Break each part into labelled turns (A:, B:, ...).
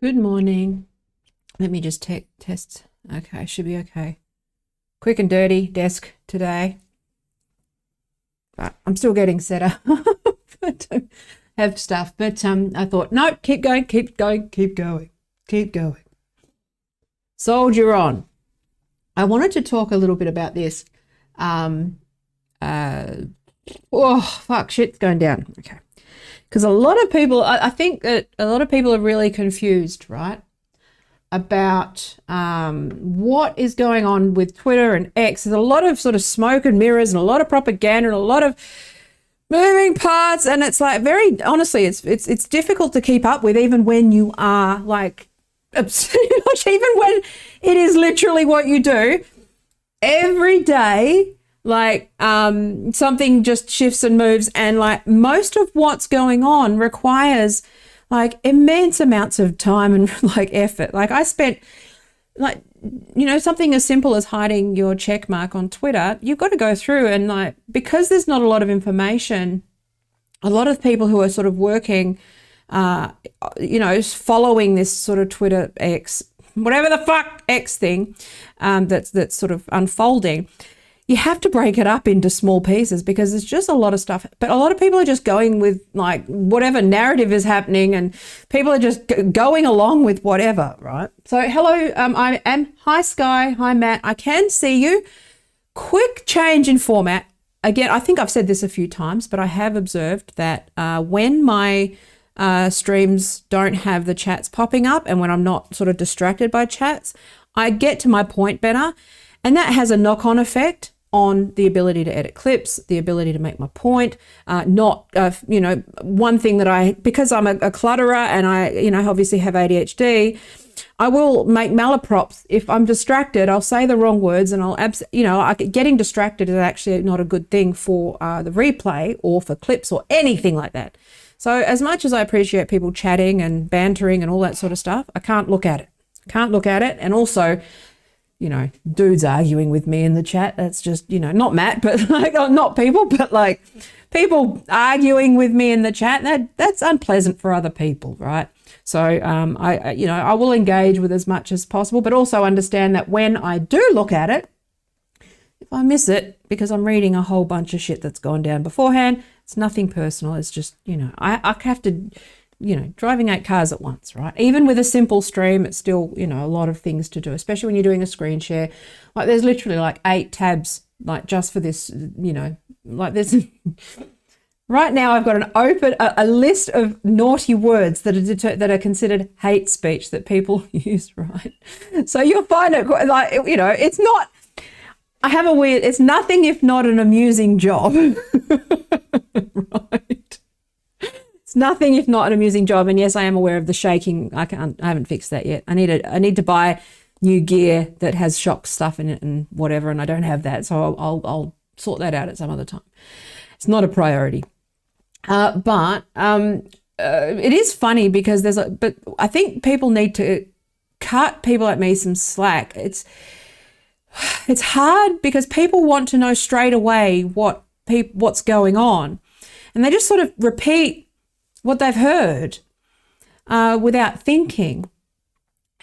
A: Good morning. Let me just test. Okay, should be okay. Quick and dirty desk today. But I'm still getting set up. I don't have stuff. But I thought, no, keep going. Soldier on. I wanted to talk a little bit about this. Shit's going down. Okay. Because a lot of people, I think that a lot of people are really confused, right, about what is going on with Twitter and X. There's a lot of sort of smoke and mirrors and a lot of propaganda and a lot of moving parts, and it's like very honestly, it's difficult to keep up with, even when you are like, even when it is literally what you do every day. Like something just shifts and moves, and like most of what's going on requires like immense amounts of time and like effort. Like I spent like, something as simple as hiding your check mark on Twitter, you've got to go through and like, because there's not a lot of information, a lot of people who are sort of working, following this sort of Twitter X, whatever the fuck X thing that's sort of unfolding, you have to break it up into small pieces because there's just a lot of stuff. But a lot of people are just going with like whatever narrative is happening, and people are just going along with whatever, right? So hello, I am, hi Sky, hi Matt, I can see you. Quick change in format. Again, I think I've said this a few times, but I have observed that when my streams don't have the chats popping up and when I'm not sort of distracted by chats, I get to my point better. And that has a knock-on effect on the ability to edit clips, the ability to make my point, one thing that because I'm a clutterer and I obviously have ADHD, I will make malaprops. If I'm distracted, I'll say the wrong words, and getting distracted is actually not a good thing for the replay or for clips or anything like that. So as much as I appreciate people chatting and bantering and all that sort of stuff, I can't look at it. And also, dudes arguing with me in the chat. That's just, not Matt, but like, not people, but like people arguing with me in the chat, that's unpleasant for other people, right? So I will engage with as much as possible, but also understand that when I do look at it, if I miss it because I'm reading a whole bunch of shit that's gone down beforehand, it's nothing personal. It's just, I have to, driving 8 cars at once, right? Even with a simple stream, it's still, a lot of things to do, especially when you're doing a screen share. Like there's literally like 8 tabs, like just for this, like there's right now I've got a list of naughty words that are considered hate speech that people use, right? So you'll find it like, it's not, it's nothing if not an amusing job, right? It's nothing if not an amusing job. And yes, I am aware of the shaking. I haven't fixed that yet. I need to buy new gear that has shock stuff in it and whatever, and I don't have that. So I'll sort that out at some other time. It's not a priority. But it is funny because but I think people need to cut people like me some slack. It's hard because people want to know straight away what's going on, and they just sort of repeat what they've heard without thinking.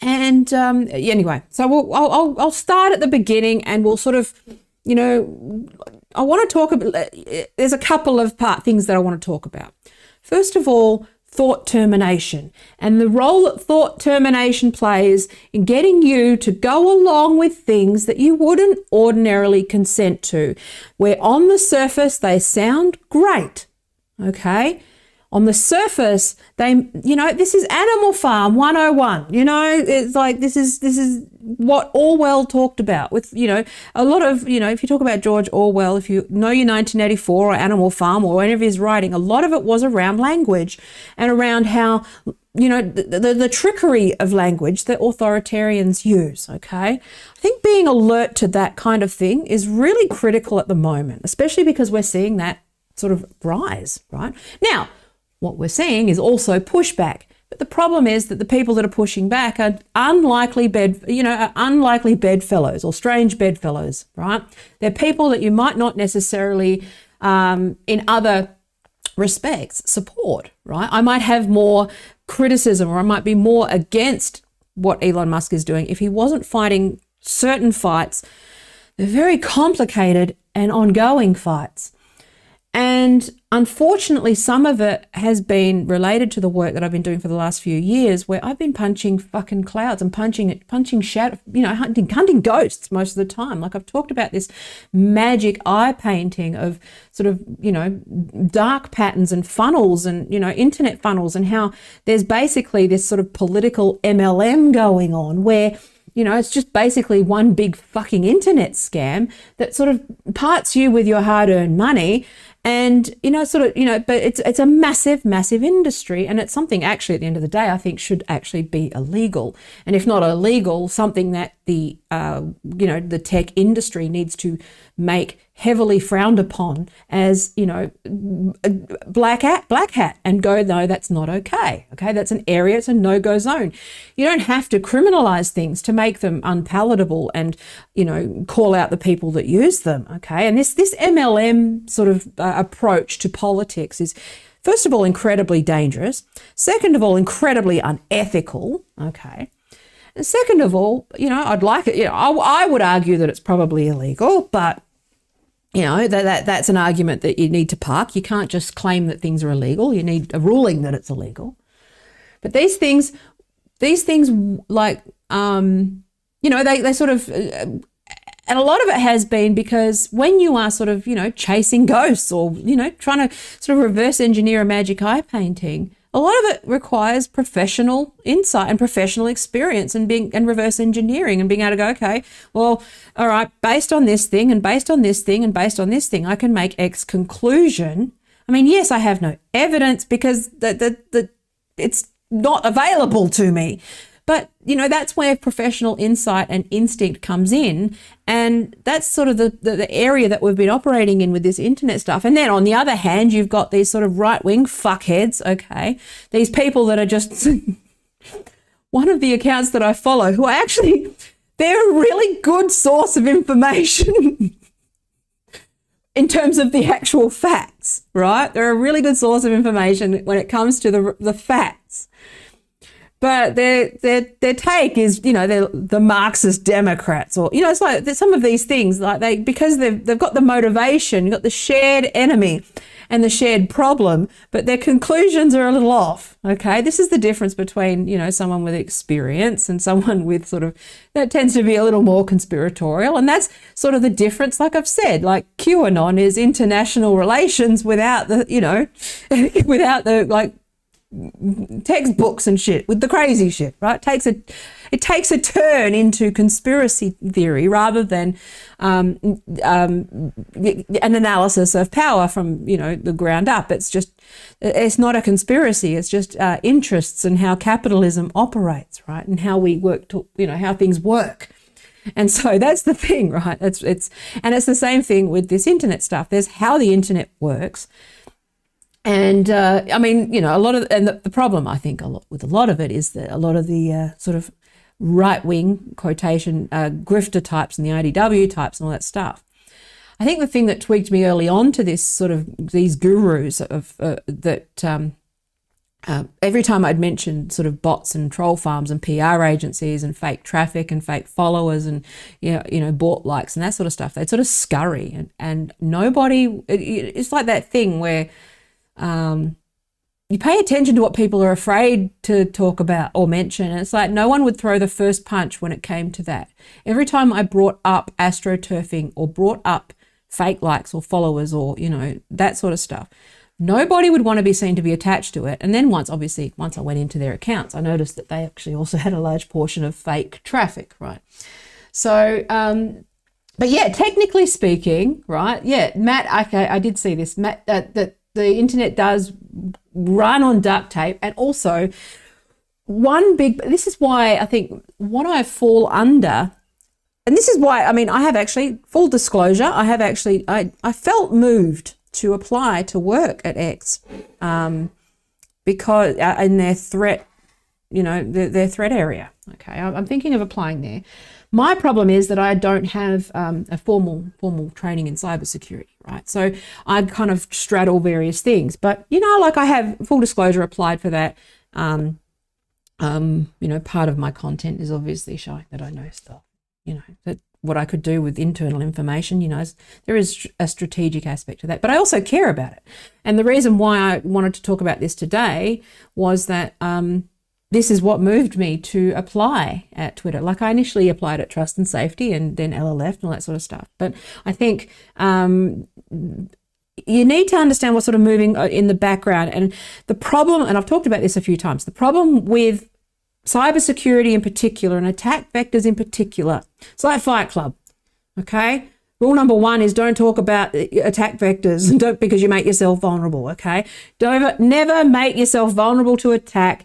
A: And anyway, so I'll start at the beginning, and we'll sort of, I want to talk about, there's a couple of things that I want to talk about. First of all, thought termination and the role that thought termination plays in getting you to go along with things that you wouldn't ordinarily consent to, where on the surface they sound great, okay? On the surface, this is Animal Farm 101. It's like this is what Orwell talked about with, a lot of, if you talk about George Orwell, if you know your 1984 or Animal Farm or any of his writing, a lot of it was around language and around how, the trickery of language that authoritarians use, okay? I think being alert to that kind of thing is really critical at the moment, especially because we're seeing that sort of rise, right? Now, what we're seeing is also pushback. But the problem is that the people that are pushing back are unlikely bedfellows or strange bedfellows, right? They're people that you might not necessarily, in other respects, support, right? I might have more criticism, or I might be more against what Elon Musk is doing if he wasn't fighting certain fights. They're very complicated and ongoing fights. And unfortunately, some of it has been related to the work that I've been doing for the last few years, where I've been punching fucking clouds and punching shadow, hunting ghosts most of the time. Like I've talked about this magic eye painting of sort of, dark patterns and funnels and, internet funnels, and how there's basically this sort of political MLM going on where, it's just basically one big fucking internet scam that sort of parts you with your hard-earned money. And, but it's a massive, massive industry. And it's something actually at the end of the day, I think should actually be illegal. And if not illegal, something that the tech industry needs to make heavily frowned upon as, black hat and go, no, that's not okay. Okay. That's an area. It's a no-go zone. You don't have to criminalize things to make them unpalatable and, call out the people that use them. Okay. And this MLM sort of approach to politics is, first of all, incredibly dangerous. Second of all, incredibly unethical. Okay. And second of all, I'd like it, I would argue that it's probably illegal, but that's an argument that you need to park. You can't just claim that things are illegal. You need a ruling that it's illegal. But these things like, they sort of, and a lot of it has been because when you are sort of, chasing ghosts or, trying to sort of reverse engineer a magic eye painting, a lot of it requires professional insight and professional experience and reverse engineering and being able to go, okay, well, all right, based on this thing and based on this thing and based on this thing, I can make X conclusion. I mean, yes, I have no evidence because it's not available to me. But, that's where professional insight and instinct comes in. And that's sort of the area that we've been operating in with this internet stuff. And then on the other hand, you've got these sort of right-wing fuckheads, okay? These people that are just, one of the accounts that I follow who are actually, they're a really good source of information. in terms of the actual facts, right? They're a really good source of information when it comes to the facts. But their take is, they're the Marxist Democrats, or it's like some of these things, like because they've got the motivation, got the shared enemy and the shared problem, but their conclusions are a little off. Okay, this is the difference between someone with experience and someone with that tends to be a little more conspiratorial, and that's sort of the difference. Like I've said, like QAnon is international relations without the without the textbooks and shit, with the crazy shit, right? It takes a turn into conspiracy theory rather than an analysis of power from the ground up. It's not a conspiracy. It's just interests and how capitalism operates, right? And how we work to how things work. And so that's the thing, right? It's the same thing with this internet stuff. There's how the internet works. And a lot of, and the problem I think with a lot of it is that a lot of the sort of right-wing quotation grifter types and the IDW types and all that stuff. I think the thing that tweaked me early on to this these gurus of every time I'd mentioned sort of bots and troll farms and PR agencies and fake traffic and fake followers and bought likes and that sort of stuff, they'd sort of scurry and nobody. It's like that thing where you pay attention to what people are afraid to talk about or mention. And it's like no one would throw the first punch when it came to that. Every time I brought up astroturfing or brought up fake likes or followers or, that sort of stuff, nobody would want to be seen to be attached to it. And then once I went into their accounts, I noticed that they actually also had a large portion of fake traffic, right? So, but yeah, technically speaking, right? Yeah, Matt, okay, I did see this, Matt, that the internet does run on duct tape. And also this is why I think what I fall under, and this is why, I have actually, full disclosure, I felt moved to apply to work at X because in their threat, their threat area. Okay, I'm thinking of applying there. My problem is that I don't have a formal training in cybersecurity, right? So I kind of straddle various things, but I have, full disclosure, applied for that. Part of my content is obviously showing that I know stuff, that what I could do with internal information, there is a strategic aspect to that, but I also care about it. And the reason why I wanted to talk about this today was that this is what moved me to apply at Twitter. Like I initially applied at Trust and Safety and then LLF and all that sort of stuff. But I think you need to understand what's sort of moving in the background. And the problem, and I've talked about this a few times, the problem with cybersecurity in particular and attack vectors in particular, it's like Fight Club, okay? Rule number 1 is don't talk about attack vectors and don't, because you make yourself vulnerable, okay? Never make yourself vulnerable to attack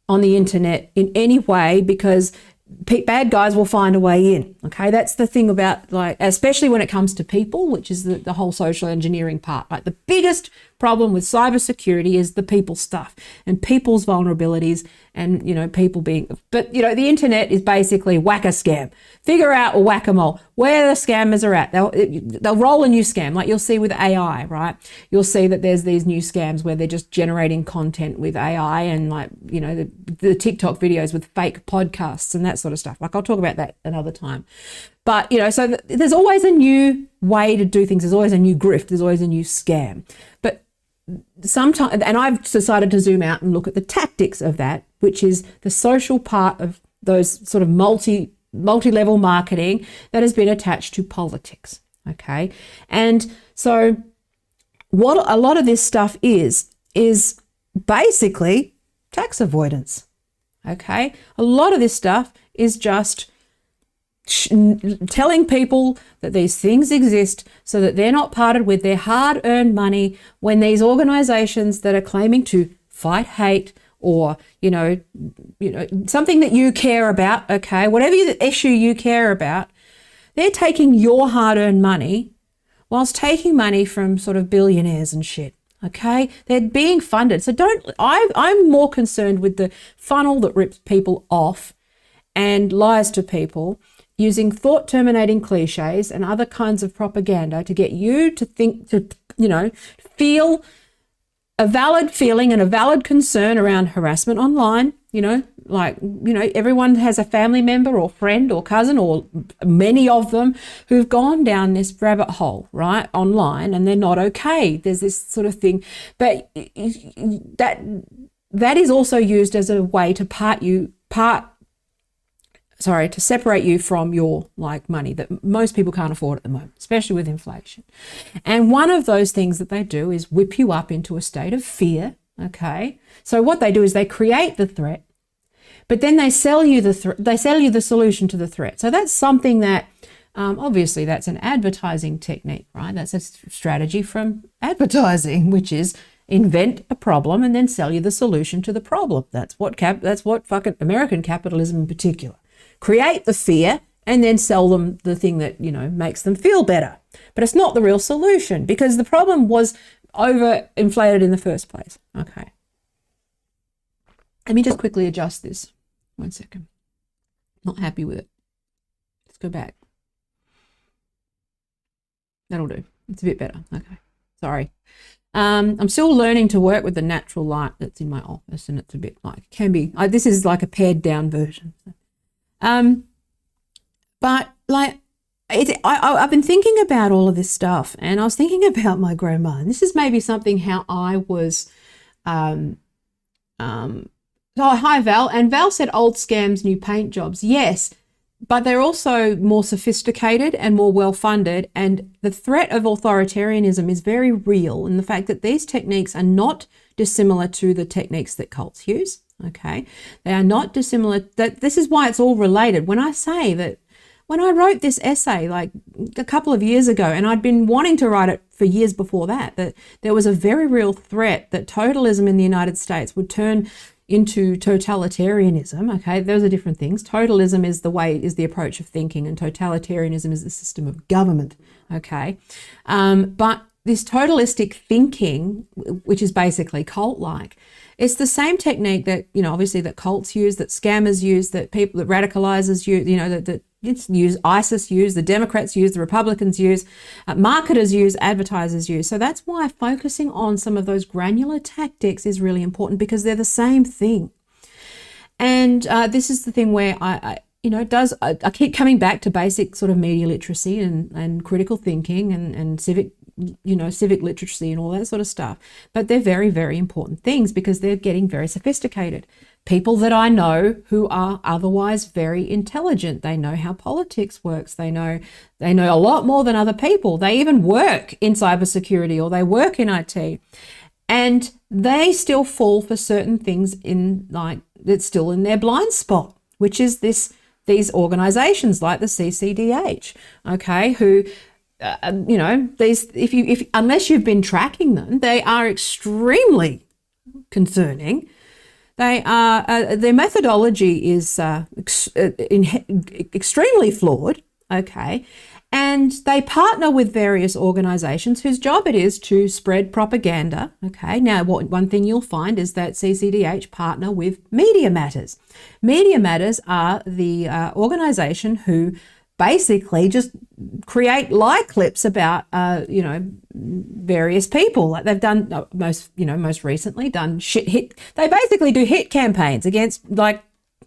A: on the internet in any way, because bad guys will find a way in. Okay, that's the thing about, especially when it comes to people, which is the whole social engineering part. Like the biggest problem with cybersecurity is the people stuff and people's vulnerabilities and people being. But the internet is basically whack-a-scam. Figure out a whack-a-mole where the scammers are at. They'll roll a new scam, like you'll see with AI, right? You'll see that there's these new scams where they're just generating content with AI and the TikTok videos with fake podcasts and that sort of stuff. Like I'll talk about that another time. But so there's always a new way to do things. There's always a new grift. There's always a new scam. But sometimes, and I've decided to zoom out and look at the tactics of that, which is the social part of those sort of multi-level marketing that has been attached to politics. Okay, and so what a lot of this stuff is basically tax avoidance. Okay, a lot of this stuff is just telling people that these things exist so that they're not parted with their hard-earned money when these organizations that are claiming to fight hate or something that you care about, okay, whatever the issue you care about, they're taking your hard-earned money whilst taking money from sort of billionaires and shit. Okay, they're being funded. So I'm more concerned with the funnel that rips people off and lies to people using thought terminating cliches and other kinds of propaganda to get you to think, to, feel a valid feeling and a valid concern around harassment online. Everyone has a family member or friend or cousin, or many of them, who've gone down this rabbit hole, right, online, and they're not okay. There's this sort of thing. But that is also used as a way to to separate you from your money that most people can't afford at the moment, especially with inflation. And one of those things that they do is whip you up into a state of fear. Okay. So what they do is they create the threat, but then they sell you the solution to the threat. So that's something that obviously that's an advertising technique, right? That's a strategy from advertising, which is invent a problem and then sell you the solution to the problem. That's what fucking American capitalism in particular. Create the fear and then sell them the thing that, makes them feel better. But it's not the real solution, because the problem was overinflated in the first place. Okay. Let me just quickly adjust this. 1 second. Not happy with it. Let's go back. That'll do. It's a bit better. Okay. Sorry. I'm still learning to work with the natural light that's in my office, and it's a bit this is like a pared down version. But I've been thinking about all of this stuff, and I was thinking about my grandma, and this is maybe something how I was, hi Val, and Val said old scams, new paint jobs. Yes, but they're also more sophisticated and more well-funded, and the threat of authoritarianism is very real in the fact that these techniques are not dissimilar to the techniques that cults use. Okay, they are not dissimilar. This is why it's all related. When I say that, when I wrote this essay like a couple of years ago, and I'd been wanting to write it for years before that there was a very real threat that totalism in the United States would turn into totalitarianism. Okay, those are different things. Totalism is the approach of thinking, and totalitarianism is the system of government. Okay, but this totalistic thinking, which is basically cult-like, it's the same technique that, obviously that cults use, that scammers use, that radicalizers use, that ISIS use, the Democrats use, the Republicans use, marketers use, advertisers use. So that's why focusing on some of those granular tactics is really important, because they're the same thing. And this is the thing where I keep coming back to basic sort of media literacy and critical thinking and civic literacy and all that sort of stuff. But they're very, very important things, because they're getting very sophisticated. People that I know who are otherwise very intelligent, they know how politics works. They know a lot more than other people. They even work in cybersecurity, or they work in IT, and they still fall for certain things that's still in their blind spot, which is these organizations like the CCDH, okay, who unless you've been tracking them, they are extremely concerning. They are their methodology is extremely flawed. Okay, and they partner with various organizations whose job it is to spread propaganda. Okay, now one thing you'll find is that CCDH partner with Media Matters. Media Matters are the organization who basically just create lie clips about various people. Like they've done most recently done they basically do hit campaigns against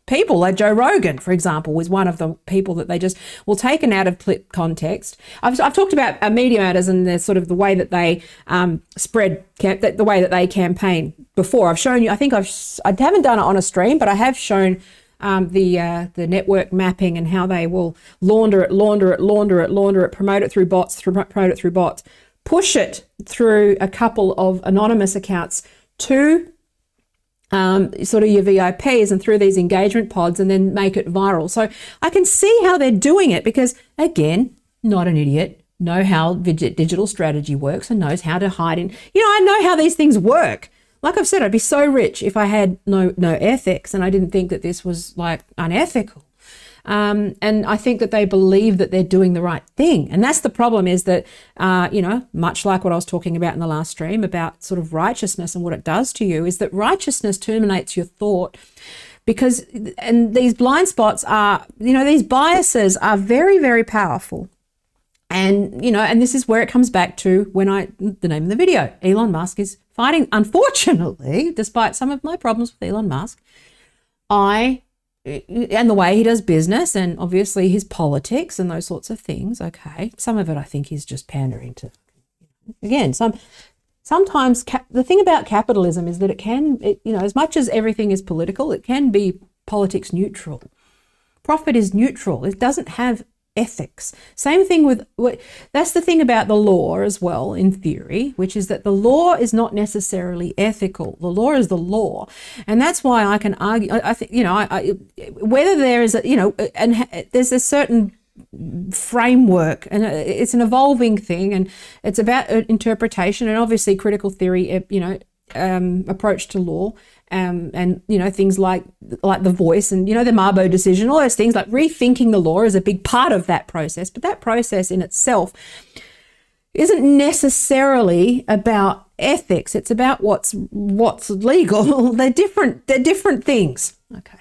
A: people like Joe Rogan, for example, was one of the people that they just taken out of clip context. I've talked about Media Matters and the sort of the way that they the way that they campaign before. I've shown you. I haven't done it on a stream, but I have shown the network mapping and how they will launder it, promote it through bots, push it through a couple of anonymous accounts to sort of your VIPs and through these engagement pods, and then make it viral. So I can see how they're doing it, because again, not an idiot, know how digital strategy works and knows how to hide in, I know how these things work. Like I've said, I'd be so rich if I had no ethics, and I didn't think that this was unethical. And I think that they believe that they're doing the right thing. And that's the problem, is that, much like what I was talking about in the last stream about sort of righteousness and what it does to you, is that righteousness terminates your thought, because, and these blind spots are, these biases are very, very powerful. And, and this is where it comes back to the name of the video, Elon Musk is fighting. Unfortunately, despite some of my problems with Elon Musk, and the way he does business and obviously his politics and those sorts of things, okay, some of it I think is just pandering to, again, sometimes the thing about capitalism is that it can, as much as everything is political, it can be politics neutral. Profit is neutral. It doesn't have ethics. Same thing with, that's the thing about the law as well, in theory, which is that the law is not necessarily ethical. The law is the law. And that's why I can argue, I think, whether there is, and there's a certain framework, and it's an evolving thing, and it's about interpretation and obviously critical theory, approach to law, and things like The Voice and the Mabo decision, all those things, like rethinking the law is a big part of that process. But that process in itself isn't necessarily about ethics. It's about what's legal. They're different things. Okay.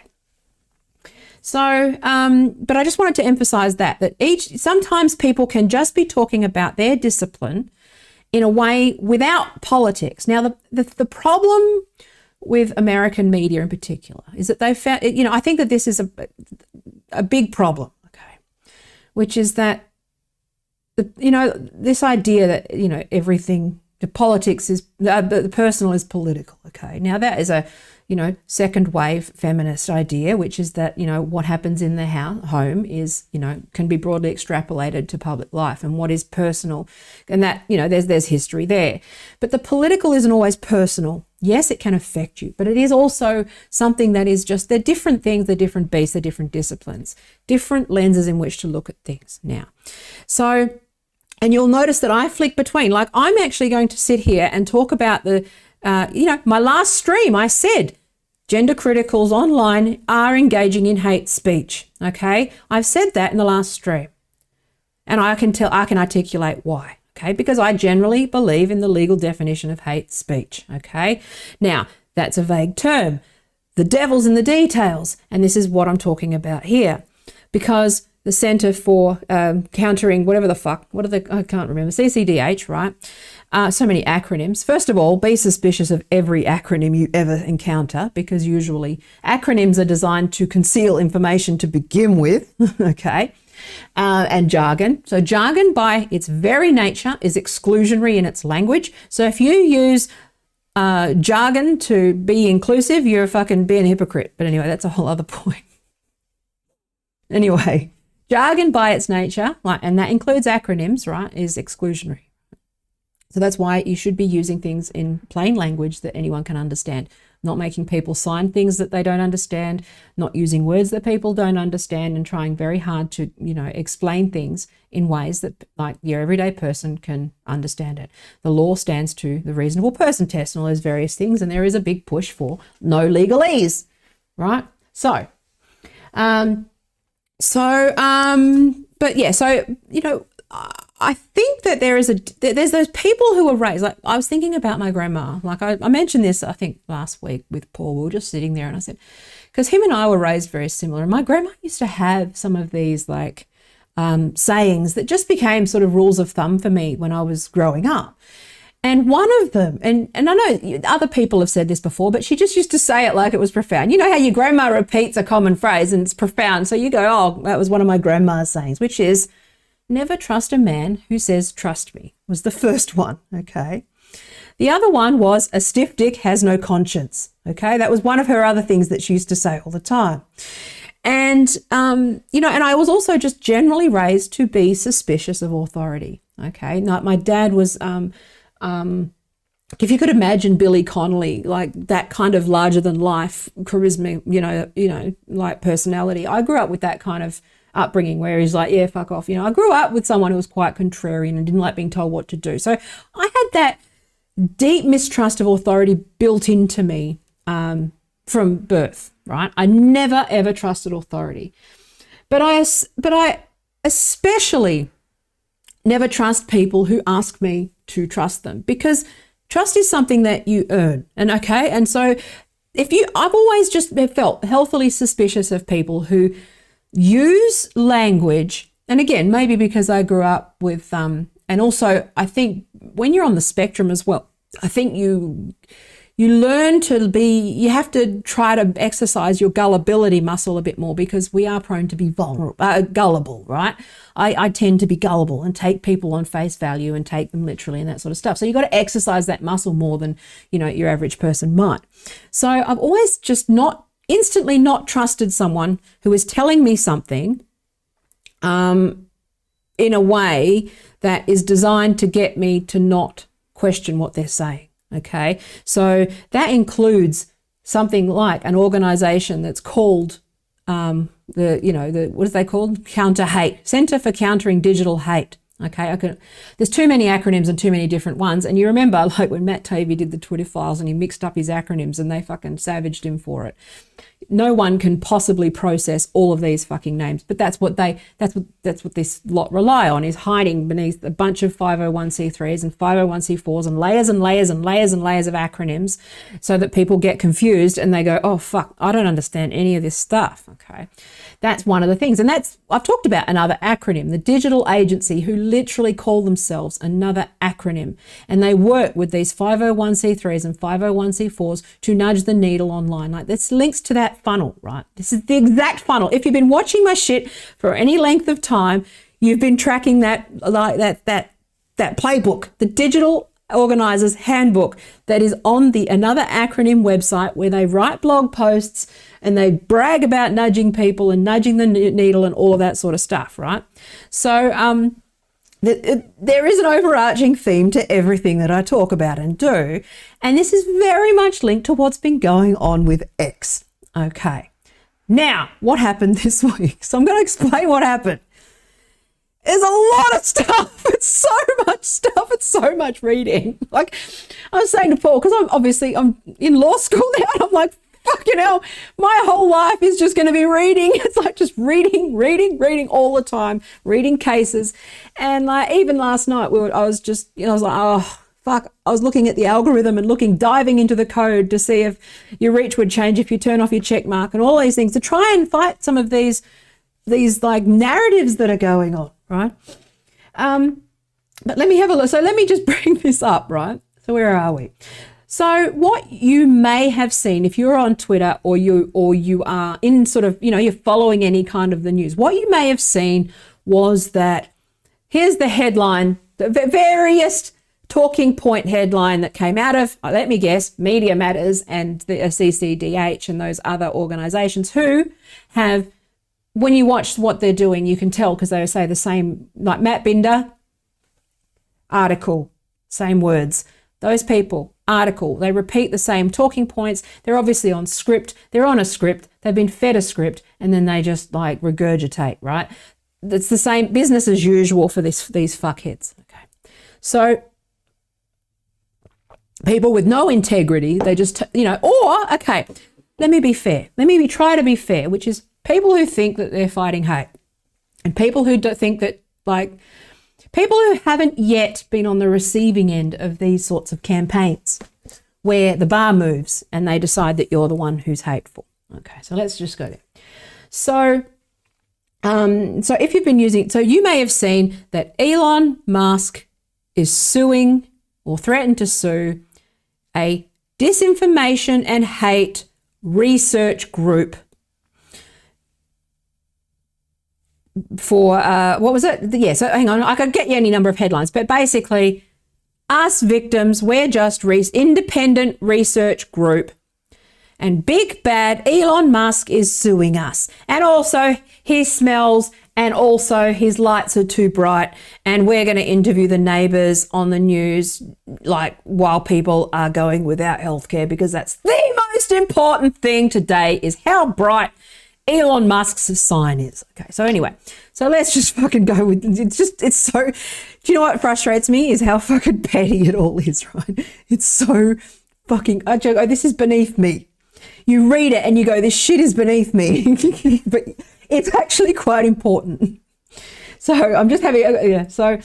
A: So, but I just wanted to emphasize that sometimes people can just be talking about their discipline in a way without politics. Now, the problem with American media in particular is that they found, I think that this is a big problem, okay, which is that, this idea that, everything, the politics is, the personal is political, okay. Now that is a, second wave feminist idea, which is that, what happens in the home is, can be broadly extrapolated to public life, and what is personal, and that, there's history there. But the political isn't always personal. Yes, it can affect you, but it is also something that is just, they're different things, they're different beasts, they're different disciplines, different lenses in which to look at things now. So, and you'll notice that I flick between, like I'm actually going to sit here and talk about my last stream, I said, gender criticals online are engaging in hate speech, okay? I've said that in the last stream, and I can articulate why. Okay, because I generally believe in the legal definition of hate speech, okay? Now, that's a vague term. The devil's in the details, and this is what I'm talking about here. Because the Centre for Countering whatever the fuck, I can't remember, CCDH, right? So many acronyms. First of all, be suspicious of every acronym you ever encounter, because usually acronyms are designed to conceal information to begin with, okay? And jargon. So jargon by its very nature is exclusionary in its language. So if you use jargon to be inclusive, you're fucking being a hypocrite. But anyway, that's a whole other point. Anyway, jargon by its nature, and that includes acronyms, right, is exclusionary. So that's why you should be using things in plain language that anyone can understand. Not making people sign things that they don't understand, not using words that people don't understand, and trying very hard to, explain things in ways that like your everyday person can understand it. The law stands to the reasonable person test and all those various things, and there is a big push for no legalese, right? But yeah, so, I think that there's those people who are raised, like I was thinking about my grandma, like I mentioned this, I think last week with Paul, we were just sitting there and I said, because him and I were raised very similar, and my grandma used to have some of these like sayings that just became sort of rules of thumb for me when I was growing up. And one of them, and I know other people have said this before, but she just used to say it like it was profound. You know how your grandma repeats a common phrase and it's profound, so you go, oh, that was one of my grandma's sayings, which is, never trust a man who says, trust me, was the first one, okay? The other one was, a stiff dick has no conscience, okay? That was one of her other things that she used to say all the time. And, and I was also just generally raised to be suspicious of authority, okay? Now, my dad was, if you could imagine Billy Connolly, like that kind of larger than life charisma, like personality. I grew up with that kind of upbringing where he's like, yeah, fuck off. I grew up with someone who was quite contrarian and didn't like being told what to do. So I had that deep mistrust of authority built into me from birth, right? I never, ever trusted authority. But I especially never trust people who ask me to trust them, because trust is something that you earn. And so I've always just felt healthily suspicious of people who use language, and again, maybe because I grew up with, and also I think when you're on the spectrum as well, I think you learn to you have to try to exercise your gullibility muscle a bit more, because we are prone to be gullible, right? I tend to be gullible and take people on face value and take them literally and that sort of stuff. So you've got to exercise that muscle more than, your average person might. So I've always just instantly not trusted someone who is telling me something in a way that is designed to get me to not question what they're saying. Okay, so that includes something like an organization that's called what is they called? Counter Hate, Center for Countering Digital Hate. Okay, there's too many acronyms and too many different ones. And you remember, like when Matt Tavey did the Twitter files and he mixed up his acronyms and they fucking savaged him for it. No one can possibly process all of these fucking names, but that's what this lot rely on, is hiding beneath a bunch of 501c3s and 501c4s and layers and layers and layers and layers of acronyms, so that people get confused and they go, oh fuck, I don't understand any of this stuff. Okay, that's one of the things. And I've talked about another acronym, the Digital Agency, who literally call themselves another acronym, and they work with these 501c3s and 501c4s to nudge the needle online. Like, this links to that funnel, right? This is the exact funnel. If you've been watching my shit for any length of time, you've been tracking that playbook, the Digital Organizer's Handbook, that is on the Another Acronym website, where they write blog posts and they brag about nudging people and nudging the needle and all of that sort of stuff, right? So there is an overarching theme to everything that I talk about and do, and this is very much linked to what's been going on with X. Okay, now what happened this week? So I'm going to explain what happened. There's a lot of stuff. It's so much stuff. It's so much reading. Like I was saying to Paul, because I'm in law school now, and I'm like, fucking hell, my whole life is just going to be reading. It's like just reading all the time, reading cases. And like even last night, I was like, oh, fuck. I was looking at the algorithm and diving into the code to see if your reach would change if you turn off your check mark and all these things, to try and fight some of these like narratives that are going on, right? But let me have a look. So let me just bring this up, right? So where are we? So what you may have seen if you're on Twitter or you are in sort of, you're following any kind of the news, what you may have seen was that here's the headline, the various talking point headline that came out of, let me guess, Media Matters and the CCDH and those other organizations who have, when you watch what they're doing, you can tell because they say the same, like Matt Binder, article, same words. Those people, article, they repeat the same talking points. They're obviously on script. They're on a script. They've been fed a script and then they just like regurgitate, right? It's the same business as usual for these fuckheads. Okay. So people with no integrity, they just, okay, let me be fair. Try to be fair, which is people who think that they're fighting hate and people who don't think that, like, people who haven't yet been on the receiving end of these sorts of campaigns where the bar moves and they decide that you're the one who's hateful. Okay, so let's just go there. So if you've been you may have seen that Elon Musk is suing or threatened to sue a disinformation and hate research group for, what was it? Yeah, so hang on, I could get you any number of headlines, but basically, us victims, we're just independent research group. And big bad Elon Musk is suing us. And also he smells and also his lights are too bright. And we're going to interview the neighbours on the news, like while people are going without healthcare, because that's the most important thing today is how bright Elon Musk's sign is. Okay, so anyway, so let's just fucking go with it's so, do you know what frustrates me is how fucking petty it all is, right? It's so fucking, I joke, oh, this is beneath me. You read it and you go, this shit is beneath me, but it's actually quite important. So I'm just having, yeah, so,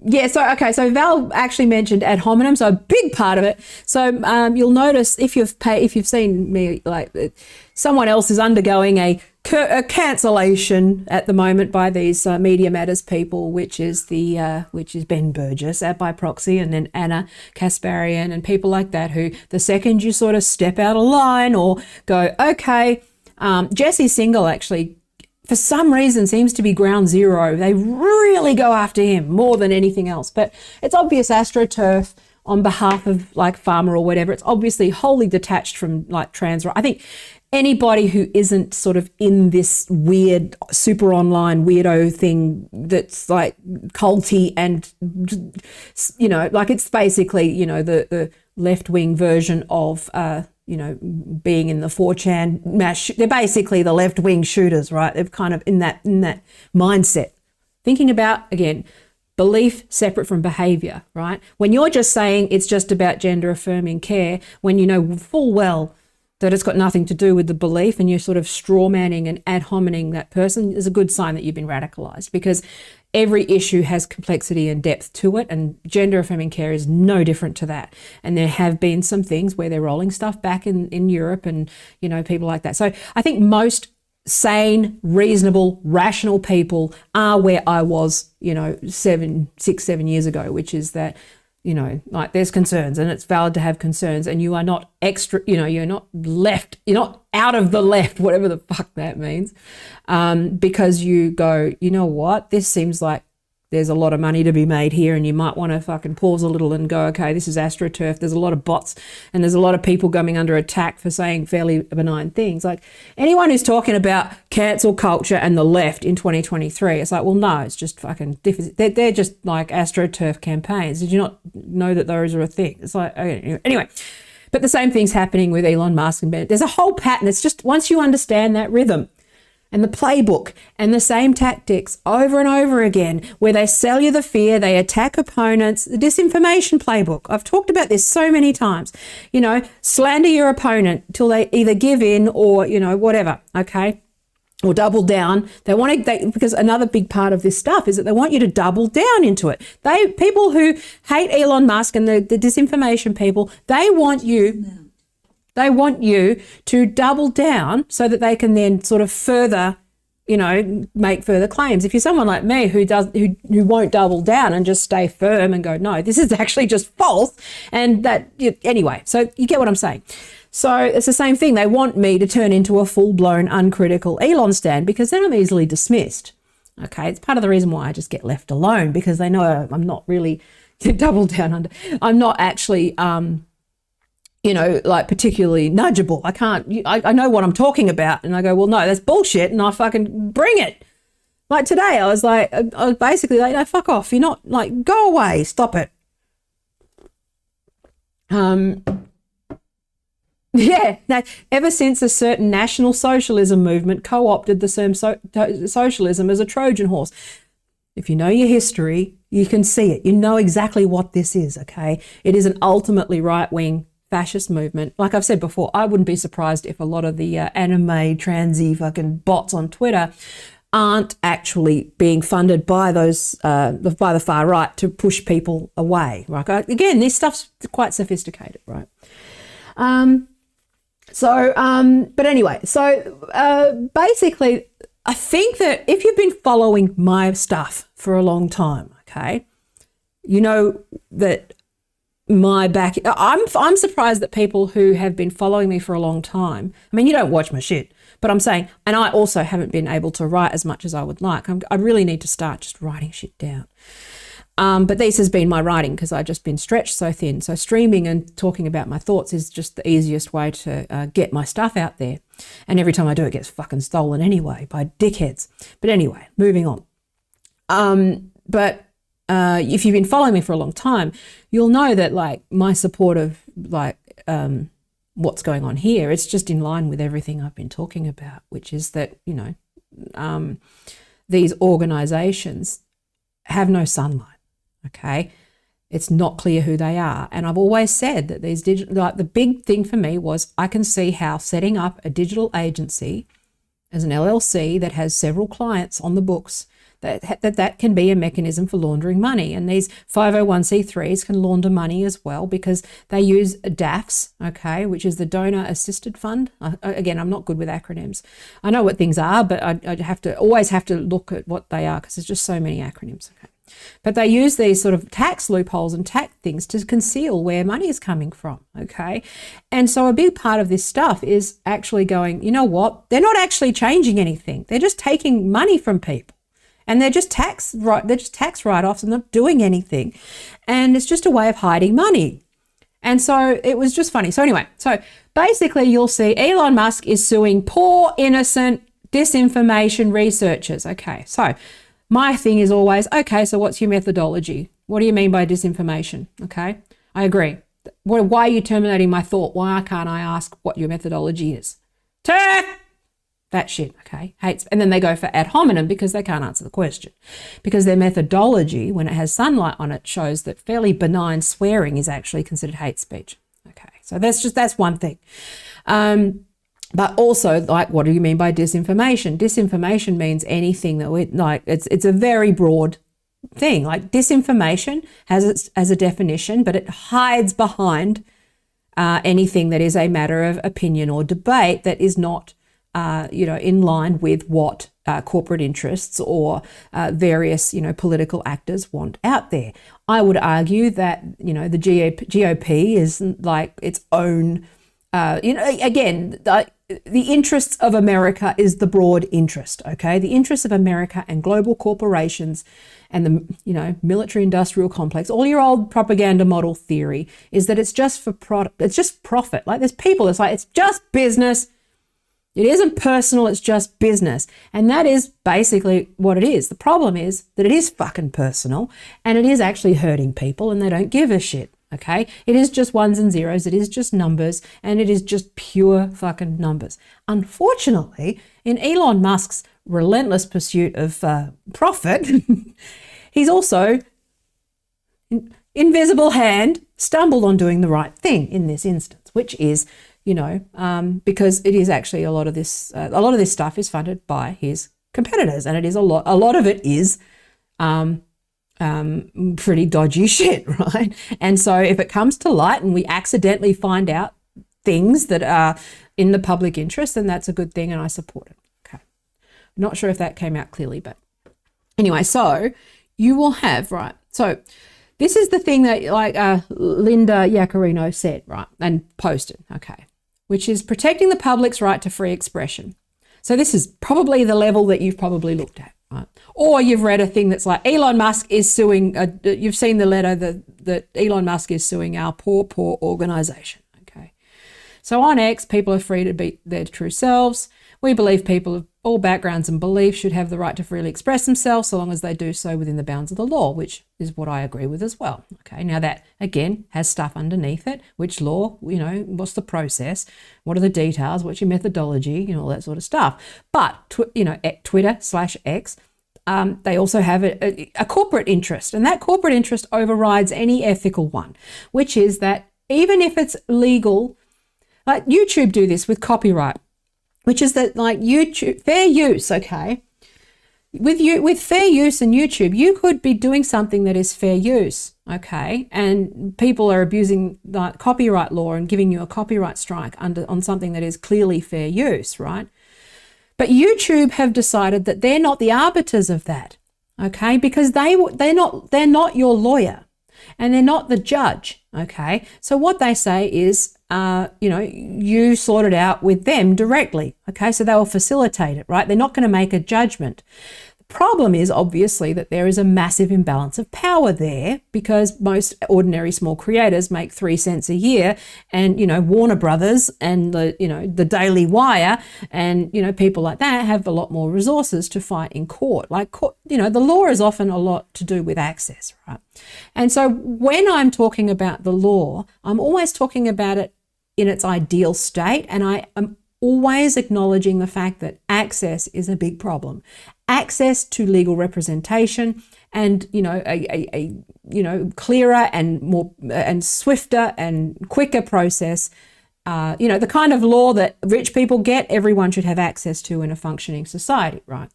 A: Yeah, so Val actually mentioned ad hominem, so a big part of it. So you'll notice if you've seen me, like someone else is undergoing a cancellation at the moment by these Media Matters people, which is Ben Burgess by proxy, and then Anna Kasparian and people like that, who the second you sort of step out of line or go, okay, Jesse Singal actually, for some reason, seems to be ground zero. They really go after him more than anything else. But it's obvious AstroTurf on behalf of like Pharma or whatever. It's obviously wholly detached from like trans. I think anybody who isn't sort of in this weird super online weirdo thing that's like culty and, you know, like it's basically, you know, the left-wing version of you know, being in the 4chan mass, they're basically the left-wing shooters, right? They're kind of in that mindset. Thinking about, again, belief separate from behavior, right? When you're just saying it's just about gender-affirming care, when you know full well that it's got nothing to do with the belief and you're sort of straw-manning and ad hominem that person, is a good sign that you've been radicalized, because every issue has complexity and depth to it, and gender affirming care is no different to that. And there have been some things where they're rolling stuff back in Europe and, you know, people like that. So I think most sane, reasonable, rational people are where I was, you know, 7 years ago, which is that, you know, like there's concerns and it's valid to have concerns, and you are not extra, you know, you're not left, you're not out of the left, whatever the fuck that means, because you go, you know what, this seems like there's a lot of money to be made here, and you might want to fucking pause a little and go, okay, this is AstroTurf. There's a lot of bots and there's a lot of people coming under attack for saying fairly benign things. Like anyone who's talking about cancel culture and the left in 2023, it's like, well, no, it's just fucking different. They're just like AstroTurf campaigns. Did you not know that those are a thing? It's like, okay, anyway. But the same thing's happening with Elon Musk and Ben. There's a whole pattern. It's just once you understand that rhythm and the playbook and the same tactics over and over again, where they sell you the fear, they attack opponents, the disinformation playbook. I've talked about this so many times. You know, slander your opponent till they either give in or, you know, whatever, okay? Or double down. Because another big part of this stuff is that they want you to double down into it. People who hate Elon Musk and the disinformation people, they want you to double down so that they can then sort of further, you know, make further claims. If you're someone like me who won't double down and just stay firm and go, no, this is actually just false, and that, anyway, so you get what I'm saying. So it's the same thing. They want me to turn into a full-blown uncritical Elon stan because then I'm easily dismissed. Okay, it's part of the reason why I just get left alone, because they know I'm not really double down under. I'm not actually, you know, like particularly nudgeable. I know what I'm talking about, and I go, well, no, that's bullshit, and I fucking bring it. Like today, I was basically like, no, fuck off. You're not, like, go away, stop it. Yeah, ever since a certain National Socialism movement co-opted the term socialism as a Trojan horse. If you know your history, you can see it. You know exactly what this is, okay? It is an ultimately right-wing fascist movement. Like I've said before, I wouldn't be surprised if a lot of the anime, transy fucking bots on Twitter aren't actually being funded by those by the far right to push people away. Right? Again, this stuff's quite sophisticated, right? But anyway, basically, I think that if you've been following my stuff for a long time, okay, you know that I'm surprised that people who have been following me for a long time, I mean, you don't watch my shit, but I'm saying, and I also haven't been able to write as much as I would like. I really need to start just writing shit down. But this has been my writing because I've just been stretched so thin. So streaming and talking about my thoughts is just the easiest way to get my stuff out there. And every time I do, it gets fucking stolen anyway by dickheads. But anyway, moving on. If you've been following me for a long time, you'll know that like my support of like what's going on here, it's just in line with everything I've been talking about, which is that, you know, these organizations have no sunlight. Okay, it's not clear who they are. And I've always said that these the big thing for me was I can see how setting up a digital agency as an LLC that has several clients on the books that can be a mechanism for laundering money. And these 501c3s can launder money as well because they use DAFs, okay, which is the Donor Assisted Fund. Again, I'm not good with acronyms. I know what things are, but I always have to look at what they are because there's just so many acronyms, okay. But they use these sort of tax loopholes and tax things to conceal where money is coming from, okay? And so a big part of this stuff is actually going, you know what? They're not actually changing anything. They're just taking money from people. And they're just tax write-offs and not doing anything. And it's just a way of hiding money. And so it was just funny. So anyway, so basically you'll see Elon Musk is suing poor, innocent disinformation researchers. Okay, so my thing is always, okay, so what's your methodology? What do you mean by disinformation? Okay, I agree. Why are you terminating my thought? Why can't I ask what your methodology is? Turf! That shit, okay? Hates. And then they go for ad hominem because they can't answer the question. Because their methodology, when it has sunlight on it, shows that fairly benign swearing is actually considered hate speech. Okay, so that's one thing. But also, like, what do you mean by disinformation? Disinformation means anything that it's a very broad thing. Like, disinformation has a definition, but it hides behind anything that is a matter of opinion or debate that is not, in line with what corporate interests or various, political actors want out there. I would argue that, the GOP is like its own, again, the interests of America is the broad interest, okay? The interests of America and global corporations and the, military industrial complex, all your old propaganda model theory is that it's just for product, it's just profit. Like, there's people, it's like, it's just business. It isn't personal, it's just business. And that is basically what it is. The problem is that it is fucking personal and it is actually hurting people and they don't give a shit. Okay, it is just ones and zeros, it is just numbers, and it is just pure fucking numbers. Unfortunately, in Elon Musk's relentless pursuit of profit, he's also, invisible hand, stumbled on doing the right thing in this instance, which is, because it is actually a lot of this stuff is funded by his competitors, and it is a lot of it is pretty dodgy shit, right? And so if it comes to light and we accidentally find out things that are in the public interest, then that's a good thing and I support it. Okay. Not sure if that came out clearly, but anyway, so you will have, right? So this is the thing that Linda Yaccarino said, right? And posted, okay, which is protecting the public's right to free expression. So this is probably the level that you've probably looked at. Right. Or you've read a thing that's like Elon Musk is suing, you've seen the letter that Elon Musk is suing our poor organization. Okay. So on X, people are free to be their true selves. We believe people of all backgrounds and beliefs should have the right to freely express themselves so long as they do so within the bounds of the law, which is what I agree with as well. Okay. Now that, again, has stuff underneath it. Which law, what's the process? What are the details? What's your methodology? All that sort of stuff. But, Twitter/X, they also have a corporate interest, and that corporate interest overrides any ethical one, which is that even if it's legal, like YouTube do this with copyright, which is that like YouTube, fair use, okay? With fair use in YouTube, you could be doing something that is fair use, okay? And people are abusing the copyright law and giving you a copyright strike on something that is clearly fair use, right? But YouTube have decided that they're not the arbiters of that, okay? Because they're not your lawyer and they're not the judge, okay? So what they say is, you sort it out with them directly, okay? So they will facilitate it, right? They're not going to make a judgment. The problem is obviously that there is a massive imbalance of power there because most ordinary small creators make 3 cents a year and, Warner Brothers and the Daily Wire and, people like that have a lot more resources to fight in court. Like, the law is often a lot to do with access, right? And so when I'm talking about the law, I'm always talking about it in its ideal state, and I am always acknowledging the fact that access is a big problem. Access to legal representation and, a clearer and more and swifter and quicker process. The kind of law that rich people get, everyone should have access to in a functioning society, right?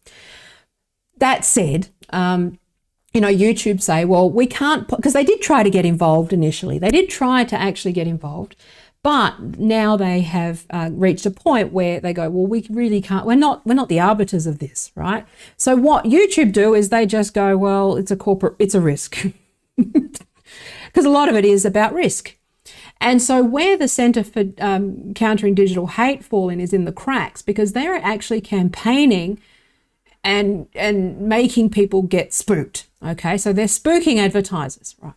A: that said, YouTube say, well, we can't, because they did try to get involved initially. They did try to actually get involved, but now they have reached a point where they go, well, we really can't, we're not the arbiters of this, right? So what YouTube do is they just go, well, it's a risk. Because a lot of it is about risk. And so where the Centre for Countering Digital Hate fall in is in the cracks, because they're actually campaigning and making people get spooked, okay? So they're spooking advertisers, right?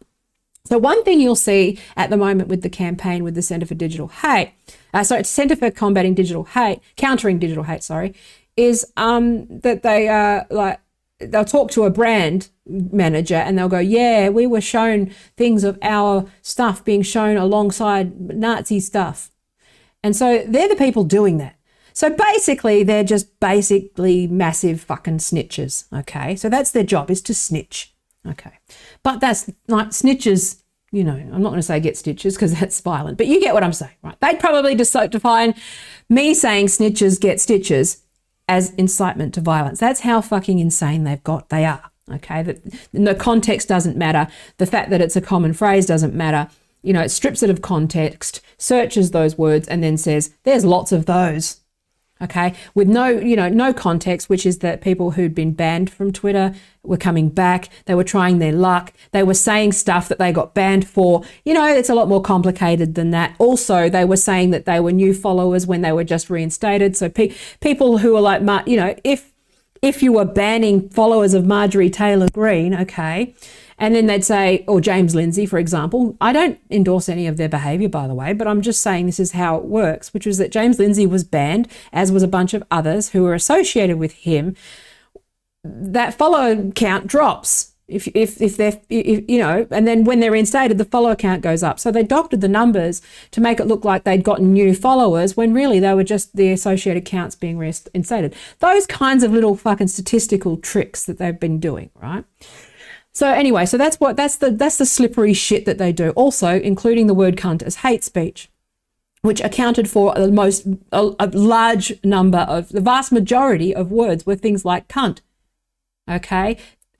A: So one thing you'll see at the moment with the campaign with the Centre for Digital Hate, Centre for Countering Digital Hate, is that they they'll talk to a brand manager and they'll go, yeah, we were shown things of our stuff being shown alongside Nazi stuff. And so they're the people doing that. So basically, they're just basically massive fucking snitches, okay? So that's their job, is to snitch, okay? But that's like snitches, I'm not going to say get stitches because that's violent, but you get what I'm saying, right? They'd probably define me saying snitches get stitches as incitement to violence. That's how fucking insane they are, okay? The context doesn't matter. The fact that it's a common phrase doesn't matter. It strips it of context, searches those words, and then says, there's lots of those. Okay, with no context, which is that people who'd been banned from Twitter were coming back. They were trying their luck. They were saying stuff that they got banned for. It's a lot more complicated than that. Also, they were saying that they were new followers when they were just reinstated. So people who are like, if you were banning followers of Marjorie Taylor Greene, okay, and then they'd say, or James Lindsay, for example. I don't endorse any of their behaviour, by the way, but I'm just saying this is how it works, which was that James Lindsay was banned, as was a bunch of others who were associated with him. That follow count drops if they're, and then when they're reinstated, the follow count goes up. So they doctored the numbers to make it look like they'd gotten new followers when really they were just the associated counts being reinstated. Those kinds of little fucking statistical tricks that they've been doing, right? So anyway, so that's the slippery shit that they do. Also, including the word cunt as hate speech, which accounted for a large number of, the vast majority of words were things like cunt, okay,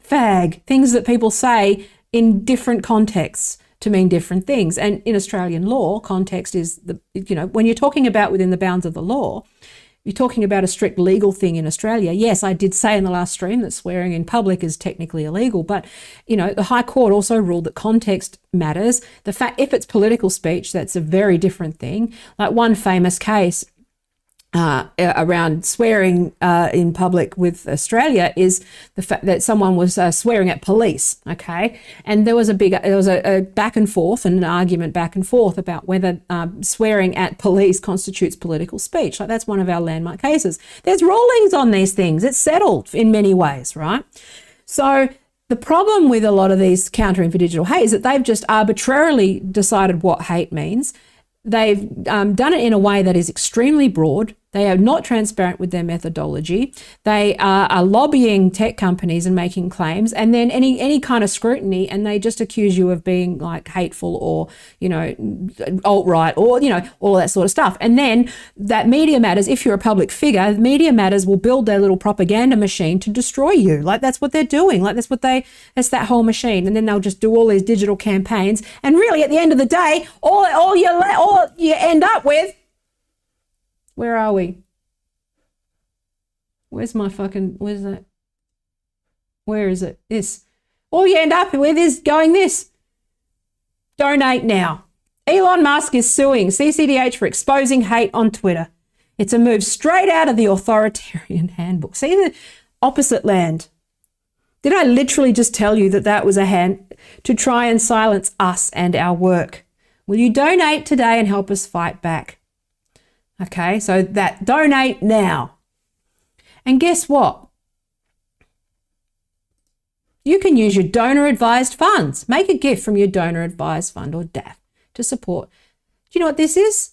A: fag, things that people say in different contexts to mean different things. And in Australian law, context is when you're talking about within the bounds of the law, you're talking about a strict legal thing in Australia. Yes, I did say in the last stream that swearing in public is technically illegal, but, the High Court also ruled that context matters. The fact, if it's political speech, that's a very different thing. Like one famous case around swearing in public with Australia is the fact that someone was swearing at police, okay? And there was a back and forth and an argument back and forth about whether swearing at police constitutes political speech. Like that's one of our landmark cases. There's rulings on these things. It's settled in many ways, right? So the problem with a lot of these countering for digital hate is that they've just arbitrarily decided what hate means. They've done it in a way that is extremely broad. They are not transparent with their methodology. They are lobbying tech companies and making claims, and then any kind of scrutiny, and they just accuse you of being like hateful or, alt-right or, all that sort of stuff. And then that Media Matters, if you're a public figure, Media Matters will build their little propaganda machine to destroy you. Like that's what they're doing. Like that's that whole machine. And then they'll just do all these digital campaigns. And really at the end of the day, all you end up with, where are we? Where's that? Where is it? This. All you end up with is going this. Donate now. Elon Musk is suing CCDH for exposing hate on Twitter. It's a move straight out of the authoritarian handbook. See the opposite land. Did I literally just tell you that was a hand to try and silence us and our work? Will you donate today and help us fight back? Okay, so that donate now. And guess what? You can use your donor advised funds. Make a gift from your donor advised fund or DAF to support. Do you know what this is?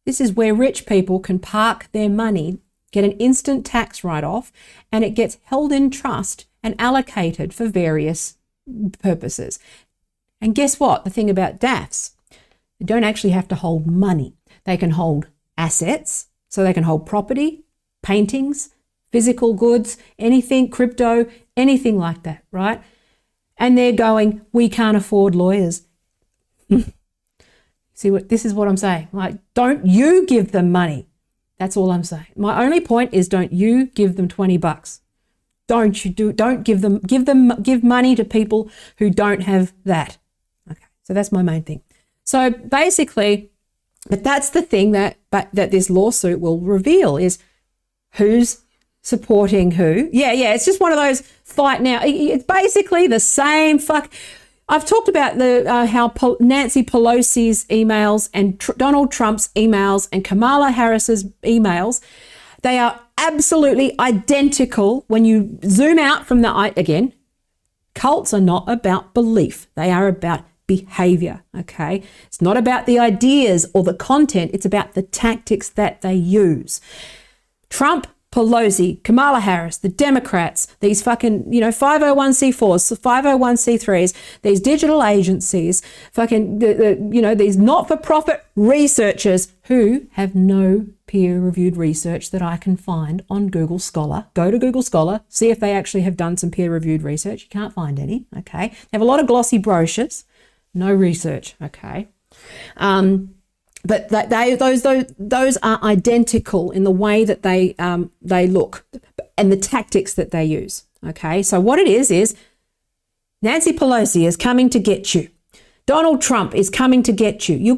A: This is where rich people can park their money, get an instant tax write-off, and it gets held in trust and allocated for various purposes. And guess what? The thing about DAFs, they don't actually have to hold money. They can hold assets, so they can hold property, paintings, physical goods, anything, crypto, anything like that, right? And they're going, we can't afford lawyers. This is what I'm saying. Like, don't you give them money. That's all I'm saying. My only point is, don't you give them $20. Don't give money to people who don't have that. Okay. So that's my main thing. So basically, but that's the thing that this lawsuit will reveal is who's supporting who. Yeah, it's just one of those fight now. It's basically the same I've talked about how Nancy Pelosi's emails and Donald Trump's emails and Kamala Harris's emails, they are absolutely identical when you zoom out from again, cults are not about belief. They are about behavior, okay? It's not about the ideas or the content. It's about the tactics that they use. Trump, Pelosi, Kamala Harris, the Democrats, these fucking, 501c4s, 501c3s, these digital agencies, these not-for-profit researchers who have no peer-reviewed research that I can find on Google Scholar. Go to Google Scholar, see if they actually have done some peer-reviewed research. You can't find any, okay? They have a lot of glossy brochures, no research, okay? But those are identical in the way that they look and the tactics that they use. Okay, so what it is Nancy Pelosi is coming to get you. Donald Trump is coming to get you.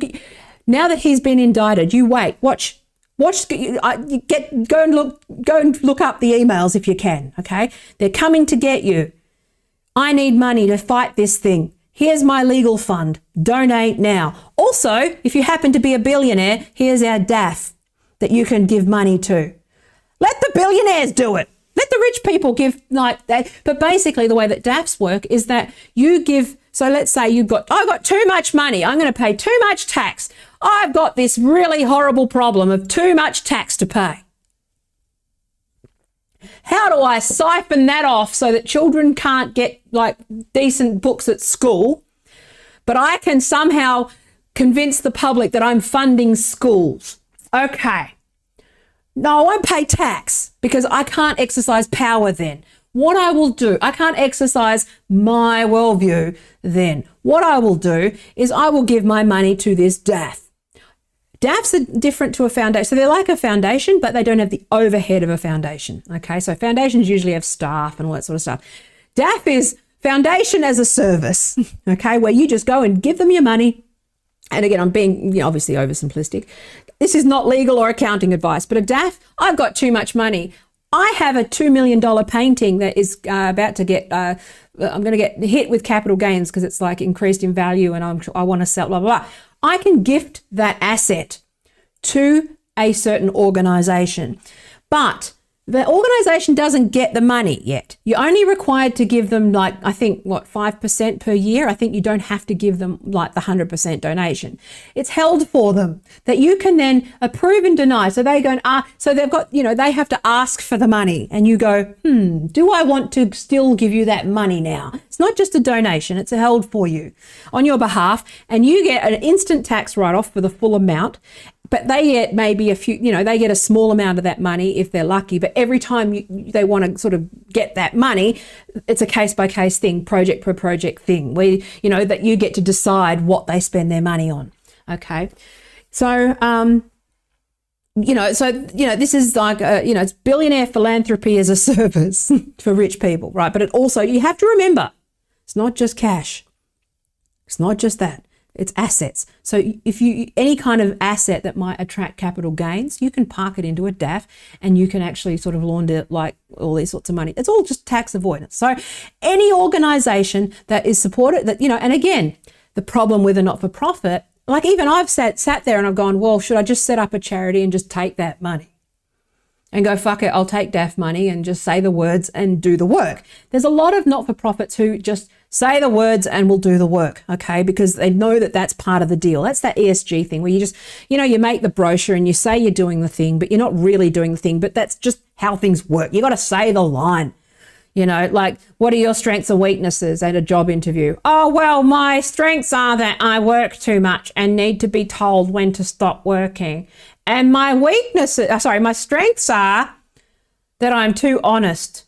A: Now that he's been indicted, you wait, watch. Go and look up the emails if you can. Okay, they're coming to get you. I need money to fight this thing. Here's my legal fund. Donate now. Also, if you happen to be a billionaire, here's our DAF that you can give money to. Let the billionaires do it. Let the rich people give like that. But basically the way that DAFs work is that you give, so let's say I've got too much money. I'm going to pay too much tax. I've got this really horrible problem of too much tax to pay. How do I siphon that off so that children can't get like decent books at school, but I can somehow convince the public that I'm funding schools? Okay. No, I won't pay tax because I can't exercise power then. What I will do, I can't exercise my worldview then. What I will do is I will give my money to this DAF. DAFs are different to a foundation. So they're like a foundation, but they don't have the overhead of a foundation. Okay, so foundations usually have staff and all that sort of stuff. DAF is foundation as a service, okay, where you just go and give them your money. And again, I'm being obviously oversimplistic. This is not legal or accounting advice, but a DAF, I've got too much money. I have a $2 million painting that is about to get, I'm going to get hit with capital gains because it's like increased in value and I want to sell, blah, blah, blah. I can gift that asset to a certain organization, but the organization doesn't get the money yet. You're only required to give them 5% per year. I think you don't have to give them like the 100% donation. It's held for them that you can then approve and deny. So they go, so they've got, they have to ask for the money and you go, do I want to still give you that money now? It's not just a donation, it's held for you on your behalf and you get an instant tax write-off for the full amount. But they get maybe a few, they get a small amount of that money if they're lucky. But every time they want to sort of get that money, it's a case-by-case thing, project per project thing, where, that you get to decide what they spend their money on. Okay. So, this is like, it's billionaire philanthropy as a service for rich people, right? But it also, you have to remember, it's not just cash. It's not just that. It's assets. So if any kind of asset that might attract capital gains, you can park it into a DAF and you can actually sort of launder like all these sorts of money. It's all just tax avoidance. So any organization that is supported, that, and again, the problem with a not-for-profit, like even I've sat there and I've gone, well, should I just set up a charity and just take that money? And go, fuck it, I'll take DAF money and just say the words and do the work. There's a lot of not-for-profits who just say the words and will do the work, okay? Because they know that that's part of the deal. That's that ESG thing where you just, you make the brochure and you say you're doing the thing, but you're not really doing the thing, but that's just how things work. You got to say the line, like what are your strengths and weaknesses at a job interview? Oh, well, my strengths are that I work too much and need to be told when to stop working. And my weaknesses, my strengths are that I'm too honest.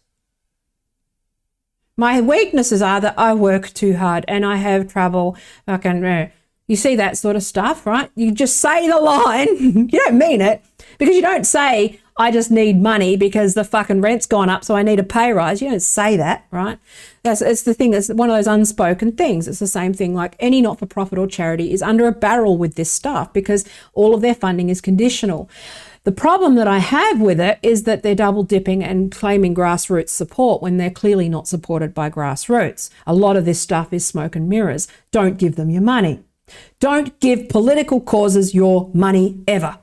A: My weaknesses are that I work too hard and I have trouble. You see that sort of stuff, right? You just say the line. You don't mean it, because you don't say, I just need money because the fucking rent's gone up, so I need a pay rise. You don't say that, right? It's the thing. It's one of those unspoken things. It's the same thing like any not-for-profit or charity is under a barrel with this stuff because all of their funding is conditional. The problem that I have with it is that they're double dipping and claiming grassroots support when they're clearly not supported by grassroots. A lot of this stuff is smoke and mirrors. Don't give them your money. Don't give political causes your money ever.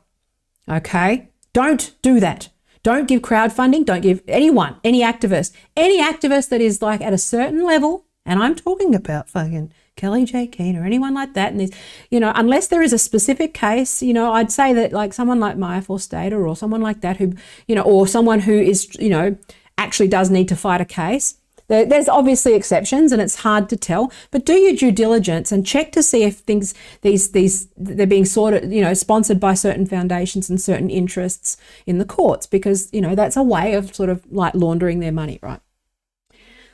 A: Okay? Don't do that. Don't give crowdfunding. Don't give anyone, any activist that is like at a certain level, and I'm talking about fucking Kelly J. Keane or anyone like that. And unless there is a specific case, I'd say that like someone like Maya Forstater or someone like that who, or someone who is, actually does need to fight a case. There's obviously exceptions and it's hard to tell, but do your due diligence and check to see if they're being sponsored by certain foundations and certain interests in the courts, because, that's a way of sort of like laundering their money, right?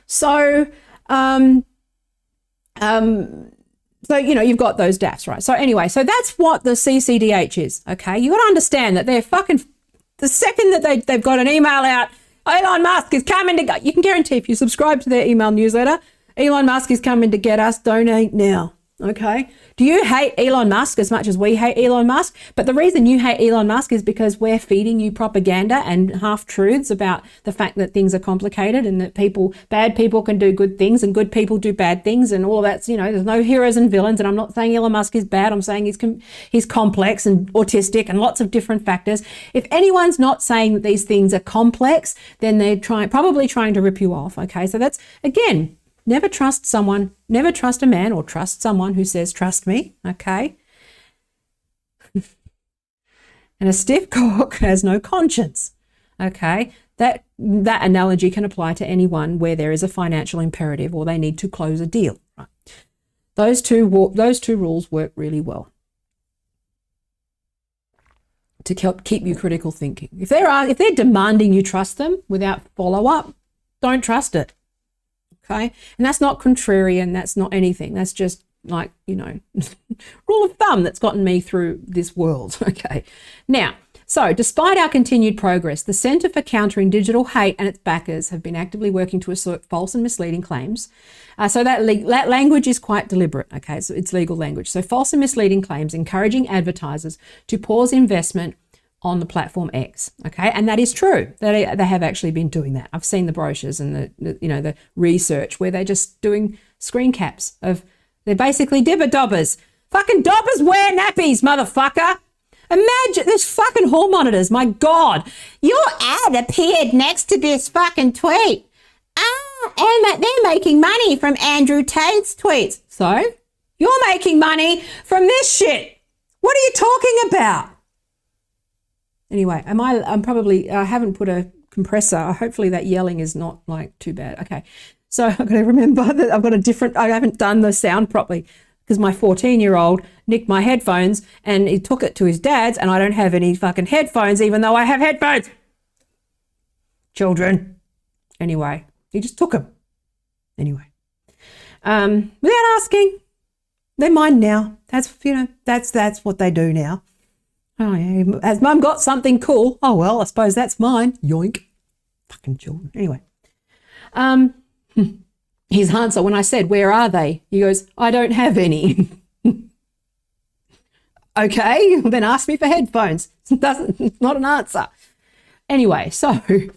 A: So, you've got those DAFs, right? So anyway, so that's what the CCDH is, okay? You got to understand that they're the second that they've got an email out, Elon Musk is coming to, you can guarantee if you subscribe to their email newsletter, Elon Musk is coming to get us, donate now, okay? Do you hate Elon Musk as much as we hate Elon Musk? But the reason you hate Elon Musk is because we're feeding you propaganda and half-truths about the fact that things are complicated and that bad people can do good things and good people do bad things and all of that. There's no heroes and villains, and I'm not saying Elon Musk is bad. I'm saying he's complex and autistic and lots of different factors. If anyone's not saying that these things are complex, then they're probably trying to rip you off, okay? So that's, again, never trust a man or trust someone who says, trust me, okay? And a stiff cock has no conscience, okay? That analogy can apply to anyone where there is a financial imperative or they need to close a deal, right? Those two rules work really well to keep you critical thinking. If they're demanding you trust them without follow-up, don't trust it. Okay, and that's not contrarian, that's not anything. That's just like, rule of thumb that's gotten me through this world. Okay, now, so despite our continued progress, the Centre for Countering Digital Hate and its backers have been actively working to assert false and misleading claims. So that language is quite deliberate, okay, so it's legal language. So false and misleading claims encouraging advertisers to pause investment on the platform X, okay? And that is true. They have actually been doing that. I've seen the brochures and the research where they're just doing screen caps of, they're basically dibber-dobbers. Fucking dobbers wear nappies, motherfucker. Imagine, there's fucking hall monitors, my God. Your ad appeared next to this fucking tweet. And they're making money from Andrew Tate's tweets. So, you're making money from this shit. What are you talking about? Anyway, I haven't put a compressor. Hopefully that yelling is not like too bad. Okay. So I've got to remember that I haven't done the sound properly because my 14-year-old nicked my headphones and he took it to his dad's and I don't have any fucking headphones even though I have headphones. Children. Anyway, he just took them. Anyway. Without asking, they're mine now. That's what they do now. Oh, yeah. Has Mum got something cool? Oh, well, I suppose that's mine. Yoink. Fucking children. Anyway. His answer when I said, where are they? He goes, I don't have any. Okay, then ask me for headphones. It's not an answer. Anyway, through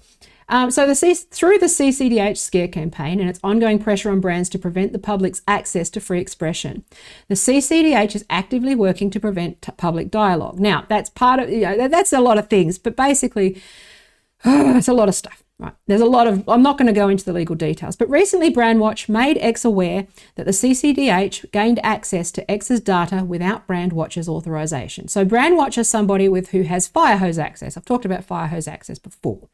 A: the CCDH scare campaign and its ongoing pressure on brands to prevent the public's access to free expression, the CCDH is actively working to prevent public dialogue. Now, that's part of, that's a lot of things, but basically, it's a lot of stuff. Right. I'm not going to go into the legal details, but recently Brandwatch made X aware that the CCDH gained access to X's data without Brandwatch's authorization. So Brandwatch is somebody who has Firehose access. I've talked about Firehose access before.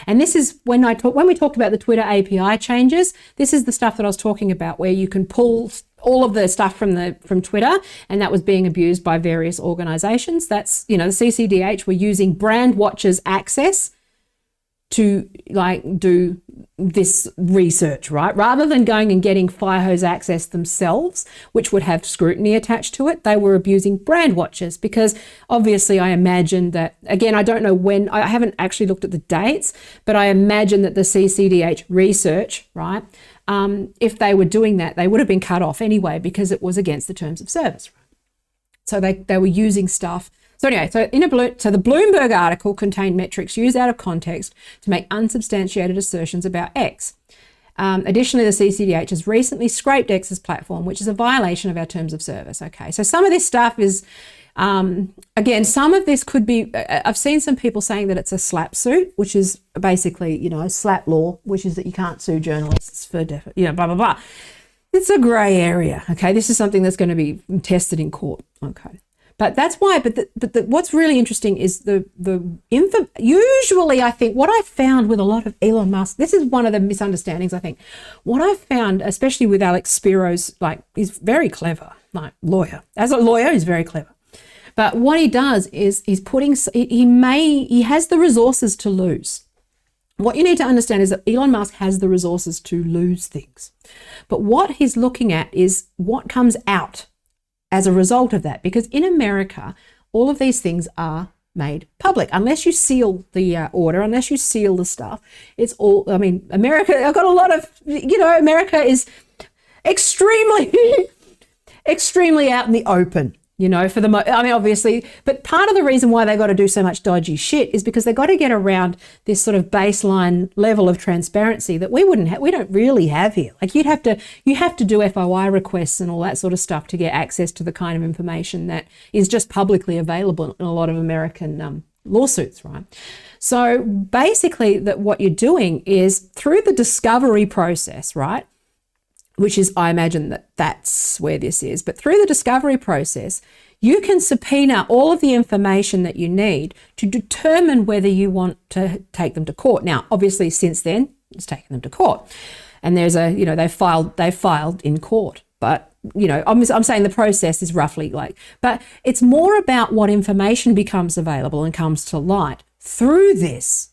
A: And this is when we talked about the Twitter API changes, this is the stuff that I was talking about where you can pull all of the stuff from Twitter, and that was being abused by various organizations. That's, the CCDH were using Brandwatch's access to like do this research, right? Rather than going and getting Firehose access themselves, which would have scrutiny attached to it, they were abusing brand watchers because obviously I imagine that, again, I don't know when, I haven't actually looked at the dates, but I imagine that the CCDH research, right, if they were doing that, they would have been cut off anyway because it was against the terms of service. So they were using stuff. So anyway, so the Bloomberg article contained metrics used out of context to make unsubstantiated assertions about X. Additionally, the CCDH has recently scraped X's platform, which is a violation of our terms of service. Okay, so some of this stuff is, again, some of this could be, I've seen some people saying that it's a SLAPP suit, which is basically, you know, SLAPP law, which is that you can't sue journalists for, you know, blah, blah, blah. It's a grey area. Okay, this is something that's going to be tested in court. Okay. But that's why, what's really interesting is the info. Usually I think what I found with a lot of Elon Musk, this is one of the misunderstandings, I think. What I found, especially with Alex Spiro's, like, he's very clever, like lawyer. As a lawyer, he's very clever. But what he does is he has the resources to lose. What you need to understand is that Elon Musk has the resources to lose things. But what he's looking at is what comes out as a result of that, because in America, all of these things are made public. Unless you seal the order, unless you seal the stuff, it's all, I mean, America, I've got a lot of, you know, America is extremely, extremely out in the open, you know, for the, I mean, obviously, but part of the reason why they got to do so much dodgy shit is because they got to get around this sort of baseline level of transparency that we don't really have here. Like you have to do FOI requests and all that sort of stuff to get access to the kind of information that is just publicly available in a lot of American lawsuits, right? So basically that what you're doing is through the discovery process, right? Which is, I imagine that's where this is. But through the discovery process, you can subpoena all of the information that you need to determine whether you want to take them to court. Now, obviously, since then, it's taken them to court. And there's a, you know, they've filed in court. But, you know, I'm saying the process is roughly like, but it's more about what information becomes available and comes to light through this.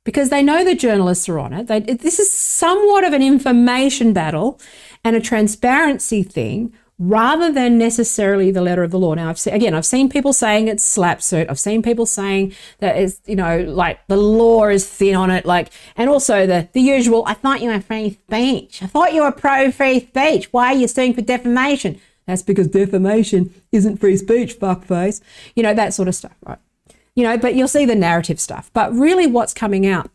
A: Because they know the journalists are on it. This is somewhat of an information battle and a transparency thing rather than necessarily the letter of the law. Now, I've seen people saying it's SLAPP suit. I've seen people saying that it's, you know, like the law is thin on it. Like, and also the usual, I thought you were free speech. I thought you were pro free speech. Why are you suing for defamation? That's because defamation isn't free speech, fuckface. You know, that sort of stuff, right? You know, but you'll see the narrative stuff. But really what's coming out,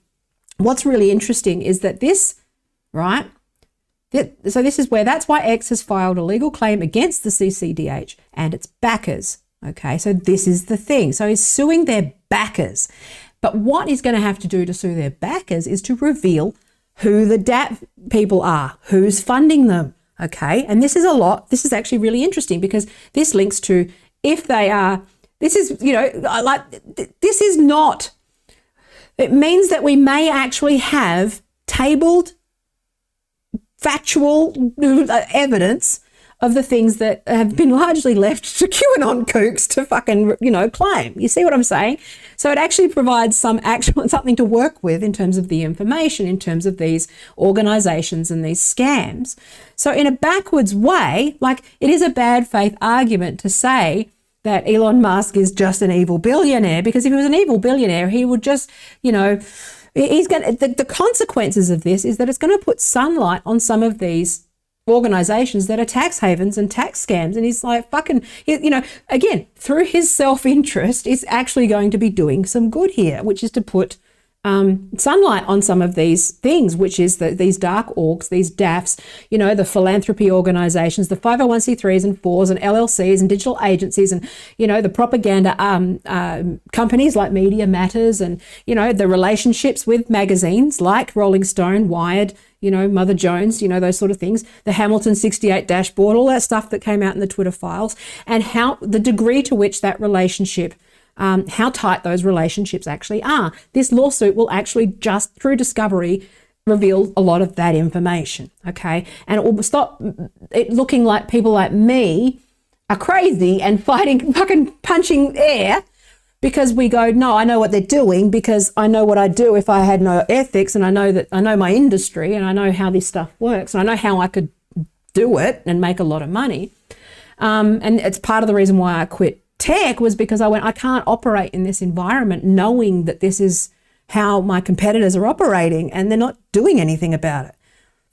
A: what's really interesting is that this, right? So this is where, that's why X has filed a legal claim against the CCDH and its backers. Okay, so this is the thing. So he's suing their backers. But what he's going to have to do to sue their backers is to reveal who the DAP people are, who's funding them. Okay, and this is actually really interesting because this links to if they are, this is, you know, like, this is not, it means that we may actually have tabled factual evidence of the things that have been largely left to QAnon kooks to fucking, you know, claim. You see what I'm saying? So it actually provides something to work with in terms of the information, in terms of these organizations and these scams. So in a backwards way, like, it is a bad faith argument to say that Elon Musk is just an evil billionaire, because if he was an evil billionaire, he would just, you know, he's going to, the consequences of this is that it's going to put sunlight on some of these organizations that are tax havens and tax scams. And he's like, fucking, you know, again, through his self-interest, is actually going to be doing some good here, which is to put sunlight on some of these things, which is these dark orgs, these DAFs, you know, the philanthropy organizations, the 501c3s and 4s and LLCs and digital agencies, and, you know, the propaganda companies like Media Matters, and, you know, the relationships with magazines like Rolling Stone, Wired, you know, Mother Jones, you know, those sort of things, the Hamilton 68 dashboard, all that stuff that came out in the Twitter files, and how the degree to which that relationship, how tight those relationships actually are. This lawsuit will actually, just through discovery, reveal a lot of that information, okay? And it will stop it looking like people like me are crazy and fighting, fucking punching air, because we go, no, I know what they're doing because I know what I'd do if I had no ethics, and I know my industry, and I know how this stuff works, and I know how I could do it and make a lot of money. And it's part of the reason why I quit tech, was because I can't operate in this environment knowing that this is how my competitors are operating and they're not doing anything about it.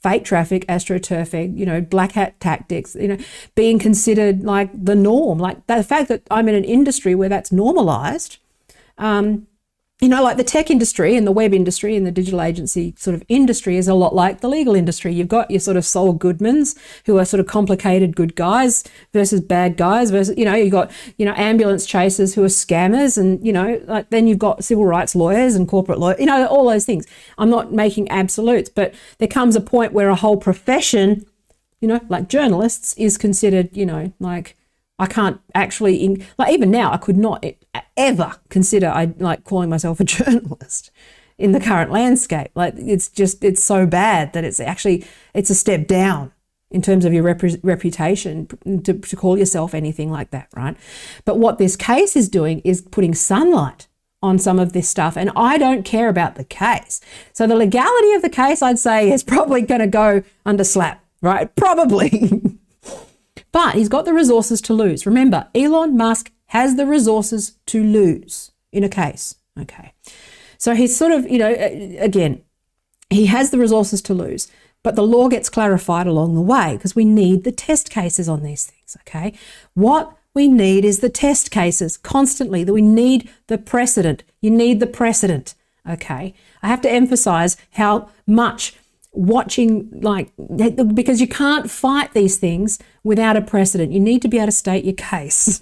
A: Fake traffic, astroturfing, black hat tactics, being considered like the norm. Like the fact that I'm in an industry where that's normalized, like the tech industry and the web industry and the digital agency sort of industry is a lot like the legal industry. You've got your sort of Saul Goodmans, who are sort of complicated good guys versus bad guys versus, you've got, ambulance chasers who are scammers, and, then you've got civil rights lawyers and corporate lawyers, all those things. I'm not making absolutes, but there comes a point where a whole profession, like journalists, is considered, like, I can't actually, even now, I could not ever consider calling myself a journalist in the current landscape. Like it's so bad that it's a step down in terms of your reputation to call yourself anything like that, right? But what this case is doing is putting sunlight on some of this stuff, and I don't care about the case. So the legality of the case, I'd say, is probably going to go under slap, right? Probably. But he's got the resources to lose. Remember, Elon Musk has the resources to lose in a case. Okay. So he's sort of, again, he has the resources to lose, but the law gets clarified along the way because we need the test cases on these things. Okay. What we need is the test cases constantly, that we need the precedent. You need the precedent. Okay. I have to emphasize how much watching, because you can't fight these things without a precedent. You need to be able to state your case.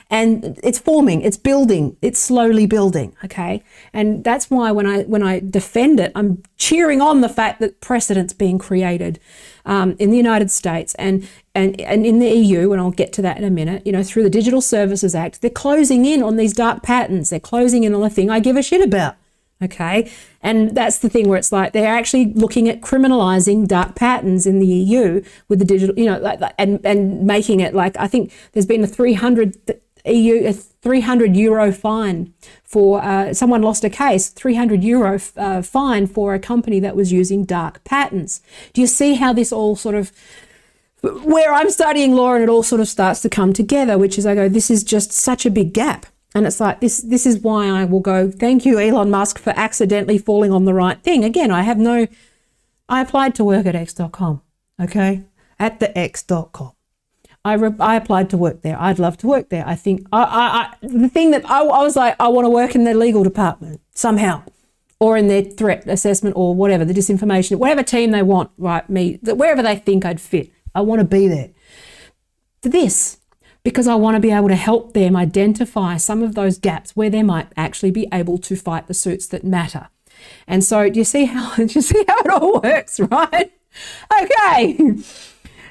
A: And it's forming, it's building, it's slowly building, okay? And that's why when I defend it, I'm cheering on the fact that precedent's being created in the United States and in the EU, and I'll get to that in a minute, through the Digital Services Act. They're closing in on these dark patterns. They're closing in on the thing I give a shit about. Okay. And that's the thing where it's like they're actually looking at criminalizing dark patterns in the EU with the digital, and making it like, I think there's been a 300 euro fine for someone lost a case, 300 euro fine for a company that was using dark patterns. Do you see how this all sort of, where I'm studying law and it all sort of starts to come together, which is I go, this is just such a big gap. And it's like, this is why I will go, thank you, Elon Musk, for accidentally falling on the right thing. Again, I applied to work at X.com, okay? At the X.com. I applied to work there. I'd love to work there. I think, the thing that I was like, I want to work in their legal department somehow, or in their threat assessment or whatever, the disinformation, whatever team they want, right? Wherever they think I'd fit, I want to be there. For this, because I want to be able to help them identify some of those gaps where they might actually be able to fight the suits that matter. And so do you see how it all works, right? Okay.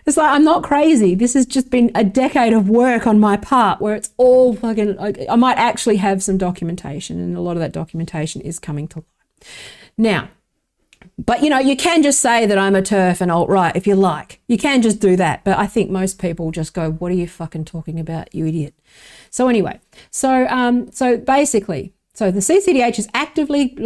A: It's like, I'm not crazy. This has just been a decade of work on my part where it's all fucking, I might actually have some documentation, and a lot of that documentation is coming to light. Now, but, you can just say that I'm a TERF and alt-right if you like. You can just do that. But I think most people just go, what are you fucking talking about, you idiot? So anyway, so basically, the CCDH is actively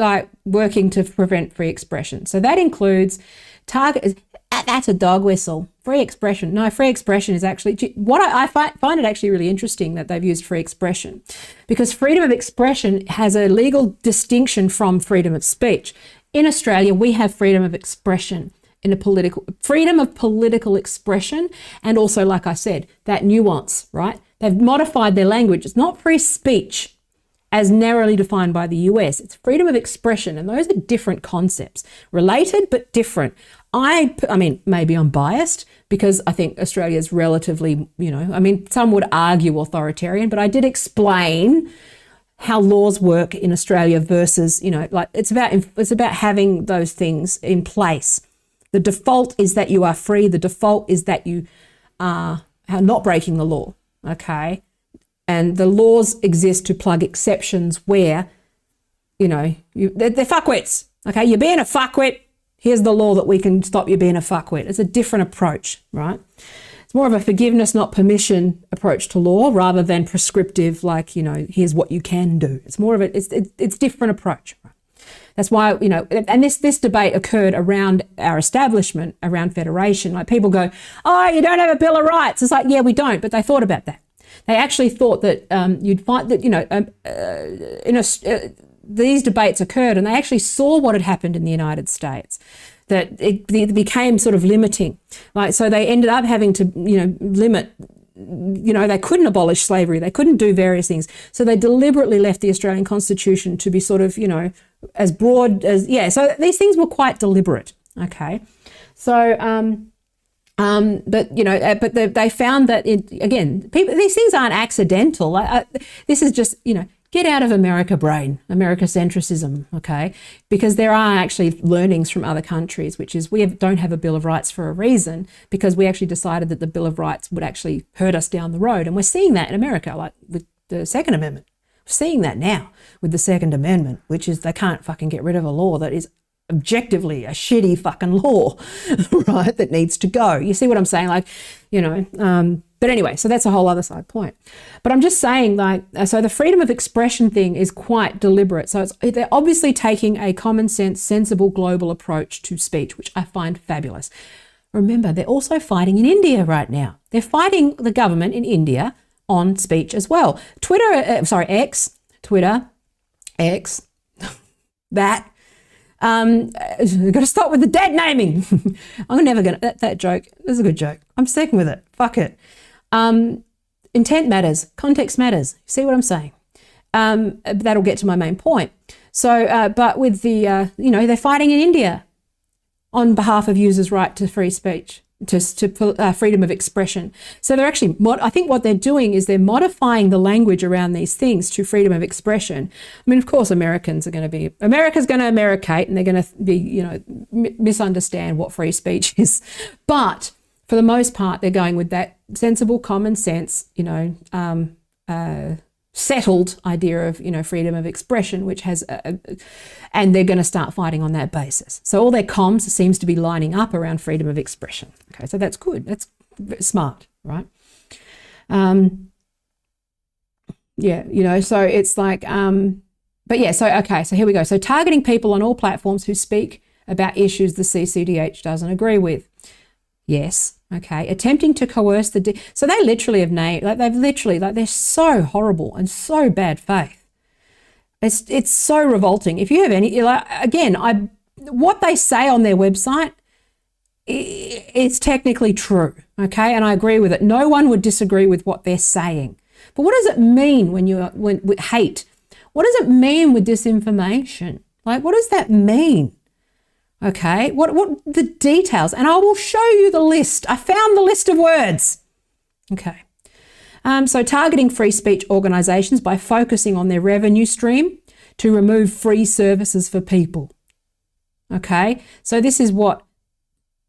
A: working to prevent free expression. So that includes that's a dog whistle. Free expression. No, free expression is actually, what I find it actually really interesting that they've used free expression, because freedom of expression has a legal distinction from freedom of speech. In Australia, we have freedom of expression freedom of political expression, and also, like I said, that nuance, right? They've modified their language. It's not free speech as narrowly defined by the US. It's freedom of expression, and those are different concepts, related but different. I mean, maybe I'm biased because I think Australia is relatively, some would argue authoritarian, but I did explain how laws work in Australia versus, it's about having those things in place. The default is that you are free. The default is that you are not breaking the law, okay? And the laws exist to plug exceptions where, they're fuckwits, okay? You're being a fuckwit. Here's the law that we can stop you being a fuckwit. It's a different approach, right? It's more of a forgiveness, not permission approach. approach to law rather than prescriptive, like, here's what you can do. It's more of it's different approach. That's why, and this debate occurred around our establishment, around federation. Like, people go, oh, you don't have a Bill of Rights. It's like, yeah, we don't, but they thought about that. They actually thought that you'd find that, these debates occurred, and they actually saw what had happened in the United States, that it became sort of limiting. Like, so they ended up having to, limit, they couldn't abolish slavery. They couldn't do various things. So they deliberately left the Australian Constitution to be sort of, as broad as, so these things were quite deliberate. Okay. So, but they found that these things aren't accidental. This is just, get out of America brain, Americocentrism, okay? Because there are actually learnings from other countries, which is we don't have a Bill of Rights for a reason, because we actually decided that the Bill of Rights would actually hurt us down the road. And we're seeing that in America, like with the Second Amendment. We're seeing that now with the Second Amendment, which is they can't fucking get rid of a law that is objectively a shitty fucking law, right, that needs to go. You see what I'm saying? Like, but anyway, so that's a whole other side point. But I'm just saying, like, so the freedom of expression thing is quite deliberate. So they're obviously taking a common sense, sensible global approach to speech, which I find fabulous. Remember, they're also fighting in India right now. They're fighting the government in India on speech as well. X, that. I've got to stop with the dead naming. I'm never going to, that joke, that's a good joke. I'm sticking with it. Fuck it. Intent matters. Context matters. See what I'm saying? That'll get to my main point. So, but with the, they're fighting in India on behalf of users' right to free speech, to freedom of expression. So they're actually, I think what they're doing is they're modifying the language around these things to freedom of expression. I mean, of course, America's going to Americate, and they're going to be, misunderstand what free speech is. But for the most part, they're going with that sensible, common sense, settled idea of, freedom of expression, which has, and they're going to start fighting on that basis. So all their comms seems to be lining up around freedom of expression. Okay, so that's good. That's smart, right? So it's like, so here we go. So targeting people on all platforms who speak about issues the CCDH doesn't agree with. Yes. Okay. Attempting to coerce so they literally have named, they're so horrible and so bad faith. It's so revolting. If you have any, what they say on their website, it's technically true. Okay. And I agree with it. No one would disagree with what they're saying. But what does it mean when with hate? What does it mean with disinformation? Like, what does that mean? Okay, what the details? And I will show you the list. I found the list of words. Okay. So targeting free speech organisations by focusing on their revenue stream to remove free services for people. Okay, so this is what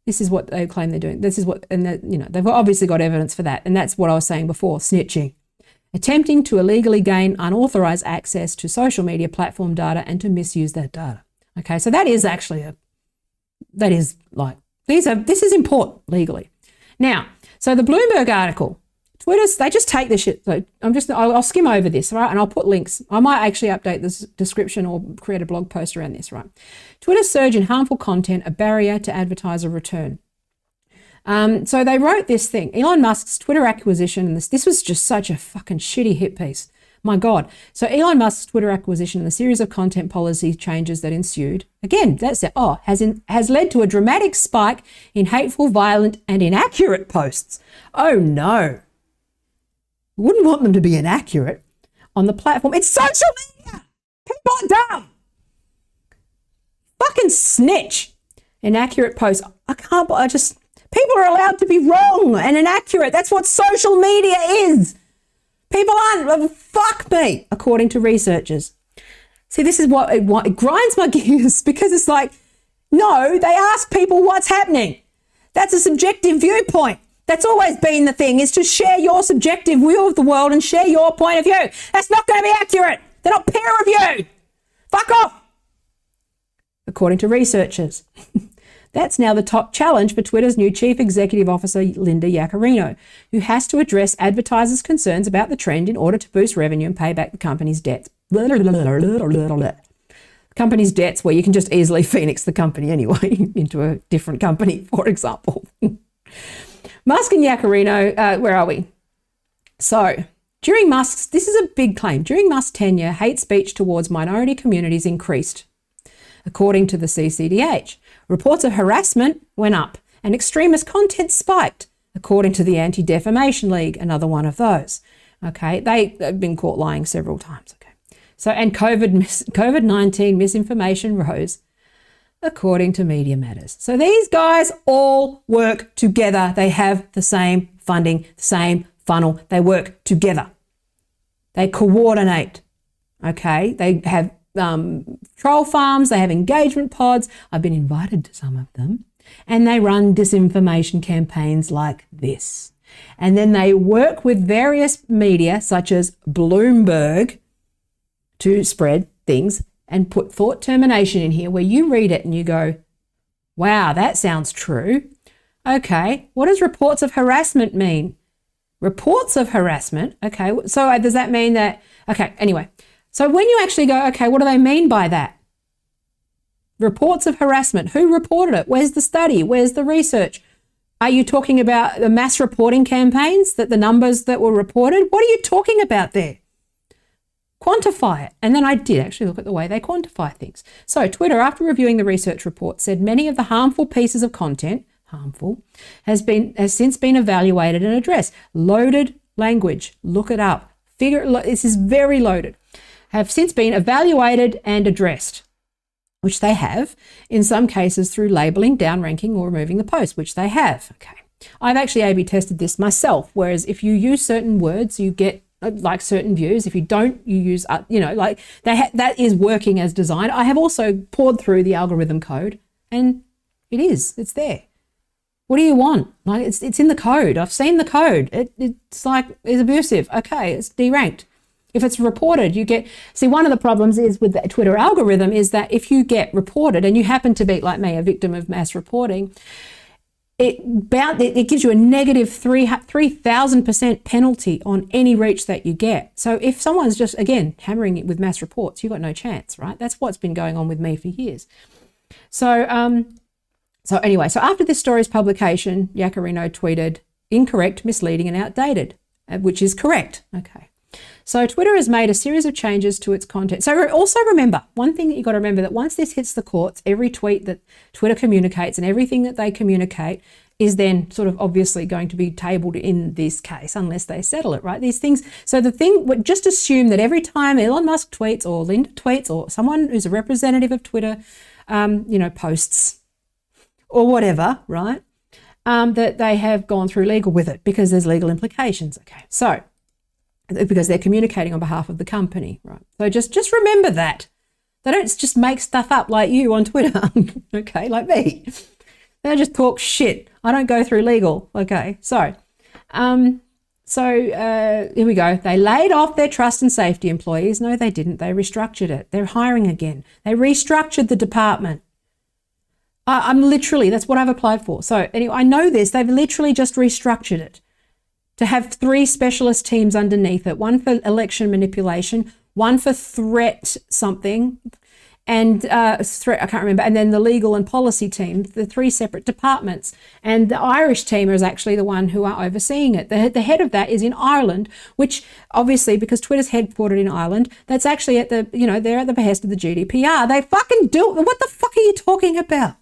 A: they claim they're doing. This is what, and they've obviously got evidence for that. And that's what I was saying before, snitching. Attempting to illegally gain unauthorised access to social media platform data and to misuse that data. Okay, so that is actually this is important legally. Now, so the Bloomberg article, Twitter, they just take this shit. So I'll skim over this, right? And I'll put links. I might actually update this description or create a blog post around this, right? Twitter's surge in harmful content, a barrier to advertiser return. So they wrote this thing, Elon Musk's Twitter acquisition, and this was just such a fucking shitty hit piece. My God. So Elon Musk's Twitter acquisition and the series of content policy changes that ensued, again, has led to a dramatic spike in hateful, violent, and inaccurate posts. Oh no. Wouldn't want them to be inaccurate on the platform. It's social media. People are dumb. Fucking snitch. Inaccurate posts. People are allowed to be wrong and inaccurate. That's what social media is. People aren't, fuck me, according to researchers. See, this is what it grinds my gears, because it's like, no, they ask people what's happening. That's a subjective viewpoint. That's always been the thing, is to share your subjective view of the world and share your point of view. That's not going to be accurate. They're not peer reviewed. Fuck off. According to researchers. That's now the top challenge for Twitter's new Chief Executive Officer, Linda Yaccarino, who has to address advertisers' concerns about the trend in order to boost revenue and pay back the company's debts. Company's debts, where you can just easily phoenix the company anyway into a different company, for example. Musk and Yaccarino, where are we? So, during Musk's, this is a big claim, during Musk's tenure, hate speech towards minority communities increased, according to the CCDH. Reports of harassment went up and extremist content spiked, according to the Anti-Defamation League, another one of those. Okay, they've been caught lying several times. Okay, so, and COVID-19 misinformation rose, according to Media Matters. So these guys all work together. They have the same funding, the same funnel. They work together. They coordinate. Okay, they have troll farms. They have engagement pods. I've been invited to some of them. And they run disinformation campaigns like this. And then they work with various media, such as Bloomberg, to spread things and put thought termination in here where you read it and you go, wow, that sounds true. Okay, what does reports of harassment mean? Reports of harassment, okay, so does that mean that, okay, anyway. So when you actually go, okay, what do they mean by that? Reports of harassment, who reported it? Where's the study? Where's the research? Are you talking about the mass reporting campaigns, that the numbers that were reported? What are you talking about there? Quantify it. And then I did actually look at the way they quantify things. So Twitter, after reviewing the research report, said many of the harmful pieces of content, has since been evaluated and addressed. Loaded language, look it up. This is very loaded. Have since been evaluated and addressed, which they have, in some cases through labeling, downranking, or removing the post, which they have. Okay. I've actually A/B tested this myself, whereas if you use certain words, you get like certain views. If you don't, you use, like that is working as designed. I have also poured through the algorithm code and it's there. What do you want? Like it's in the code. I've seen the code. It's abusive. Okay, it's deranked. If it's reported, you get, see, one of the problems is with the Twitter algorithm is that if you get reported and you happen to be, like me, a victim of mass reporting, it gives you a negative 3,000% penalty on any reach that you get. So if someone's just, again, hammering it with mass reports, you've got no chance, right? That's what's been going on with me for years. So anyway, so after this story's publication, Yaccarino tweeted, incorrect, misleading, and outdated, which is correct. Okay. So Twitter has made a series of changes to its content. So also remember, one thing that you've got to remember, that once this hits the courts, every tweet that Twitter communicates and everything that they communicate is then sort of obviously going to be tabled in this case, unless they settle it, right? These things. So the thing, just assume that every time Elon Musk tweets or Linda tweets or someone who's a representative of Twitter, posts or whatever, right? That they have gone through legal with it because there's legal implications. Okay. So, because they're communicating on behalf of the company, right? So just remember that. They don't just make stuff up like you on Twitter, okay, like me. They just talk shit. I don't go through legal, okay? So here we go. They laid off their trust and safety employees. No, they didn't. They restructured it. They're hiring again. They restructured the department. I'm literally, that's what I've applied for. So anyway, I know this. They've literally just restructured it to have 3 specialist teams underneath it, one for election manipulation, one for threat something, and threat, I can't remember, and then the legal and policy team, the 3 separate departments. And the Irish team is actually the one who are overseeing it. The head of that is in Ireland, which obviously, because Twitter's headquartered in Ireland, that's actually at the, they're at the behest of the GDPR. They fucking do it. What the fuck are you talking about?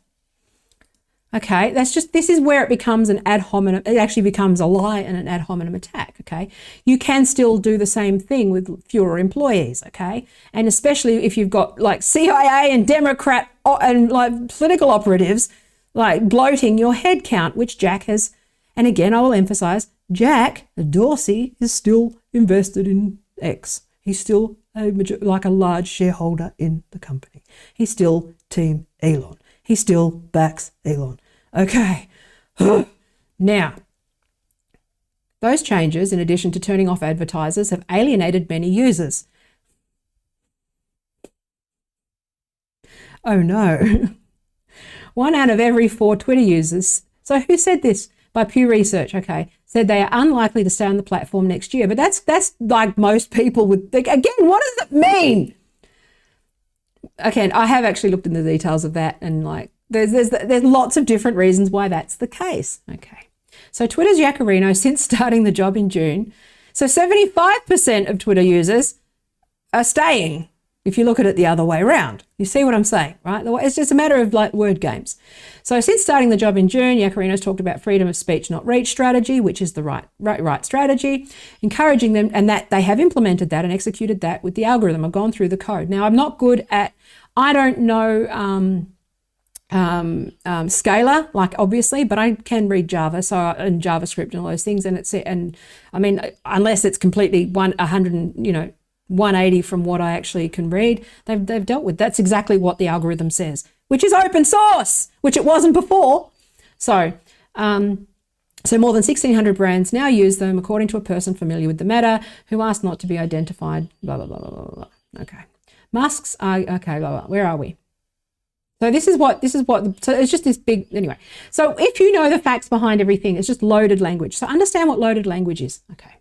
A: Okay, this is where it becomes an ad hominem. It actually becomes a lie and an ad hominem attack, okay? You can still do the same thing with fewer employees, okay? And especially if you've got like CIA and Democrat and like political operatives like bloating your head count, which Jack has. And again, I will emphasize, Jack Dorsey is still invested in X. He's still a large shareholder in the company. He's still Team Elon. He still backs Elon. Okay. Now, those changes, in addition to turning off advertisers, have alienated many users. Oh no. 1 out of every 4 Twitter users. So who said this? By Pew Research, okay, said they are unlikely to stay on the platform next year. But that's like most people would think. Again, what does it mean? Okay, I have actually looked into the details of that, and like there's lots of different reasons why that's the case. Okay, so Twitter's Yaccarino, since starting the job in June, so 75% of Twitter users are staying. If you look at it the other way around, you see what I'm saying, right? It's just a matter of like word games. So since starting the job in June, Yaccarino's talked about freedom of speech, not reach strategy, which is the right strategy, encouraging them, and that they have implemented that and executed that with the algorithm. I've gone through the code. Now, I'm not good at, I don't know Scala, like obviously, but I can read Java, and JavaScript and all those things, and I mean, unless it's completely 180 from what I actually can read, they've dealt with. That's exactly what the algorithm says, which is open source, which it wasn't before. So more than 1,600 brands now use them, according to a person familiar with the matter who asked not to be identified, blah, blah, blah, blah, blah, blah. Okay. Masks are, okay, blah, blah. Where are we? So so it's just this big, anyway. So if you know the facts behind everything, it's just loaded language. So understand what loaded language is. Okay.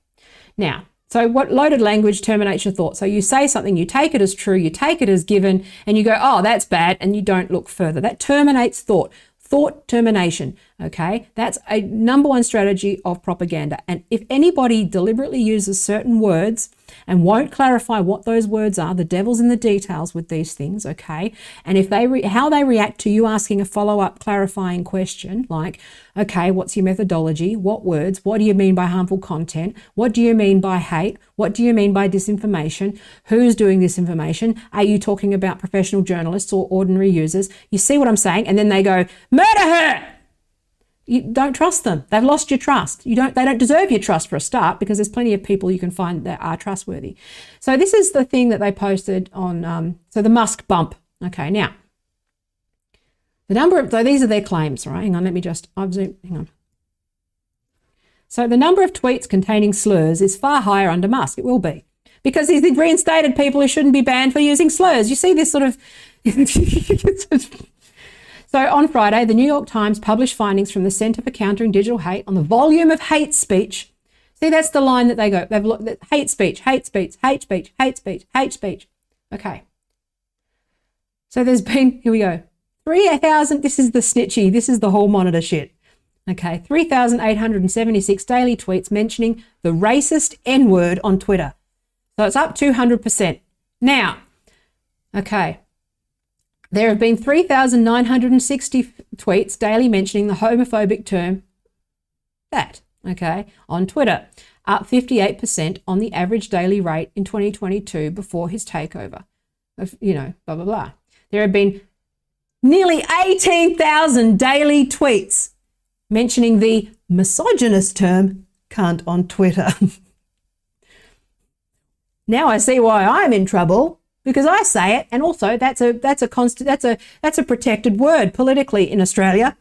A: Now, so what loaded language terminates your thought. So you say something, you take it as true, you take it as given, and you go, oh, that's bad, and you don't look further. That terminates thought. Thought termination, okay? That's a number one strategy of propaganda. And if anybody deliberately uses certain words and won't clarify what those words are, the devil's in the details with these things, okay? And if how they react to you asking a follow-up clarifying question, like, okay, what's your methodology? What words? What do you mean by harmful content? What do you mean by hate? What do you mean by disinformation? Who's doing disinformation? Are you talking about professional journalists or ordinary users? You see what I'm saying? And then they go, murder her! You don't trust them. They've lost your trust. They don't deserve your trust for a start, because there's plenty of people you can find that are trustworthy. So this is the thing that they posted on, so the Musk bump. Okay, now, so these are their claims, right? Hang on, hang on. So the number of tweets containing slurs is far higher under Musk. It will be, because he's reinstated people who shouldn't be banned for using slurs. You see this sort of... So on Friday, the New York Times published findings from the Center for Countering Digital Hate on the volume of hate speech. See, that's the line that they go. They've looked at hate speech, hate speech, hate speech, hate speech, hate speech. Okay. So there's been, here we go, 3,000, this is the snitchy, this is the hall monitor shit. Okay, 3,876 daily tweets mentioning the racist N-word on Twitter. So it's up 200%. Now, okay. There have been 3,960 tweets daily mentioning the homophobic term that, okay, on Twitter, up 58% on the average daily rate in 2022 before his takeover of, blah, blah, blah. There have been nearly 18,000 daily tweets mentioning the misogynist term cunt on Twitter. Now I see why I'm in trouble. Because I say it, and also that's a protected word politically in Australia.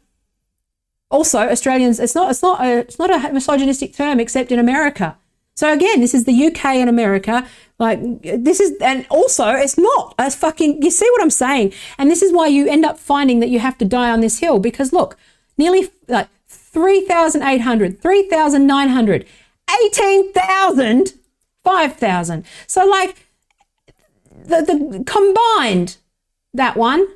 A: Also, Australians, it's not a misogynistic term except in America. So again, this is the UK and America. And also it's not a fucking. You see what I'm saying? And this is why you end up finding that you have to die on this hill, because look, nearly 3,800, 3,900, 18,000, 5,000. So the combined, that one,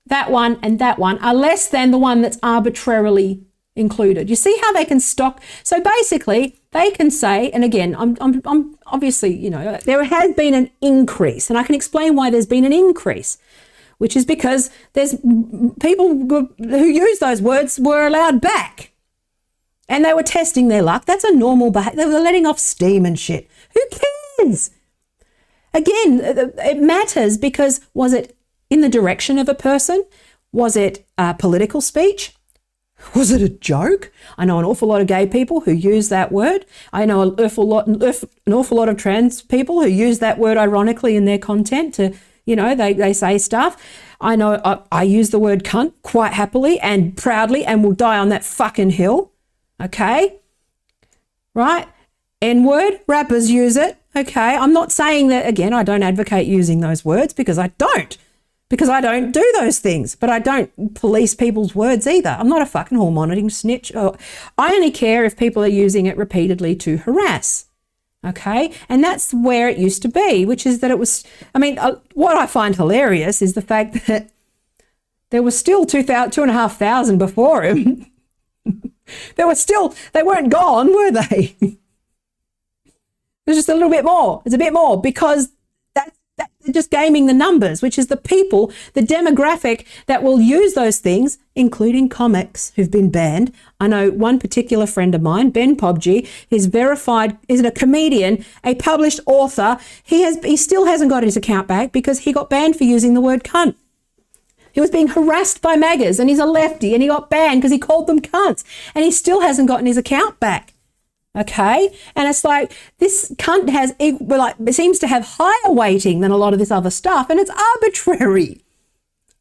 A: and that one are less than the one that's arbitrarily included. You see how they can stock? So basically, they can say, and again, I'm obviously, there has been an increase, and I can explain why there's been an increase, which is because there's people who use those words were allowed back, and they were testing their luck. That's a normal behavior. They were letting off steam and shit. Who cares? Again, it matters because was it in the direction of a person? Was it political speech? Was it a joke? I know an awful lot of gay people who use that word. I know an awful lot of trans people who use that word ironically in their content to, they say stuff. I know I use the word cunt quite happily and proudly and will die on that fucking hill. Okay? Right? N-word, rappers use it. Okay, I'm not saying that, again, I don't advocate using those words because I don't. because I don't do those things, but I don't police people's words either. I'm not a fucking hall monitoring snitch. I only care if people are using it repeatedly to harass. Okay. And that's where it used to be, which is that it was, what I find hilarious is the fact that there was still 2,500 before him. They weren't gone, were they? There's just a little bit more. It's a bit more because that's just gaming the numbers, which is the people, the demographic that will use those things, including comics who've been banned. I know one particular friend of mine, Ben Pobji, is verified, is a comedian, a published author. He still hasn't got his account back because he got banned for using the word cunt. He was being harassed by MAGAs and he's a lefty and he got banned because he called them cunts and he still hasn't gotten his account back. Okay. And it's like this cunt it seems to have higher weighting than a lot of this other stuff and it's arbitrary.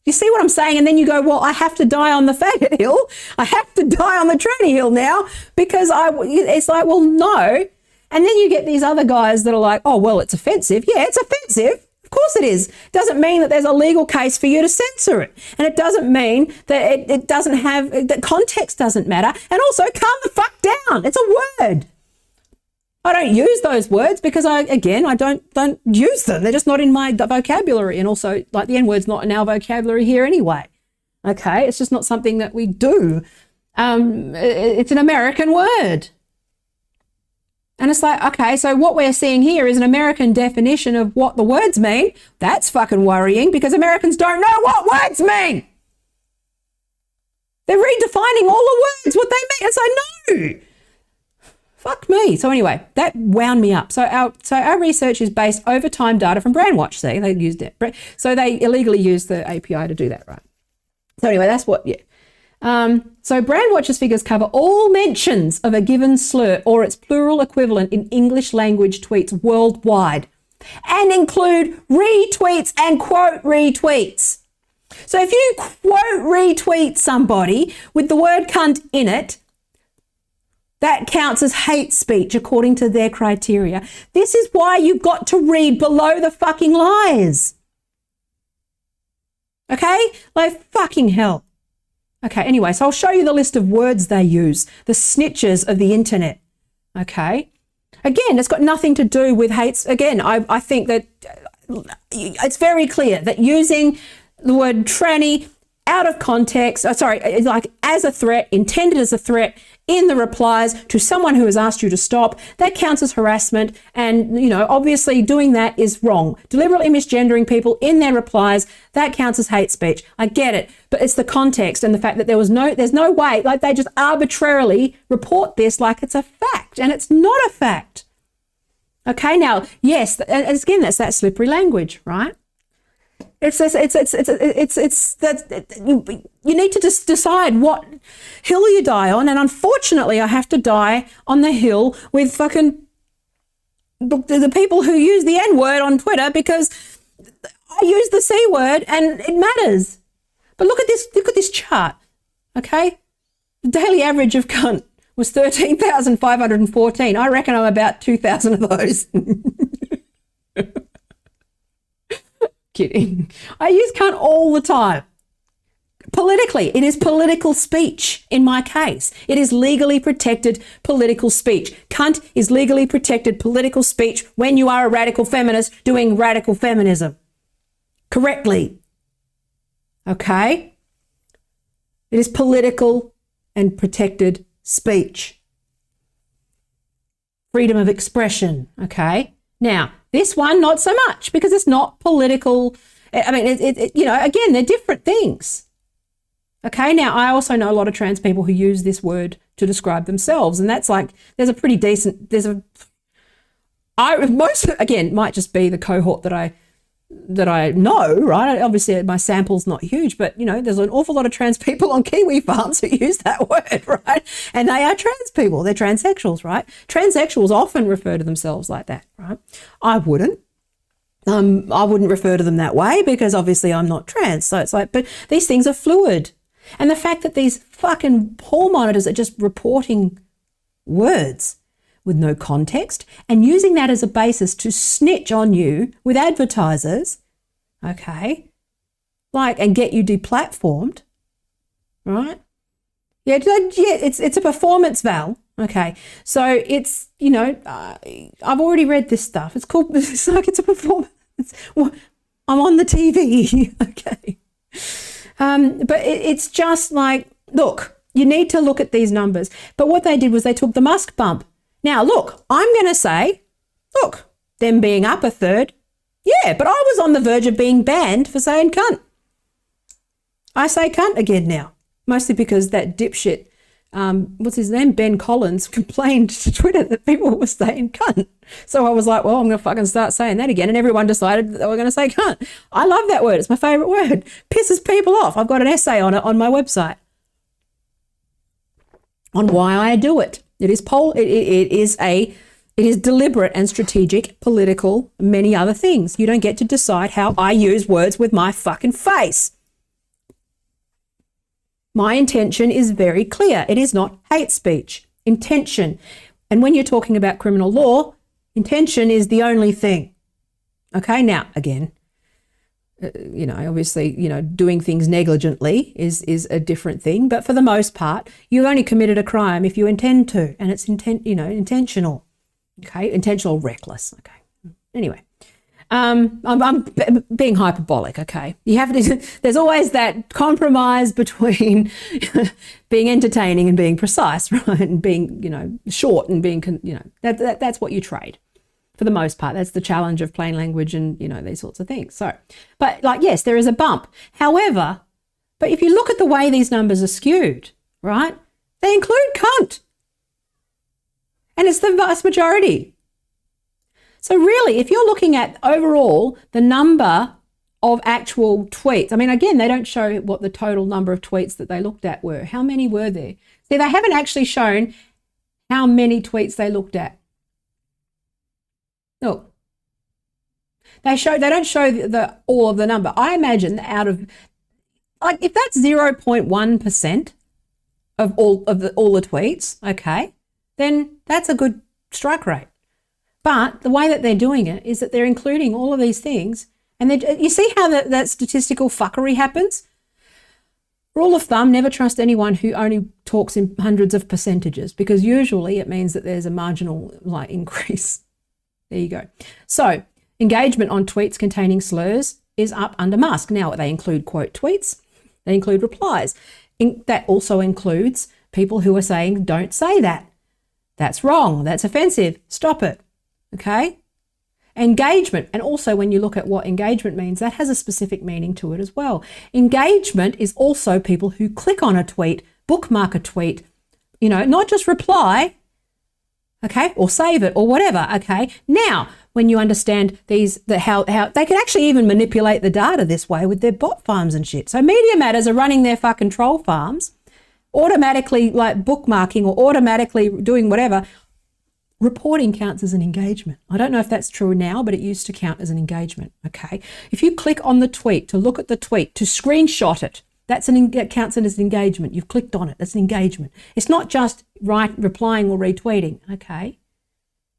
A: You see what I'm saying? And then you go, well, I have to die on the faggot hill. I have to die on the tranny hill now because it's like, well, no. And then you get these other guys that are like, oh, well, it's offensive. Yeah, it's offensive. Of course it is. Doesn't mean that there's a legal case for you to censor it. And it doesn't mean that it doesn't have, that context doesn't matter. And also, calm the fuck down. It's a word. I don't use those words because I don't use them. They're just not in my vocabulary. And also, like, the N-word's not in our vocabulary here anyway. Okay? It's just not something that we do. It's an American word. And it's like, okay, so what we're seeing here is an American definition of what the words mean. That's fucking worrying because Americans don't know what words mean. They're redefining all the words, what they mean. It's like, no, fuck me. So anyway, that wound me up. So our research is based over time data from Brandwatch. See, they used it. So they illegally used the API to do that, right? So anyway, that's what, yeah. So Brandwatch's figures cover all mentions of a given slur or its plural equivalent in English language tweets worldwide and include retweets and quote retweets. So if you quote retweet somebody with the word cunt in it, that counts as hate speech according to their criteria. This is why you've got to read below the fucking lies. Okay? Like fucking hell. Okay, anyway, so I'll show you the list of words they use, the snitches of the internet. Okay? Again, it's got nothing to do with hates. Again, I think that it's very clear that using the word tranny out of context, like as a threat, intended as a threat in the replies to someone who has asked you to stop, that counts as harassment. And, you know, obviously doing that is wrong. Deliberately misgendering people in their replies, that counts as hate speech. I get it. But it's the context and the fact that there's no way, like they just arbitrarily report this like it's a fact. And it's not a fact. Okay, now, yes, again, that's that slippery language, right? It's that you need to just decide what hill you die on, and unfortunately, I have to die on the hill with fucking the people who use the N-word on Twitter because I use the C word and it matters. But look at this chart, okay? The daily average of cunt was 13,514. I reckon I'm about 2,000 of those. Kidding. I use cunt all the time. Politically, it is political speech in my case. It is legally protected political speech. Cunt is legally protected political speech when you are a radical feminist doing radical feminism. Correctly. Okay? It is political and protected speech. Freedom of expression. Okay? Now, this one, not so much because it's not political. I mean, again, they're different things. Okay, now I also know a lot of trans people who use this word to describe themselves, and that's like, there's a pretty decent, might just be the cohort that I know, right? Obviously my sample's not huge, but you know, there's an awful lot of trans people on Kiwi farms who use that word, right? And they are trans people, they're transsexuals, right? Transsexuals often refer to themselves like that, right? I wouldn't refer to them that way because obviously I'm not trans. So it's like, but these things are fluid. And the fact that these fucking hall monitors are just reporting words with no context and using that as a basis to snitch on you with advertisers, okay, like, and get you deplatformed, right? Yeah, it's a performance val. Okay, so it's, I've already read this stuff. It's called, it's like it's a performance. Well, I'm on the TV. Okay. But it's just like, look, you need to look at these numbers. But what they did was they took the Musk bump. Now, look, I'm going to say, look, them being up a third, yeah, but I was on the verge of being banned for saying cunt. I say cunt again now, mostly because that dipshit, what's his name, Ben Collins, complained to Twitter that people were saying cunt. So I was like, well, I'm going to fucking start saying that again. And everyone decided that they were going to say cunt. I love that word. It's my favourite word. Pisses people off. I've got an essay on it on my website on why I do it. It is deliberate and strategic, political, many other things. You don't get to decide how I use words with my fucking face. My intention is very clear. It is not hate speech. Intention. And when you're talking about criminal law, intention is the only thing. Okay, now, again, obviously, doing things negligently is a different thing. But for the most part, you've only committed a crime if you intend to, and it's intentional. Okay, intentional, reckless. Okay. Anyway, I'm being hyperbolic. Okay, you have to. There's always that compromise between being entertaining and being precise, right? And being, short and being, that's what you trade. For the most part, that's the challenge of plain language and, these sorts of things. So, but yes, there is a bump. However, but if you look at the way these numbers are skewed, right, they include cunt. And it's the vast majority. So really, if you're looking at overall the number of actual tweets, I mean, again, they don't show what the total number of tweets that they looked at were. How many were there? See, they haven't actually shown how many tweets they looked at. No, they don't show all of the number. I imagine that out of, like, if that's 0.1% of all the tweets, okay, then that's a good strike rate. But the way that they're doing it is that they're including all of these things, and you see how that statistical fuckery happens. Rule of thumb: never trust anyone who only talks in hundreds of percentages, because usually it means that there's a marginal increase. There you go. So engagement on tweets containing slurs is up under Musk. Now, they include quote tweets. They include replies. That also includes people who are saying, don't say that. That's wrong. That's offensive. Stop it. Okay? Engagement. And also when you look at what engagement means, that has a specific meaning to it as well. Engagement is also people who click on a tweet, bookmark a tweet, not just reply, okay, or save it or whatever, okay? Now, when you understand how they can actually even manipulate the data this way with their bot farms and shit. So Media Matters are running their fucking troll farms, automatically like bookmarking or automatically doing whatever. Reporting counts as an engagement. I don't know if that's true now, but it used to count as an engagement, okay? If you click on the tweet, to look at the tweet, to screenshot it, that counts as an engagement. You've clicked on it. That's an engagement. It's not just replying or retweeting, okay?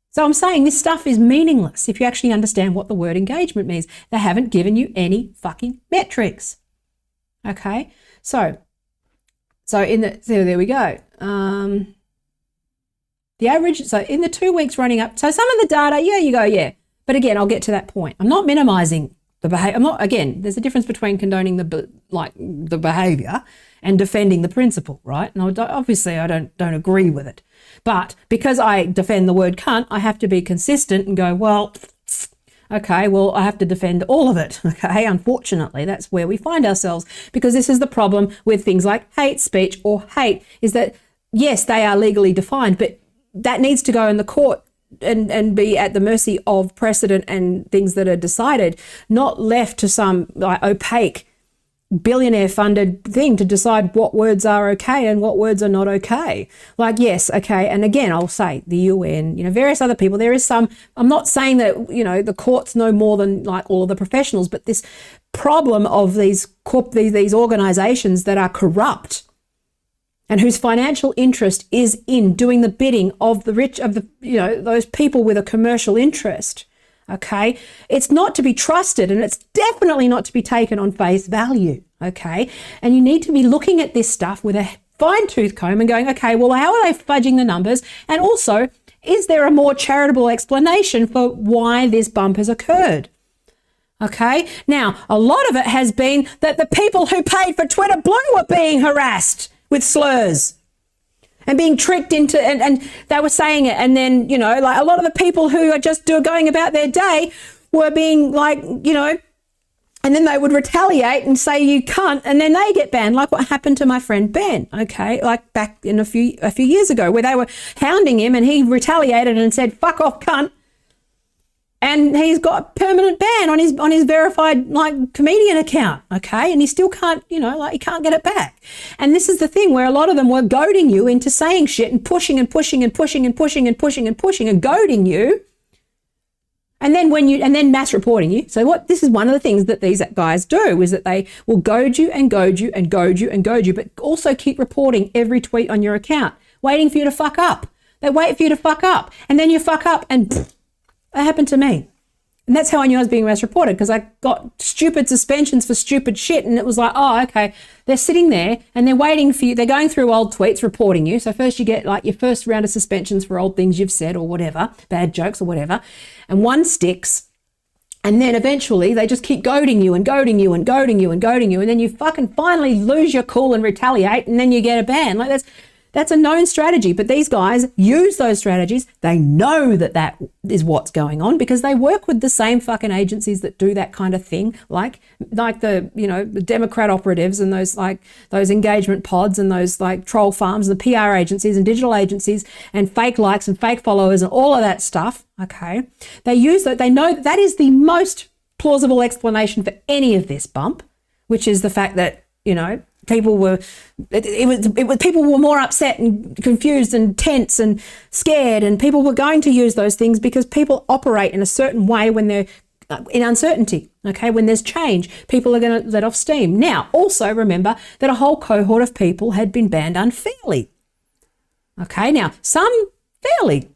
A: So I'm saying this stuff is meaningless if you actually understand what the word engagement means. They haven't given you any fucking metrics, okay? So there we go. The average, so in the 2 weeks running up, so some of the data, yeah. But again, I'll get to that point. I'm not minimizing the behavior. There's a difference between condoning the behavior and defending the principle, right? And obviously I don't agree with it. But because I defend the word cunt, I have to be consistent and go, well, okay, well, I have to defend all of it, okay? Unfortunately, that's where we find ourselves, because this is the problem with things like hate speech or hate, is that, yes, they are legally defined, but that needs to go in the court and be at the mercy of precedent and things that are decided, not left to some opaque billionaire funded thing to decide what words are okay and what words are not okay. Yes, okay. And again, I'll say the UN, various other people, there is some, I'm not saying that, the courts know more than all of the professionals, but this problem of these organizations that are corrupt and whose financial interest is in doing the bidding of the rich, of those people with a commercial interest, okay? It's not to be trusted, and it's definitely not to be taken on face value, okay? And you need to be looking at this stuff with a fine-tooth comb and going, okay, well, how are they fudging the numbers? And also, is there a more charitable explanation for why this bump has occurred? Okay, now, a lot of it has been that the people who paid for Twitter Blue were being harassed with slurs and being tricked into, and they were saying it. And then, you know, like a lot of the people who are just going about their day were being like, you know, and then they would retaliate and say you can't, and then they get banned, like what happened to my friend Ben, okay, like back in a few years ago, where they were hounding him and he retaliated and said, fuck off, cunt. And he's got a permanent ban on his verified like comedian account, okay? And he still can't, you know, like he can't get it back. And this is the thing where a lot of them were goading you into saying shit and pushing and pushing and pushing and pushing and pushing and pushing and goading you. And then mass reporting you. So this is one of the things that these guys do, is that they will goad you and goad you and goad you and goad you, but also keep reporting every tweet on your account, waiting for you to fuck up. They wait for you to fuck up, and then you fuck up, and that happened to me. And that's how I knew I was being mass reported, because I got stupid suspensions for stupid shit. And it was like, oh, okay, they're sitting there and they're waiting for you. They're going through old tweets, reporting you. So first you get like your first round of suspensions for old things you've said or whatever, bad jokes or whatever. And one sticks. And then eventually they just keep goading you and goading you and goading you and goading you. And then you fucking finally lose your cool and retaliate. And then you get a ban. Like that's a known strategy, but these guys use those strategies. They know that is what's going on because they work with the same fucking agencies that do that kind of thing, like the, you know, the Democrat operatives and those engagement pods and those like troll farms and the PR agencies and digital agencies and fake likes and fake followers and all of that stuff, okay? They use that. They know that is the most plausible explanation for any of this bump, which is the fact that, you know, people were more upset and confused and tense and scared, and people were going to use those things because people operate in a certain way when they're in uncertainty, okay? When there's change, people are going to let off steam. Now, also remember that a whole cohort of people had been banned unfairly, okay? Now, some fairly,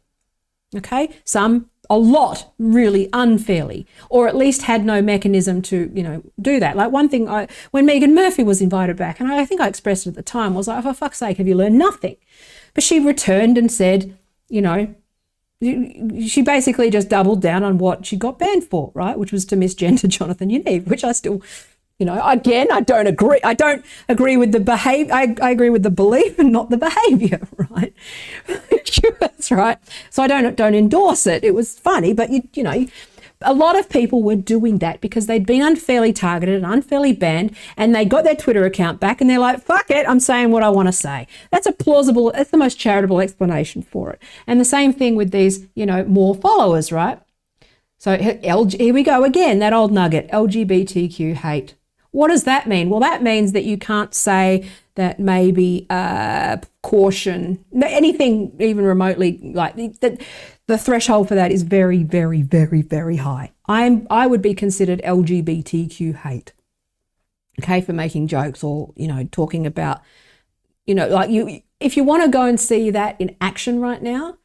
A: okay? Some a lot really unfairly, or at least had no mechanism to, you know, do that. Like one thing, when Megan Murphy was invited back, and I think I expressed it at the time, was like, for fuck's sake, have you learned nothing? But she returned and said, you know, she basically just doubled down on what she got banned for, right? Which was to misgender Jonathan Yaniv, which I still, you know, again, I don't agree. I don't agree with the behavior. I agree with the belief and not the behavior, right? That's right. So I don't endorse it. It was funny, but you know, a lot of people were doing that because they'd been unfairly targeted and unfairly banned, and they got their Twitter account back and they're like, fuck it, I'm saying what I want to say. That's the most charitable explanation for it. And the same thing with these, you know, more followers, right? So here we go again, that old nugget, LGBTQ hate. What does that mean? Well, that means that you can't say that maybe caution, anything even remotely like that. The threshold for that is very, very, very, very high. I would be considered LGBTQ hate, okay, for making jokes or, you know, talking about, you know, like if you want to go and see that in action right now,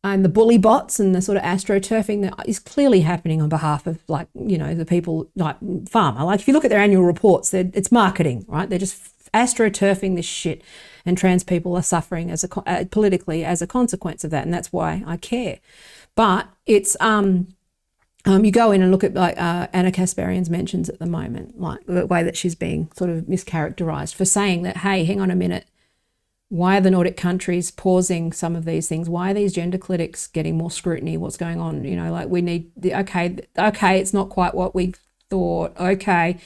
A: and the bully bots and the sort of astroturfing that is clearly happening on behalf of, like, you know, the people like Pharma. Like if you look at their annual reports, it's marketing, right? They're just astroturfing this shit, and trans people are suffering politically as a consequence of that, and that's why I care. But it's you go in and look at like Anna Kasparian's mentions at the moment, like the way that she's being sort of mischaracterized for saying that, hey, hang on a minute. Why are the Nordic countries pausing some of these things? Why are these gender clinics getting more scrutiny? What's going on? You know, like we need okay, it's not quite what we thought. Okay,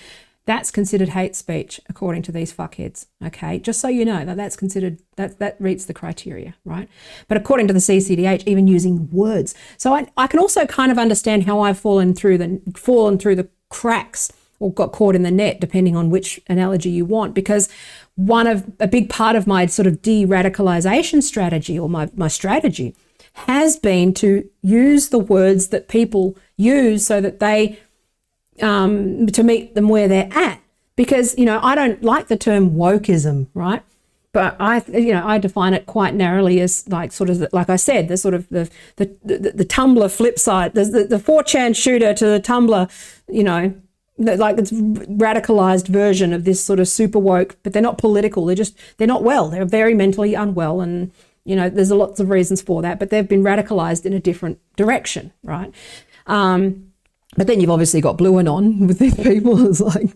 A: that's considered hate speech according to these fuckheads. Okay, just so you know that's considered, that meets the criteria, right? But according to the CCDH, even using words. So I can also kind of understand how I've fallen through the cracks or got caught in the net, depending on which analogy you want, because a big part of my sort of de-radicalization strategy, or my strategy, has been to use the words that people use so that they, to meet them where they're at. Because, you know, I don't like the term wokeism, right? but I define it quite narrowly as like sort of like I said, the sort of the Tumblr flip side, the 4chan shooter to the Tumblr, like it's radicalized version of this sort of super woke, but they're not political. They're not well. They're very mentally unwell, and there's lots of reasons for that, but they've been radicalized in a different direction, right? But then you've obviously got Blue Anon with these people. It's like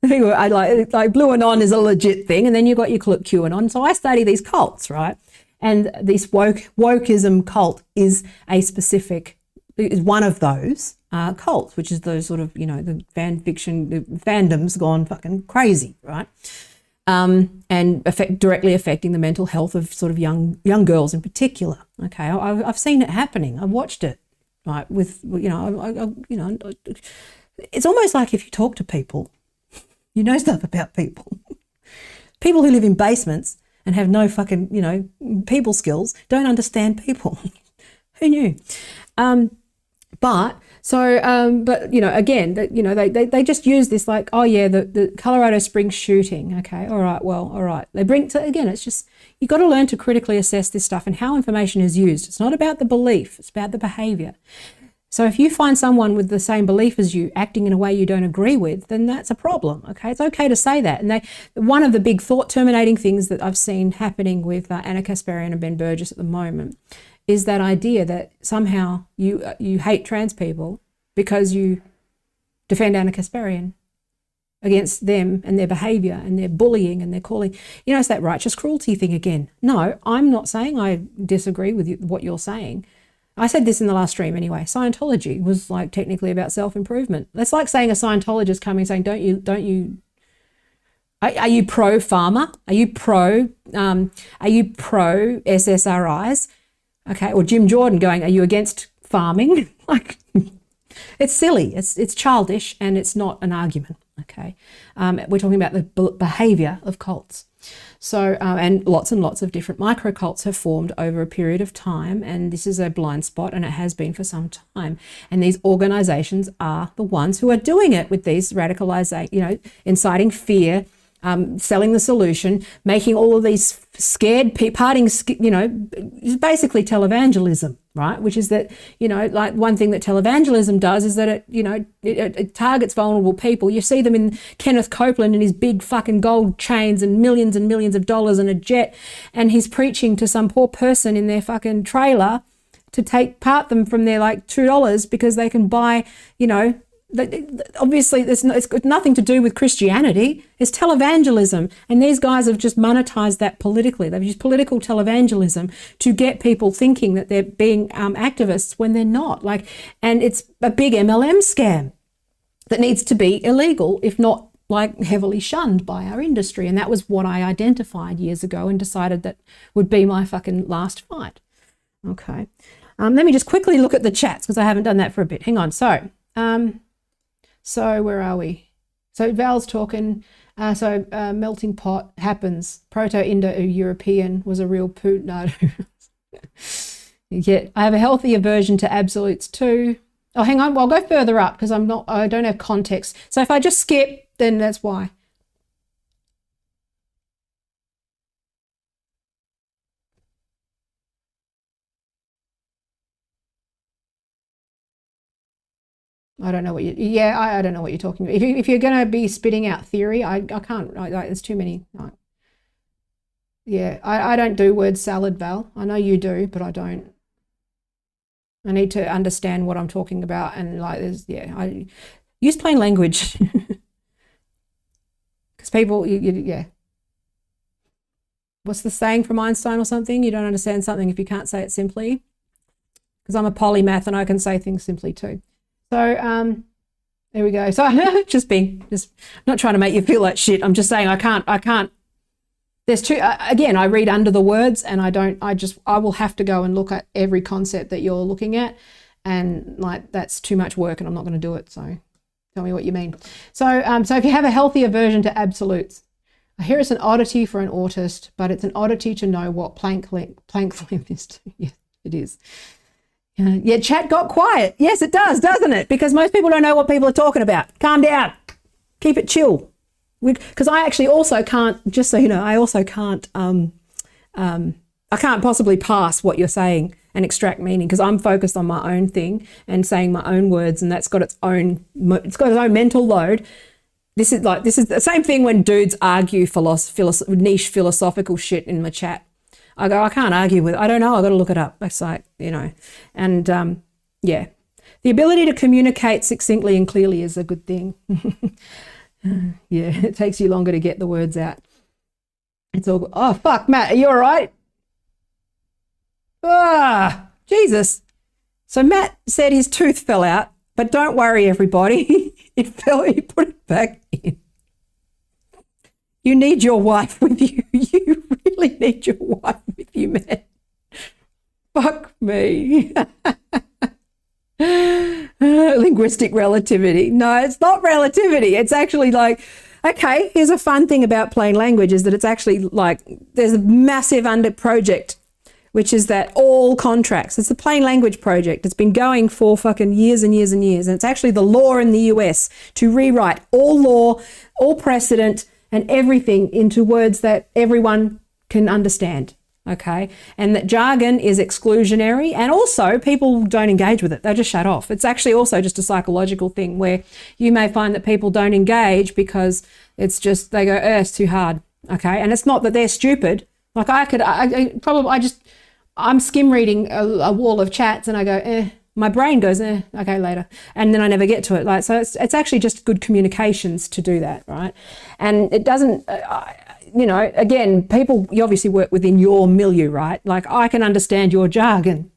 A: I like Blue Anon is a legit thing, and then you've got your QAnon. So I study these cults, right? And this wokeism cult is one of those cults, which is those sort of the fan fiction, the fandom's gone fucking crazy, right? And directly affecting the mental health of sort of young girls in particular. Okay, I've seen it happening. I've watched it, right? With it's almost like if you talk to people, you know stuff about people. People who live in basements and have no fucking people skills don't understand people. Who knew? But again, they just use this like, oh yeah, the Colorado Springs shooting. Okay, all right. They bring to, again, it's just, you've got to learn to critically assess this stuff and how information is used. It's not about the belief, it's about the behavior. So if you find someone with the same belief as you acting in a way you don't agree with, then that's a problem. Okay, it's okay to say that. And one of the big thought terminating things that I've seen happening with Anna Kasparian and Ben Burgess at the moment is that idea that somehow you hate trans people because you defend Anna Kasparian against them and their behaviour and their bullying and their calling. It's that righteous cruelty thing again. No, I'm not saying I disagree with what you're saying. I said this in the last stream anyway. Scientology was like technically about self-improvement. That's like saying a Scientologist coming saying, are you pro pharma? Are you pro SSRIs? Okay, or Jim Jordan going, are you against farming? Like, it's silly, it's childish, and it's not an argument, okay? We're talking about the behaviour of cults. So, and lots of different micro cults have formed over a period of time, and this is a blind spot, and it has been for some time. And these organisations are the ones who are doing it with these radicalising, inciting fear, selling the solution, making all of these scared people, basically televangelism, right? Which is that, like one thing that televangelism does is that it targets vulnerable people. You see them in Kenneth Copeland in his big fucking gold chains and millions of dollars and a jet, and he's preaching to some poor person in their fucking trailer to part them from their like $2 because they can buy, obviously it's got nothing to do with Christianity. It's televangelism, and these guys have just monetized that politically. They've used political televangelism to get people thinking that they're being activists when they're not. And it's a big MLM scam that needs to be illegal, if not like heavily shunned by our industry. And that was what I identified years ago and decided that would be my fucking last fight. Okay, let me just quickly look at the chats because I haven't done that for a bit. Hang on. So where are we? So Val's talking, melting pot happens. Proto-Indo-European was a real poo. No. Yeah, I have a healthy aversion to absolutes too. Oh, hang on. Well, I'll go further up because I don't have context. So if I just skip, then that's why. I don't know what I don't know what you're talking about. If you're going to be spitting out theory, I can't, there's too many. I don't do word salad, Val. I know you do, but I don't. I need to understand what I'm talking about, and I use plain language. Because people, what's the saying from Einstein or something? You don't understand something if you can't say it simply. Because I'm a polymath and I can say things simply too. So there we go. So just not trying to make you feel like shit. I'm just saying I can't. There's two, again, I read under the words, and I will have to go and look at every concept that you're looking at, and that's too much work and I'm not going to do it. So tell me what you mean. So if you have a healthy aversion to absolutes, I hear it's an oddity for an autist, but it's an oddity to know what Planck length is. Yes, it is. Yeah, chat got quiet. Yes, it does, doesn't it? Because most people don't know what people are talking about. Calm down. Keep it chill. because I actually also can't, just so you know, I also can't, I can't possibly pass what you're saying and extract meaning because I'm focused on my own thing and saying my own words, and that's got its own mental load. This is the same thing when dudes argue niche philosophical shit in my chat. I go, I can't argue with it. I don't know. I got to look it up. It's like, you know, and yeah, the ability to communicate succinctly and clearly is a good thing. Yeah, it takes you longer to get the words out. It's all, oh, fuck, Matt, are you all right? Ah, Jesus. So Matt said his tooth fell out, but don't worry, everybody. It fell, he put it back in. You need your wife with you. You really need your wife with you, man. Fuck me. Linguistic relativity. No, it's not relativity. It's actually like, okay, here's a fun thing about plain language is that it's actually like there's a massive under project, which is that all contracts, it's the plain language project. It's been going for fucking years and years and years. And it's actually the law in the US to rewrite all law, all precedent and everything into words that everyone can understand. Okay. And that jargon is exclusionary, and also people don't engage with it. They just shut off. It's actually also just a psychological thing where you may find that people don't engage because it's just, they go, it's too hard. Okay. And it's not that they're stupid. Like I'm skim reading a wall of chats and I go, my brain goes, okay, later. And then I never get to it. Like, so it's actually just good communications to do that. Right. And it doesn't, you know, again, people, you obviously work within your milieu, right? Like I can understand your jargon,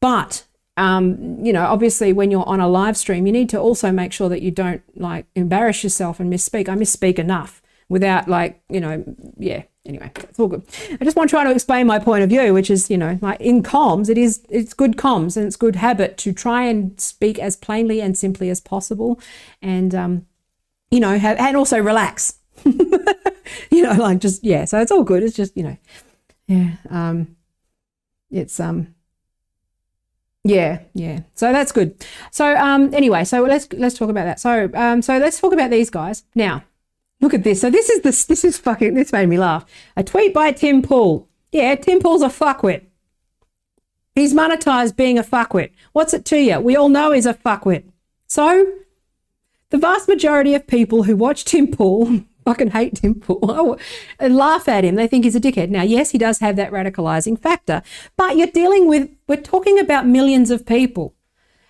A: but, you know, obviously when you're on a live stream, you need to also make sure that you don't like embarrass yourself and misspeak. I misspeak enough without like, you know, yeah, anyway, it's all good. I just want to try to explain my point of view, which is, you know, like in comms, it's good comms and it's good habit to try and speak as plainly and simply as possible. And, you know, and also relax. You know, like just, yeah, so it's all good. It's just, you know, yeah, it's, yeah. So that's good. So, anyway, so let's talk about that. So, so let's talk about these guys. Now, look at this. So this made me laugh. A tweet by Tim Pool. Yeah, Tim Pool's a fuckwit. He's monetized being a fuckwit. What's it to you? We all know he's a fuckwit. So, the vast majority of people who watch Tim Pool fucking hate Tim Pool and laugh at him. They think he's a dickhead. Now, yes, he does have that radicalizing factor, but we're talking about millions of people.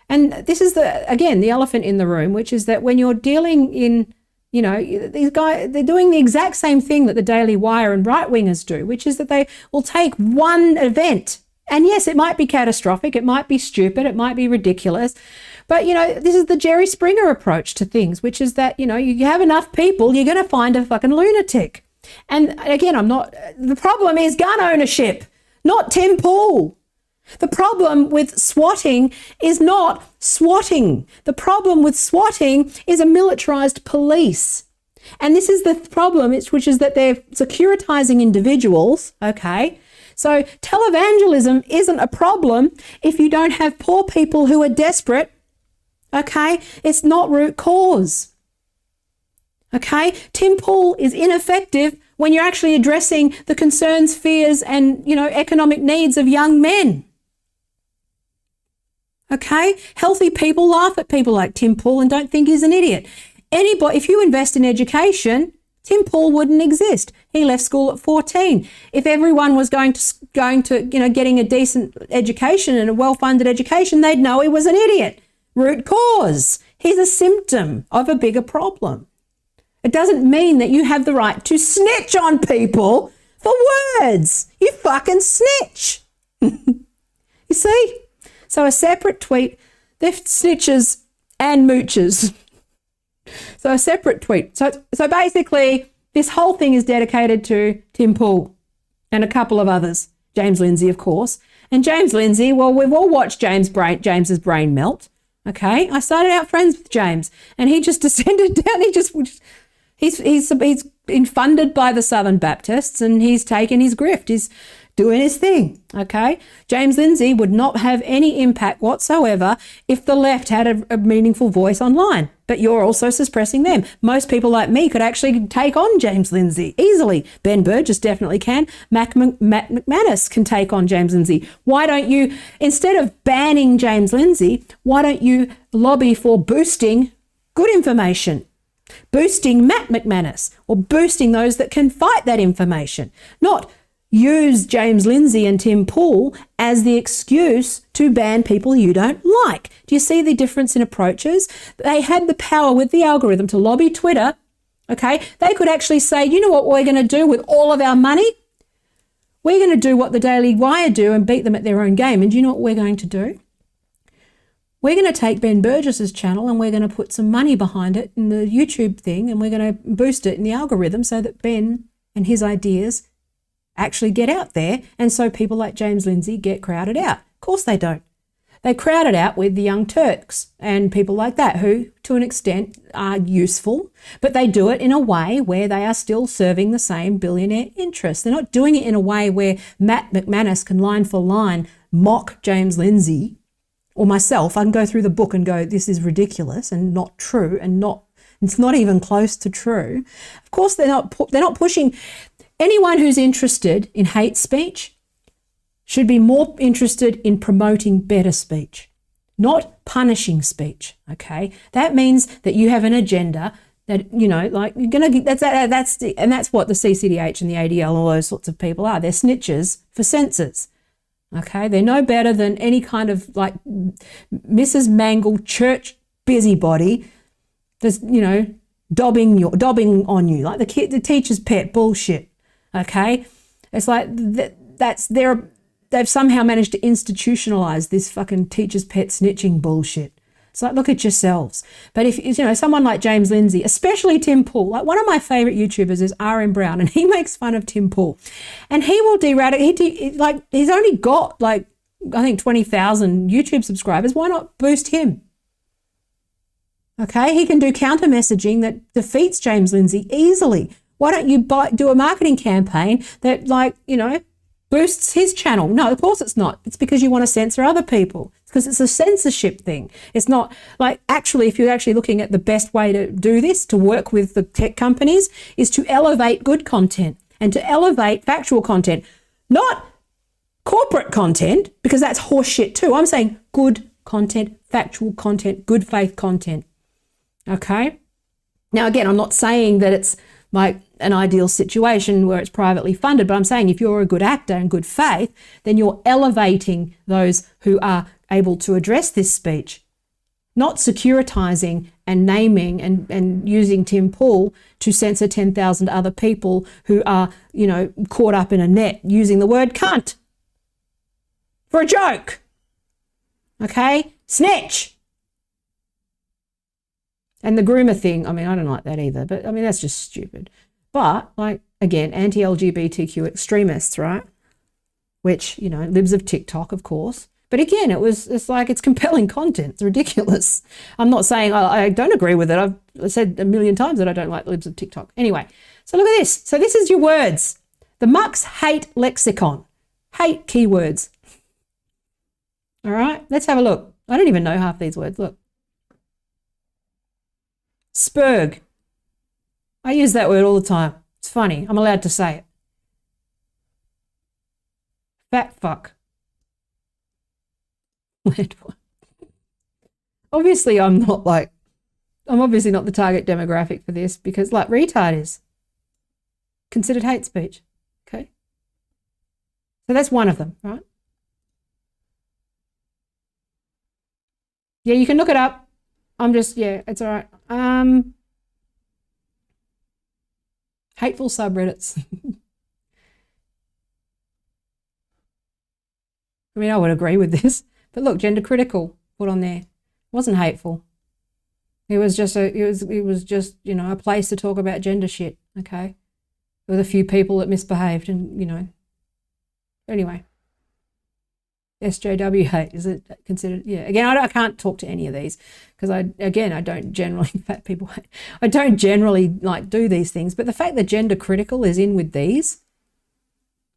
A: And this is again, the elephant in the room, which is that when you're dealing in, you know, these guys, they're doing the exact same thing that the Daily Wire and right-wingers do, which is that they will take one event. And yes, it might be catastrophic. It might be stupid. It might be ridiculous. But, you know, this is the Jerry Springer approach to things, which is that, you know, you have enough people, you're going to find a fucking lunatic. And again, the problem is gun ownership, not Tim Pool. The problem with swatting is not swatting. The problem with swatting is a militarized police. And this is the problem, which is that they're securitizing individuals, okay? So televangelism isn't a problem if you don't have poor people who are desperate, okay? It's not root cause, okay? Tim Pool is ineffective when you're actually addressing the concerns, fears, and, you know, economic needs of young men. Okay? Healthy people laugh at people like Tim Pool and don't think he's an idiot. If you invest in education, Tim Pool wouldn't exist. He left school at 14. If everyone was going to, you know, getting a decent education and a well-funded education, they'd know he was an idiot. Root cause. He's a symptom of a bigger problem. It doesn't mean that you have the right to snitch on people for words. You fucking snitch. You see? So a separate tweet, they're snitches and moochers. So a separate tweet. So basically, this whole thing is dedicated to Tim Pool and a couple of others. James Lindsay, of course. And James Lindsay, well, we've all watched James's brain melt. Okay, I started out friends with James, and he just descended down. He's been funded by the Southern Baptists, and he's taken his grift. He's doing his thing, okay? James Lindsay would not have any impact whatsoever if the left had a meaningful voice online, but you're also suppressing them. Most people like me could actually take on James Lindsay easily. Ben Burgess definitely can. Matt McManus can take on James Lindsay. Why don't you, instead of banning James Lindsay, why don't you lobby for boosting good information? Boosting Matt McManus, or boosting those that can fight that information, not use James Lindsay and Tim Pool as the excuse to ban people you don't like. Do you see the difference in approaches? They had the power with the algorithm to lobby Twitter, okay? They could actually say, you know what we're going to do with all of our money? We're going to do what the Daily Wire do and beat them at their own game. And do you know what we're going to do? We're going to take Ben Burgess's channel and we're going to put some money behind it in the YouTube thing, and we're going to boost it in the algorithm so that Ben and his ideas actually get out there, and so people like James Lindsay get crowded out. Of course they don't. They crowd it out with the Young Turks and people like that who, to an extent, are useful, but they do it in a way where they are still serving the same billionaire interests. They're not doing it in a way where Matt McManus can line for line mock James Lindsay, or myself. I can go through the book and go, this is ridiculous and not true, and it's not even close to true. Of course, they're not pushing. Anyone who's interested in hate speech should be more interested in promoting better speech, not punishing speech, okay? That means that you have an agenda that, you know, like you're going to, that's what the CCDH and the ADL, all those sorts of people are. They're snitches for censors, okay? They're no better than any kind of like Mrs. Mangle church busybody that's, you know, dobbing on you, like the teacher's pet bullshit. Okay, it's like they've somehow managed to institutionalize this fucking teacher's pet snitching bullshit. It's like, look at yourselves. But if you know someone like James Lindsay, especially Tim Pool, like one of my favorite YouTubers is RM Brown, and he makes fun of Tim Pool, and he will he's only got like I think 20,000 YouTube subscribers. Why not boost him? Okay, he can do counter messaging that defeats James Lindsay easily. Why don't you do a marketing campaign that, like, you know, boosts his channel? No, of course it's not. It's because you want to censor other people. It's because it's a censorship thing. It's not like, actually, if you're actually looking at the best way to do this, to work with the tech companies, is to elevate good content and to elevate factual content, not corporate content, because that's horseshit too. I'm saying good content, factual content, good faith content. Okay? Now, again, I'm not saying that it's like an ideal situation where it's privately funded, but I'm saying if you're a good actor and good faith, then you're elevating those who are able to address this speech, not securitizing and naming and using Tim Pool to censor 10,000 other people who are, you know, caught up in a net using the word cunt for a joke. Okay? Snitch. And the groomer thing, I mean, I don't like that either, but I mean, that's just stupid. But like, again, anti-LGBTQ extremists, right? Which, you know, libs of TikTok, of course. But again, it's like, it's compelling content. It's ridiculous. I'm not saying I don't agree with it. I've said a million times that I don't like libs of TikTok. Anyway, so look at this. So this is your words. The Mucks hate lexicon. Hate keywords. All right, let's have a look. I don't even know half these words. Look. Spurg. I use that word all the time. It's funny. I'm allowed to say it. Fat fuck. Obviously, I'm obviously not the target demographic for this, because like retard is considered hate speech. Okay. So that's one of them, right? Yeah, you can look it up. It's all right. Hateful subreddits. I mean, I would agree with this, but look, gender critical put on there. It wasn't hateful. It was just you know, a place to talk about gender shit. Okay, with a few people that misbehaved, and you know. Anyway. SJW hate, is it considered? Yeah, again, I can't talk to any of these because I don't generally, fat people hate, I don't generally like do these things, but the fact that gender critical is in with these,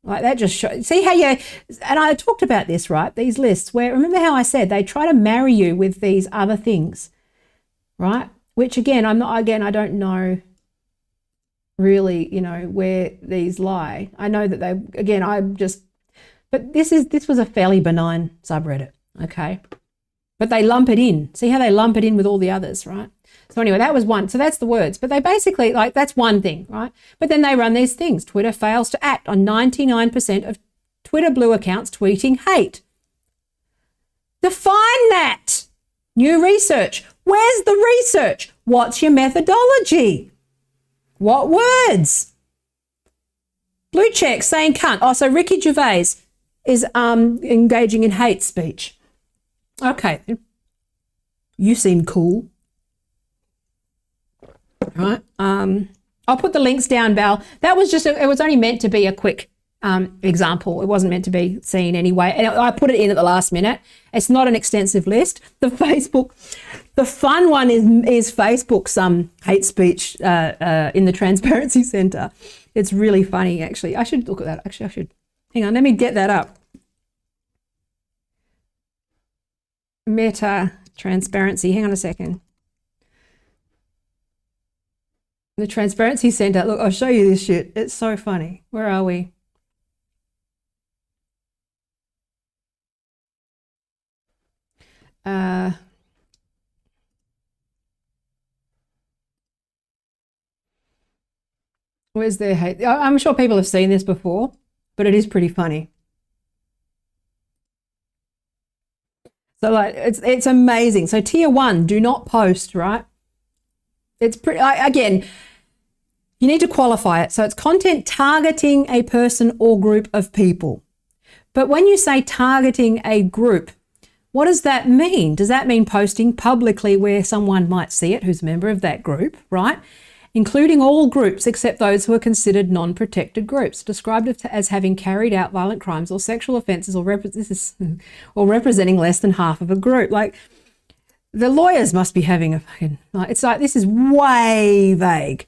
A: Like that just shows, see how you, and I talked about this, right? These lists where, remember how I said they try to marry you with these other things, right? Which again, I don't know really, where these lie. I know that but this was a fairly benign subreddit, okay? But they lump it in. See how they lump it in with all the others, right? So anyway, that was one. So that's the words. But they basically, that's one thing, right? But then they run these things. Twitter fails to act on 99% of Twitter Blue accounts tweeting hate. Define that. New research. Where's the research? What's your methodology? What words? Blue check saying cunt. Oh, so Ricky Gervais is engaging in hate speech. Okay. You seem cool. Right. I'll put the links down, Val. That was it was only meant to be a quick example. It wasn't meant to be seen anyway. And I put it in at the last minute. It's not an extensive list. The fun one is Facebook's hate speech in the Transparency Centre. It's really funny, actually. I should look at that. Actually, I should. Hang on, let me get that up. Meta Transparency. Hang on a second. The Transparency Centre. Look, I'll show you this shit. It's so funny. Where are we? Where's their hate? I'm sure people have seen this before, but it is pretty funny. So it's amazing. So tier 1, do not post, right? It's pretty, again, you need to qualify it. So it's content targeting a person or group of people. But when you say targeting a group, what does that mean? Does that mean posting publicly where someone might see it who's a member of that group, right? Including all groups except those who are considered non-protected groups, described as having carried out violent crimes or sexual offences or representing less than half of a group. Like, the lawyers must be having a fucking, it's like, this is way vague.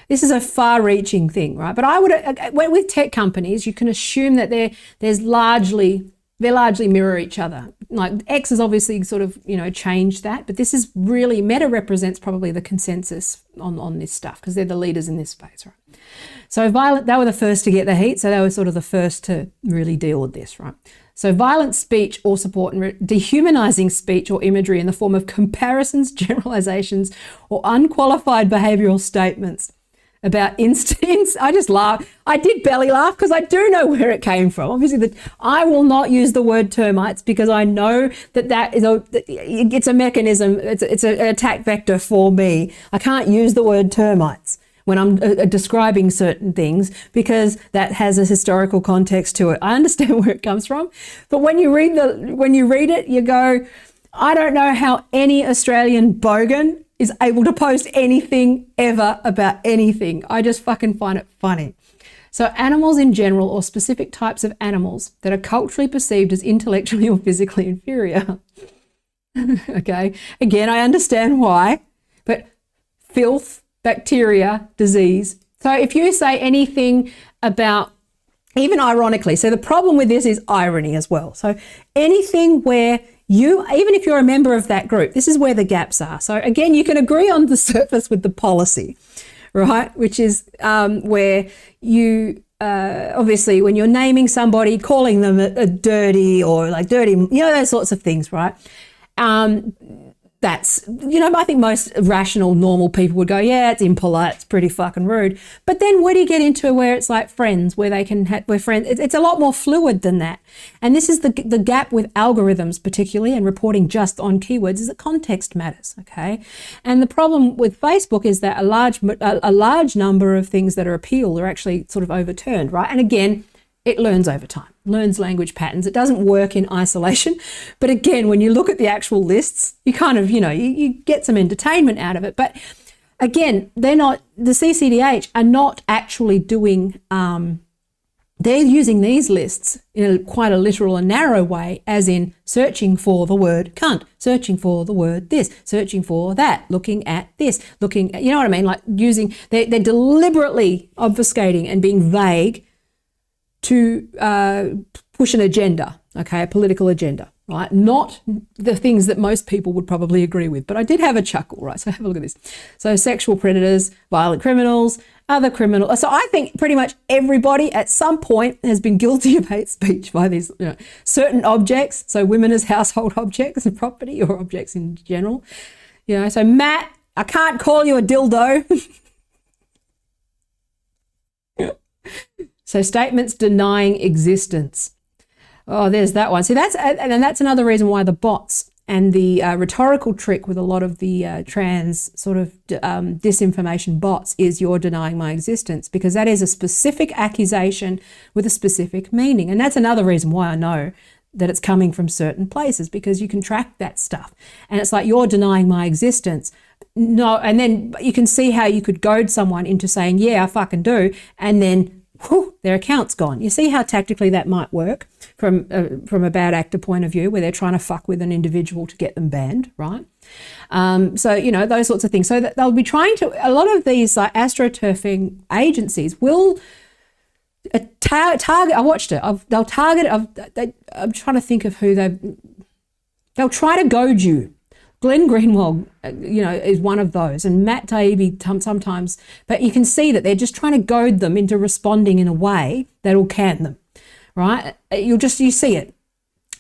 A: This is a far-reaching thing, right? But I would, with tech companies, you can assume that they largely mirror each other. Like X has obviously sort of, changed that, but this is really, Meta represents probably the consensus on this stuff because they're the leaders in this space, right? So they were the first to get the heat, so they were sort of the first to really deal with this, right? So violent speech or support and dehumanizing speech or imagery in the form of comparisons, generalizations, or unqualified behavioral statements about instance. I just laugh. I did belly laugh because I do know where it came from. Obviously, I will not use the word termites because I know that is it's a mechanism. It's an attack vector for me. I can't use the word termites when I'm describing certain things because that has a historical context to it. I understand where it comes from, but when you read it, you go, I don't know how any Australian bogan is able to post anything ever about anything. I just fucking find it funny. So animals in general or specific types of animals that are culturally perceived as intellectually or physically inferior. Okay, again, I understand why, but filth, bacteria, disease. So if you say anything about, even ironically, so the problem with this is irony as well. So anything where even if you're a member of that group, this is where the gaps are. So again, you can agree on the surface with the policy, right? Which is where you, obviously, when you're naming somebody, calling them a dirty or like dirty, those sorts of things, right? That's, I think most rational, normal people would go, yeah, it's impolite, it's pretty fucking rude. But then where do you get into where it's like friends, where they can we're friends? It's a lot more fluid than that. And this is the gap with algorithms particularly and reporting just on keywords is that context matters, okay? And the problem with Facebook is that a large number of things that are appealed are actually sort of overturned, right? And again, it learns over time, learns language patterns. It doesn't work in isolation. But again, when you look at the actual lists, you kind of, you get some entertainment out of it. But again, the CCDH are not actually doing, they're using these lists in quite a literal and narrow way, as in searching for the word cunt, searching for the word this, searching for that, looking at this, looking at, you know what I mean? Like they're deliberately obfuscating and being vague to push an agenda, okay, a political agenda, right? Not the things that most people would probably agree with. But I did have a chuckle, right? So have a look at this. So sexual predators, violent criminals, other criminals. So I think pretty much everybody at some point has been guilty of hate speech by these certain objects. So women as household objects and property, or objects in general. So Matt, I can't call you a dildo. So statements denying existence. Oh, there's that one. See, that's another reason why the bots and the rhetorical trick with a lot of the trans sort of disinformation bots is you're denying my existence, because that is a specific accusation with a specific meaning. And that's another reason why I know that it's coming from certain places, because you can track that stuff. And it's like, you're denying my existence. No, and then you can see how you could goad someone into saying, yeah, I fucking do. And then whew, their account's gone. You see how tactically that might work from a bad actor point of view, where they're trying to fuck with an individual to get them banned, right? So, those sorts of things. So that they'll be trying to, a lot of these astroturfing agencies will target, I watched it, they'll target, I'm trying to think of who they'll try to goad you. Glenn Greenwald, is one of those, and Matt Taibbi sometimes, but you can see that they're just trying to goad them into responding in a way that'll can them, right? You see it,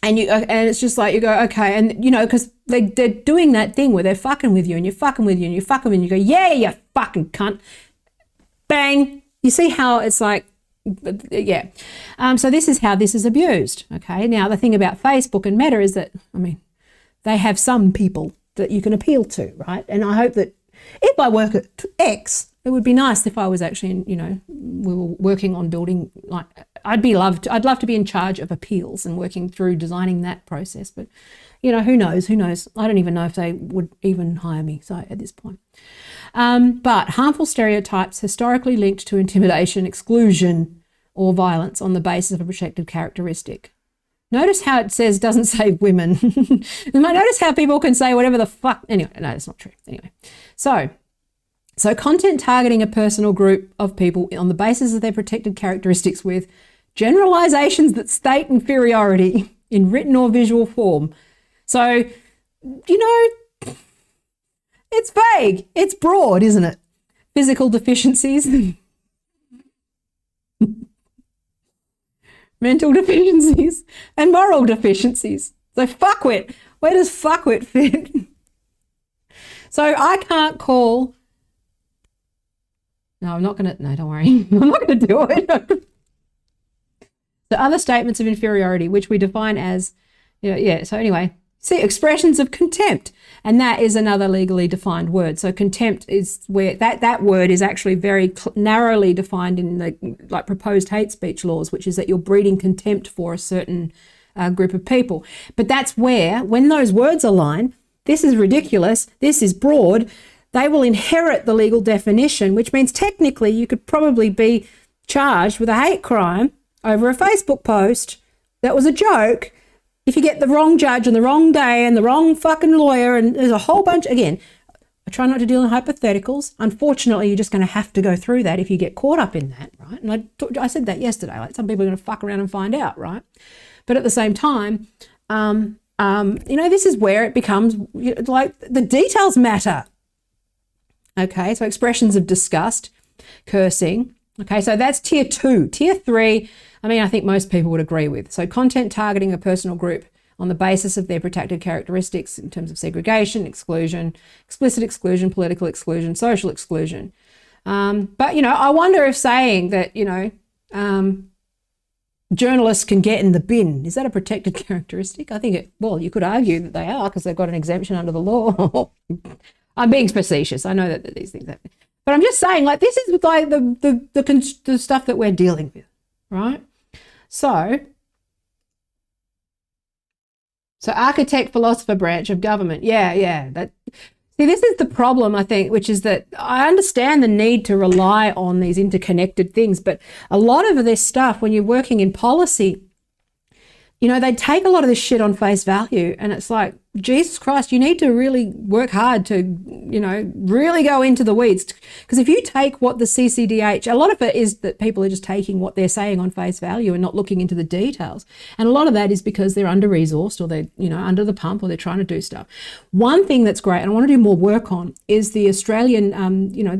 A: and it's just like, you go, okay, and because they're doing that thing where they're fucking with you, and you're fucking with you, and you fuck them, and you go, yeah, you fucking cunt, bang. You see how it's like, yeah. So this is how this is abused. Okay. Now the thing about Facebook and Meta is that, they have some people that you can appeal to, right? And I hope that if I work at X, it would be nice if I was actually, we were working on building, like, I'd love to be in charge of appeals and working through designing that process. But, who knows? I don't even know if they would even hire me. So at this point. But harmful stereotypes historically linked to intimidation, exclusion, or violence on the basis of a protected characteristic. Notice how it doesn't say women. Notice how people can say whatever the fuck. Anyway, no, that's not true. Anyway, so content targeting a personal group of people on the basis of their protected characteristics with generalizations that state inferiority in written or visual form. So, it's vague. It's broad, isn't it? Physical deficiencies. Mental deficiencies and moral deficiencies. So fuckwit, where does fuckwit fit? So I can't call, no, don't worry, I'm not going to do it. The other statements of inferiority, which we define as, so anyway, see, expressions of contempt. And that is another legally defined word. So contempt is where that word is actually very narrowly defined in the proposed hate speech laws, which is that you're breeding contempt for a certain group of people. But that's where, when those words align, this is ridiculous, this is broad, they will inherit the legal definition, which means technically you could probably be charged with a hate crime over a Facebook post that was a joke, if you get the wrong judge on the wrong day and the wrong fucking lawyer, and there's a whole bunch, again, I try not to deal in hypotheticals. Unfortunately, you're just going to have to go through that if you get caught up in that, right? And I said that yesterday, like, some people are going to fuck around and find out, right? But at the same time, this is where it becomes like the details matter. Okay, so expressions of disgust, cursing. Okay, so that's tier 2. Tier 3, I think most people would agree with. So content targeting a personal group on the basis of their protected characteristics in terms of segregation, exclusion, explicit exclusion, political exclusion, social exclusion. But, I wonder if saying that, journalists can get in the bin, is that a protected characteristic? I think you could argue that they are, because they've got an exemption under the law. I'm being facetious. I know that these things happen. But I'm just saying, like, this is like the stuff that we're dealing with, right? So architect, philosopher, branch of government. Yeah. See, this is the problem, I think, which is that I understand the need to rely on these interconnected things, but a lot of this stuff, when you're working in policy, they take a lot of this shit on face value, and it's like, Jesus Christ, you need to really work hard to, really go into the weeds. Because if you take what the CCDH, a lot of it is that people are just taking what they're saying on face value and not looking into the details. And a lot of that is because they're under-resourced, or they're, under the pump, or they're trying to do stuff. One thing that's great, and I want to do more work on, is the Australian,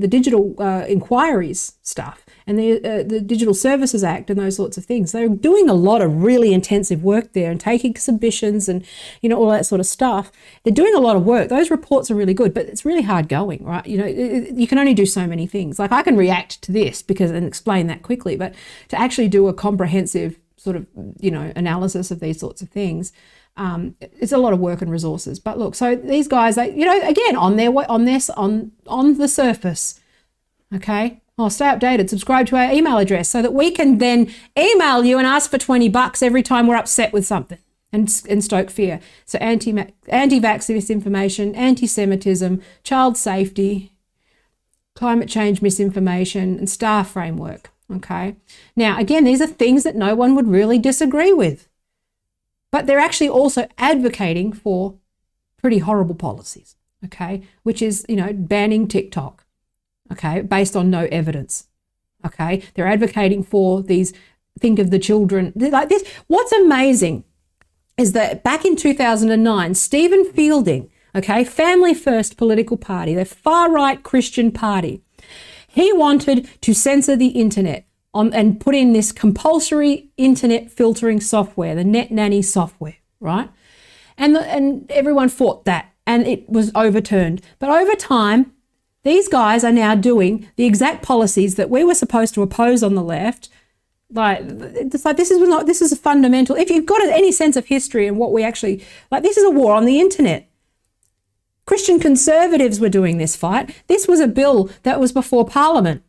A: the digital inquiries stuff, and the Digital Services Act and those sorts of things. They're doing a lot of really intensive work there and taking submissions and, all that sort of stuff. They're doing a lot of work. Those reports are really good, but it's really hard going, right? You can only do so many things. Like, I can react to this and explain that quickly, but to actually do a comprehensive sort of, analysis of these sorts of things, it's a lot of work and resources. But look, so these guys, again, on the surface, okay? Oh, stay updated, subscribe to our email address so that we can then email you and ask for $20 every time we're upset with something and stoke fear. So anti-vax misinformation, anti-Semitism, child safety, climate change misinformation, and STAR framework, okay? Now, again, these are things that no one would really disagree with, but they're actually also advocating for pretty horrible policies, okay? Which is, banning TikTok. Okay, based on no evidence. Okay, they're advocating for these, think of the children, like this. What's amazing is that back in 2009, Stephen Fielding, okay, Family First political party, the far-right Christian party, he wanted to censor the internet and put in this compulsory internet filtering software, the Net Nanny software, right? And everyone fought that, and it was overturned. But over time, these guys are now doing the exact policies that we were supposed to oppose on the left. This is a fundamental. If you've got any sense of history and what we actually, this is a war on the internet. Christian conservatives were doing this fight. This was a bill that was before Parliament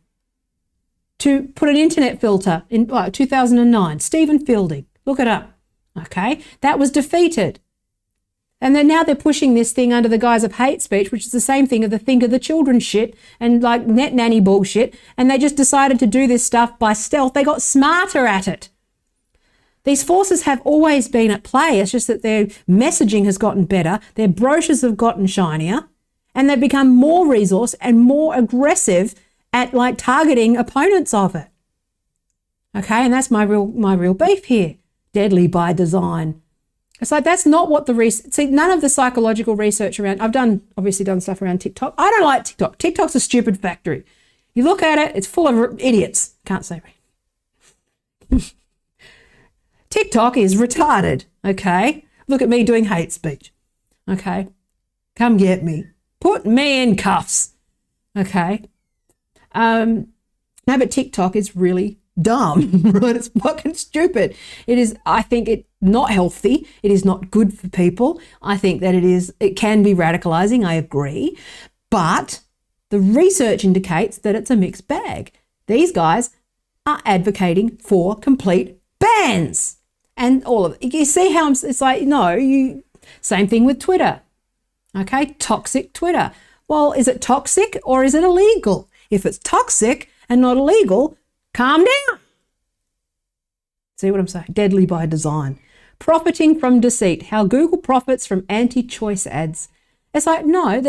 A: to put an internet filter in 2009. Stephen Fielding, look it up. Okay, that was defeated. And then now they're pushing this thing under the guise of hate speech, which is the same thing of the think of the children shit and Net Nanny bullshit. And they just decided to do this stuff by stealth. They got smarter at it. These forces have always been at play. It's just that their messaging has gotten better. Their brochures have gotten shinier, and they've become more resourced and more aggressive at targeting opponents of it. Okay. And that's my real beef here. Deadly by design. It's that's not what none of the psychological research around, I've obviously done stuff around TikTok. I don't like TikTok. TikTok's a stupid factory. You look at it, it's full of idiots. Can't say right. TikTok is retarded, okay? Look at me doing hate speech, okay? Come get me. Put me in cuffs, okay? No, but TikTok is really dumb, right? It's fucking stupid. It is, I think it not healthy. It is not good for people. I think that it can be radicalizing. I agree. But the research indicates that it's a mixed bag. These guys are advocating for complete bans and all of it. You see how it's same thing with Twitter. Okay. Toxic Twitter. Well, is it toxic or is it illegal? If it's toxic and not illegal, calm down. See what I'm saying? Deadly by design. Profiting from deceit. How Google profits from anti-choice ads. It's no,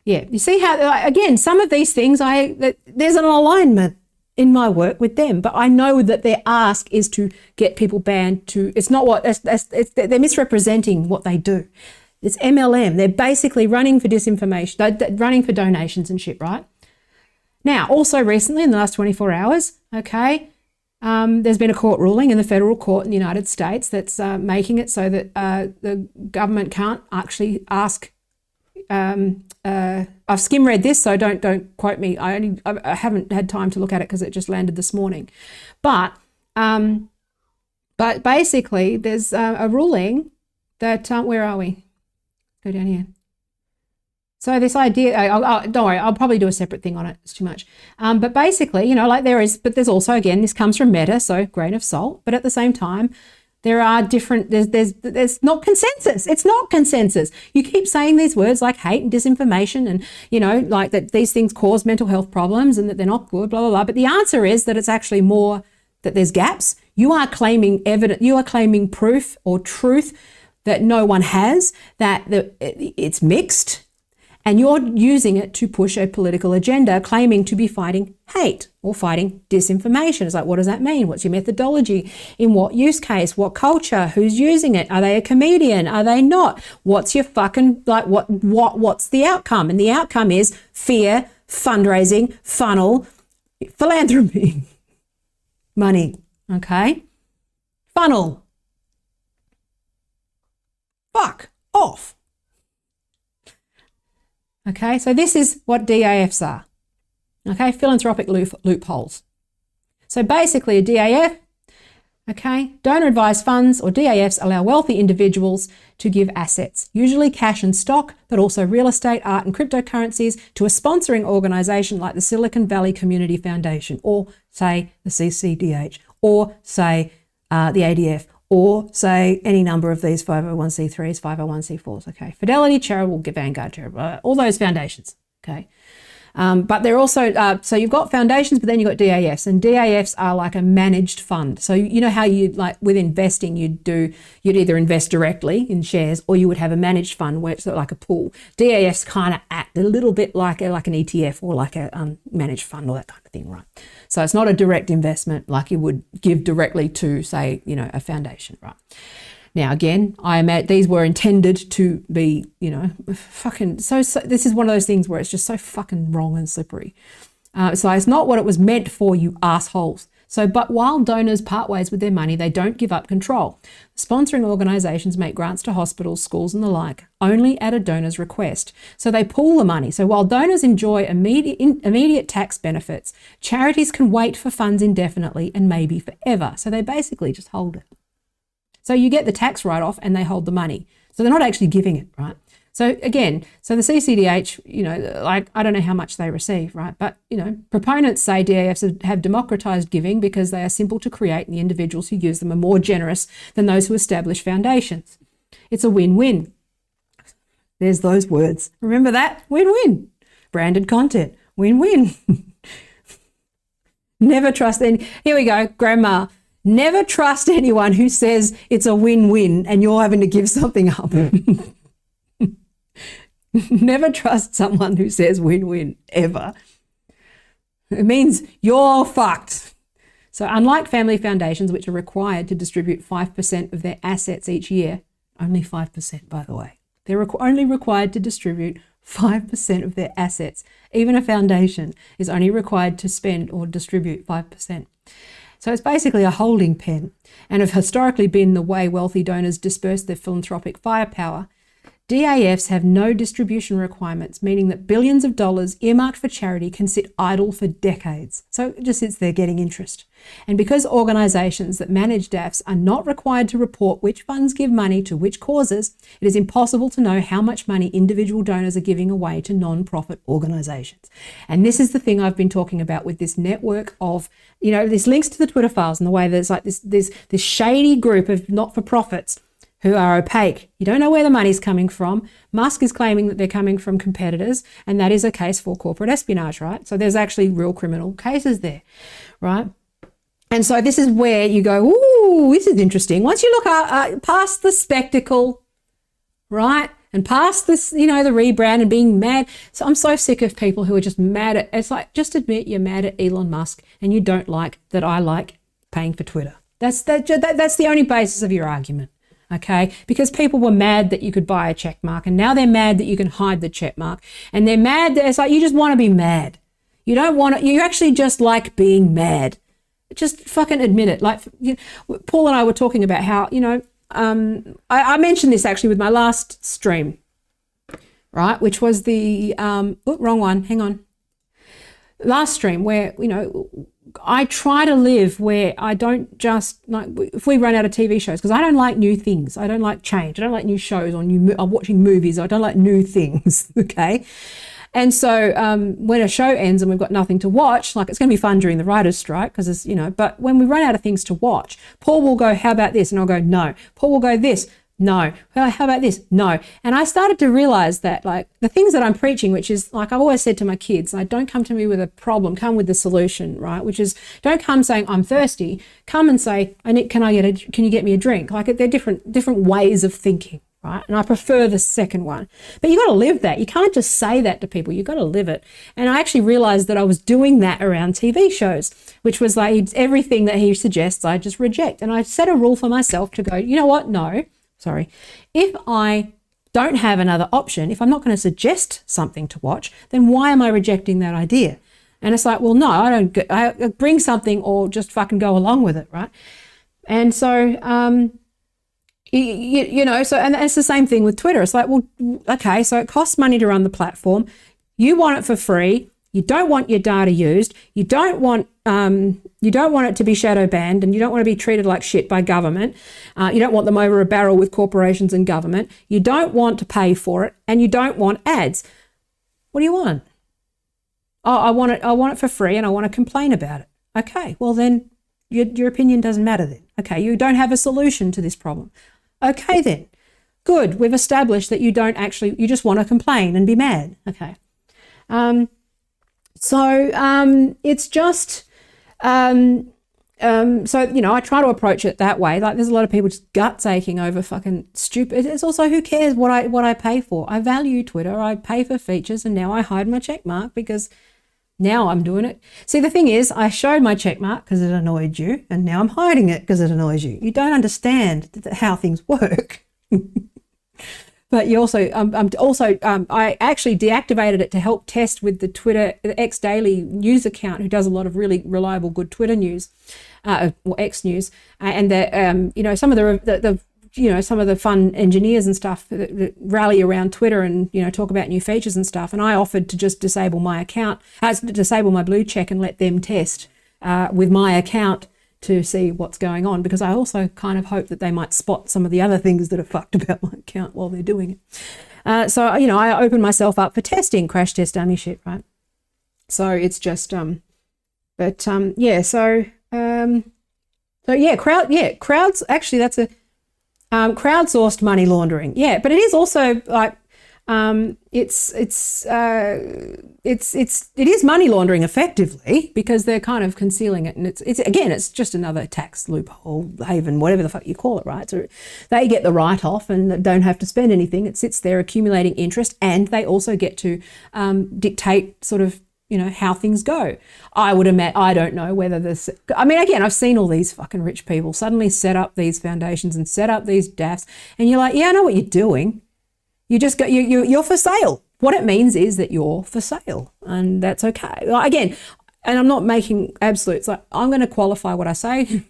A: yeah. You see how, again, some of these things, there's an alignment in my work with them, but I know that their ask is to get people banned it's not what, they're misrepresenting what they do. It's MLM. They're basically running for disinformation, they're running for donations and shit, right? Now, also recently, in the last 24 hours, okay, there's been a court ruling in the federal court in the United States that's making it so that the government can't actually ask. I've skim read this, so don't quote me. I haven't had time to look at it because it just landed this morning. But basically, there's a ruling that where are we? Go down here. So this idea, don't worry, I'll probably do a separate thing on it. It's too much. But basically, there's also, again, this comes from Meta, so grain of salt. But at the same time, there are different, there's not consensus. It's not consensus. You keep saying these words like hate and disinformation and, that these things cause mental health problems and that they're not good, blah, blah, blah. But the answer is that it's actually more that there's gaps You are claiming evidence, you are claiming proof or truth that no one has, that it's mixed, and you're using it to push a political agenda, claiming to be fighting hate or fighting disinformation. It's like, what does that mean? What's your methodology? In what use case? What culture? Who's using it? Are they a comedian? Are they not? What's your fucking, like, what's the outcome? And the outcome is fear, fundraising, funnel, philanthropy, money, okay? Funnel. Fuck off. Okay, so this is what DAFs are. Okay, philanthropic loopholes. So basically a DAF, okay, donor advised funds or DAFs allow wealthy individuals to give assets, usually cash and stock, but also real estate, art and cryptocurrencies to a sponsoring organisation like the Silicon Valley Community Foundation, or say the CCDH, or say the ADF, or say any number of these 501c3s, 501c4s, okay? Fidelity, Charitable, Vanguard, Charitable, all those foundations, okay? But they're also, so you've got foundations, but then you've got DAFs, and DAFs are like a managed fund. So you know how you, like with investing, you'd either invest directly in shares or you would have a managed fund where it's like a pool. DAFs kind of act a little bit like an ETF or like a managed fund or that kind of thing, right? So it's not a direct investment like you would give directly to, say, you know, a foundation, right? Now, again, I imagine these were intended to be, you know, fucking, so this is one of those things where it's just so fucking wrong and slippery. So it's not what it was meant for, you assholes. So, but while donors part ways with their money, they don't give up control. Sponsoring organisations make grants to hospitals, schools and the like only at a donor's request. So they pool the money. So while donors enjoy immediate tax benefits, charities can wait for funds indefinitely and maybe forever. So they basically just hold it. So you get the tax write-off and they hold the money. So they're not actually giving it, right? So again, so the CCDH, you know, like, I don't know how much they receive, right? But, you know, proponents say DAFs have democratized giving because they are simple to create and the individuals who use them are more generous than those who establish foundations. It's a win-win. There's those words. Remember that? Win-win. Branded content. Win-win. Never trust any. Here we go, grandma. Never trust anyone who says it's a win-win and you're having to give something up. Never trust someone who says win-win, ever. It means you're fucked. So unlike family foundations, which are required to distribute 5% of their assets each year, only 5%, by the way, they're only required to distribute 5% of their assets. Even a foundation is only required to spend or distribute 5%. So it's basically a holding pen, and have historically been the way wealthy donors disperse their philanthropic firepower. DAFs have no distribution requirements, meaning that billions of dollars earmarked for charity can sit idle for decades. So it just sits there getting interest. And because organisations that manage DAFs are not required to report which funds give money to which causes, it is impossible to know how much money individual donors are giving away to non-profit organisations. And this is the thing I've been talking about with this network of, you know, this links to the Twitter files and the way there's like this shady group of not-for-profits who are opaque. You don't know where the money's coming from. Musk is claiming that they're coming from competitors, and that is a case for corporate espionage, right? So there's actually real criminal cases there, right? And so this is where you go, ooh, this is interesting. Once you look past the spectacle, right, and past this, you know, the rebrand and being mad. So I'm so sick of people who are just mad at, it's like, just admit you're mad at Elon Musk and you don't like that I like paying for Twitter. That's the only basis of your argument. Okay, because people were mad that you could buy a check mark, and now they're mad that you can hide the check mark, and they're mad that it's like you just want to be mad. You don't want to, you actually just like being mad. Just fucking admit it. Like, you know, Paul and I were talking about how, you know, I mentioned this actually with my last stream, right, which was the, wrong one, hang on. Last stream where, you know, I try to live where I don't just, like, if we run out of TV shows, because I don't like new things. I don't like change. I don't like new shows or I'm watching movies. I don't like new things, okay? And so when a show ends and we've got nothing to watch, like, it's going to be fun during the writer's strike because it's, you know, but when we run out of things to watch, Paul will go, how about this? And I'll go, no. Paul will go, this. No. Well, how about this? No. And I started to realize that, like, the things that I'm preaching, which is, like I've always said to my kids, like, don't come to me with a problem, come with the solution, right? Which is, don't come saying I'm thirsty. Come and say, can you get me a drink? Like, they're different ways of thinking, right? And I prefer the second one. But you got to live that. You can't just say that to people. You got to live it. And I actually realized that I was doing that around TV shows, which was like everything that he suggests, I just reject. And I set a rule for myself to go, you know what? No. Sorry, if I don't have another option, if I'm not going to suggest something to watch, then why am I rejecting that idea? And it's like, well, no, I bring something or just fucking go along with it, right? And so, you know, so, and it's the same thing with Twitter. It's like, well, okay, so it costs money to run the platform. You want it for free. You don't want your data used. You don't want it to be shadow banned, and you don't want to be treated like shit by government. You don't want them over a barrel with corporations and government. You don't want to pay for it, and you don't want ads. What do you want? Oh, I want it for free, and I want to complain about it. Okay, well then your opinion doesn't matter then. Okay, you don't have a solution to this problem. Okay then, good. We've established that you just want to complain and be mad. Okay. So it's just, so, you know, I try to approach it that way. Like, there's a lot of people just guts aching over fucking stupid. It's also, who cares what I pay for? I value Twitter. I pay for features, and now I hide my check mark because now I'm doing it. See, the thing is, I showed my check mark because it annoyed you, and now I'm hiding it because it annoys you. You don't understand how things work. But you also, I actually deactivated it to help test with the Twitter, the X Daily news account, who does a lot of really reliable, good Twitter news, or X news, and that, you know, some of some of the fun engineers and stuff that rally around Twitter and, you know, talk about new features and stuff. And I offered to just disable my account, disable my blue check, and let them test with my account to see what's going on, because I also kind of hope that they might spot some of the other things that are fucked about my account while they're doing it. So, you know, I open myself up for testing, crash test dummy shit, right? So it's just, yeah, so yeah, crowds, actually that's a, crowdsourced money laundering. Yeah, but it is also like, it is money laundering effectively, because they're kind of concealing it, and it's just another tax loophole, haven, whatever the fuck you call it, right? So they get the write-off and don't have to spend anything. It sits there accumulating interest, and they also get to dictate sort of, you know, how things go. I would imagine, I don't know whether this, I mean, again, I've seen all these fucking rich people suddenly set up these foundations and set up these DAFs, and you're like, yeah, I know what you're doing. You just go, you're for sale. What it means is that you're for sale, and that's okay. Well, again, and I'm not making absolutes. Like, I'm going to qualify what I say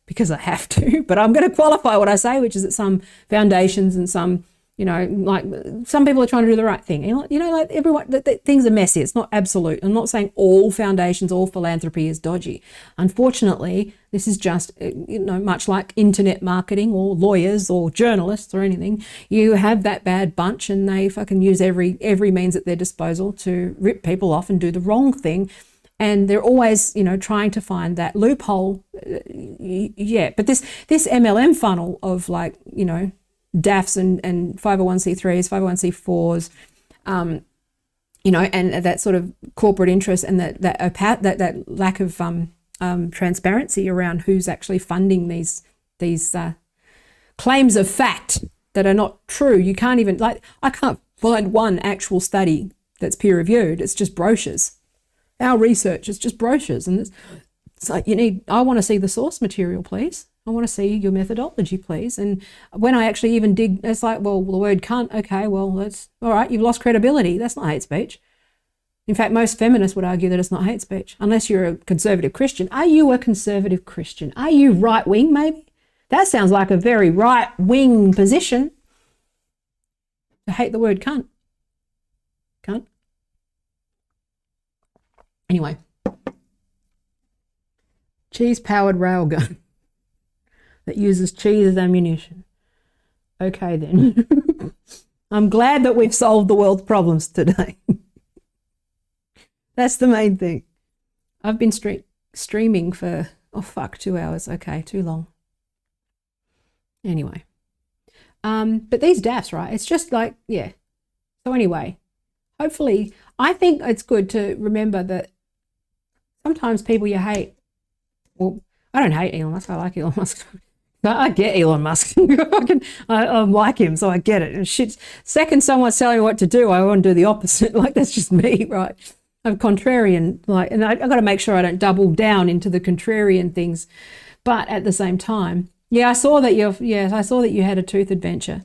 A: because I have to, but I'm going to qualify what I say, which is that some foundations and some, you know, like some people are trying to do the right thing. You know, like everyone, things are messy. It's not absolute. I'm not saying all foundations, all philanthropy is dodgy. Unfortunately, this is just, you know, much like internet marketing or lawyers or journalists or anything. You have that bad bunch, and they fucking use every means at their disposal to rip people off and do the wrong thing. And they're always, you know, trying to find that loophole. Yeah, but this MLM funnel of, like, you know, DAFs and 501c3s, 501c4s, you know, and that sort of corporate interest, and that lack of transparency around who's actually funding these claims of fact that are not true. You can't even, like, I can't find one actual study that's peer reviewed. It's just brochures. Our research is just brochures, and it's like, I want to see the source material, please. I want to see your methodology, please. And when I actually even dig, it's like, well, the word cunt, okay, well, that's all right. You've lost credibility. That's not hate speech. In fact, most feminists would argue that it's not hate speech, unless you're a conservative Christian. Are you a conservative Christian? Are you right-wing, maybe? That sounds like a very right-wing position, to hate the word cunt. Cunt. Anyway. Cheese-powered railgun that uses cheese as ammunition. Okay, then. I'm glad that we've solved the world's problems today. That's the main thing. I've been streaming for, 2 hours. Okay, too long. Anyway. But these daffs, right? It's just like, yeah. So anyway, hopefully, I think it's good to remember that sometimes people you hate, well, I don't hate Elon Musk. I like Elon Musk. I get Elon Musk. I like him, so I get it. And shit, second someone's telling me what to do, I want to do the opposite. Like, that's just me, right? I'm contrarian, like, and I've got to make sure I don't double down into the contrarian things. But at the same time, I saw that you had a tooth adventure.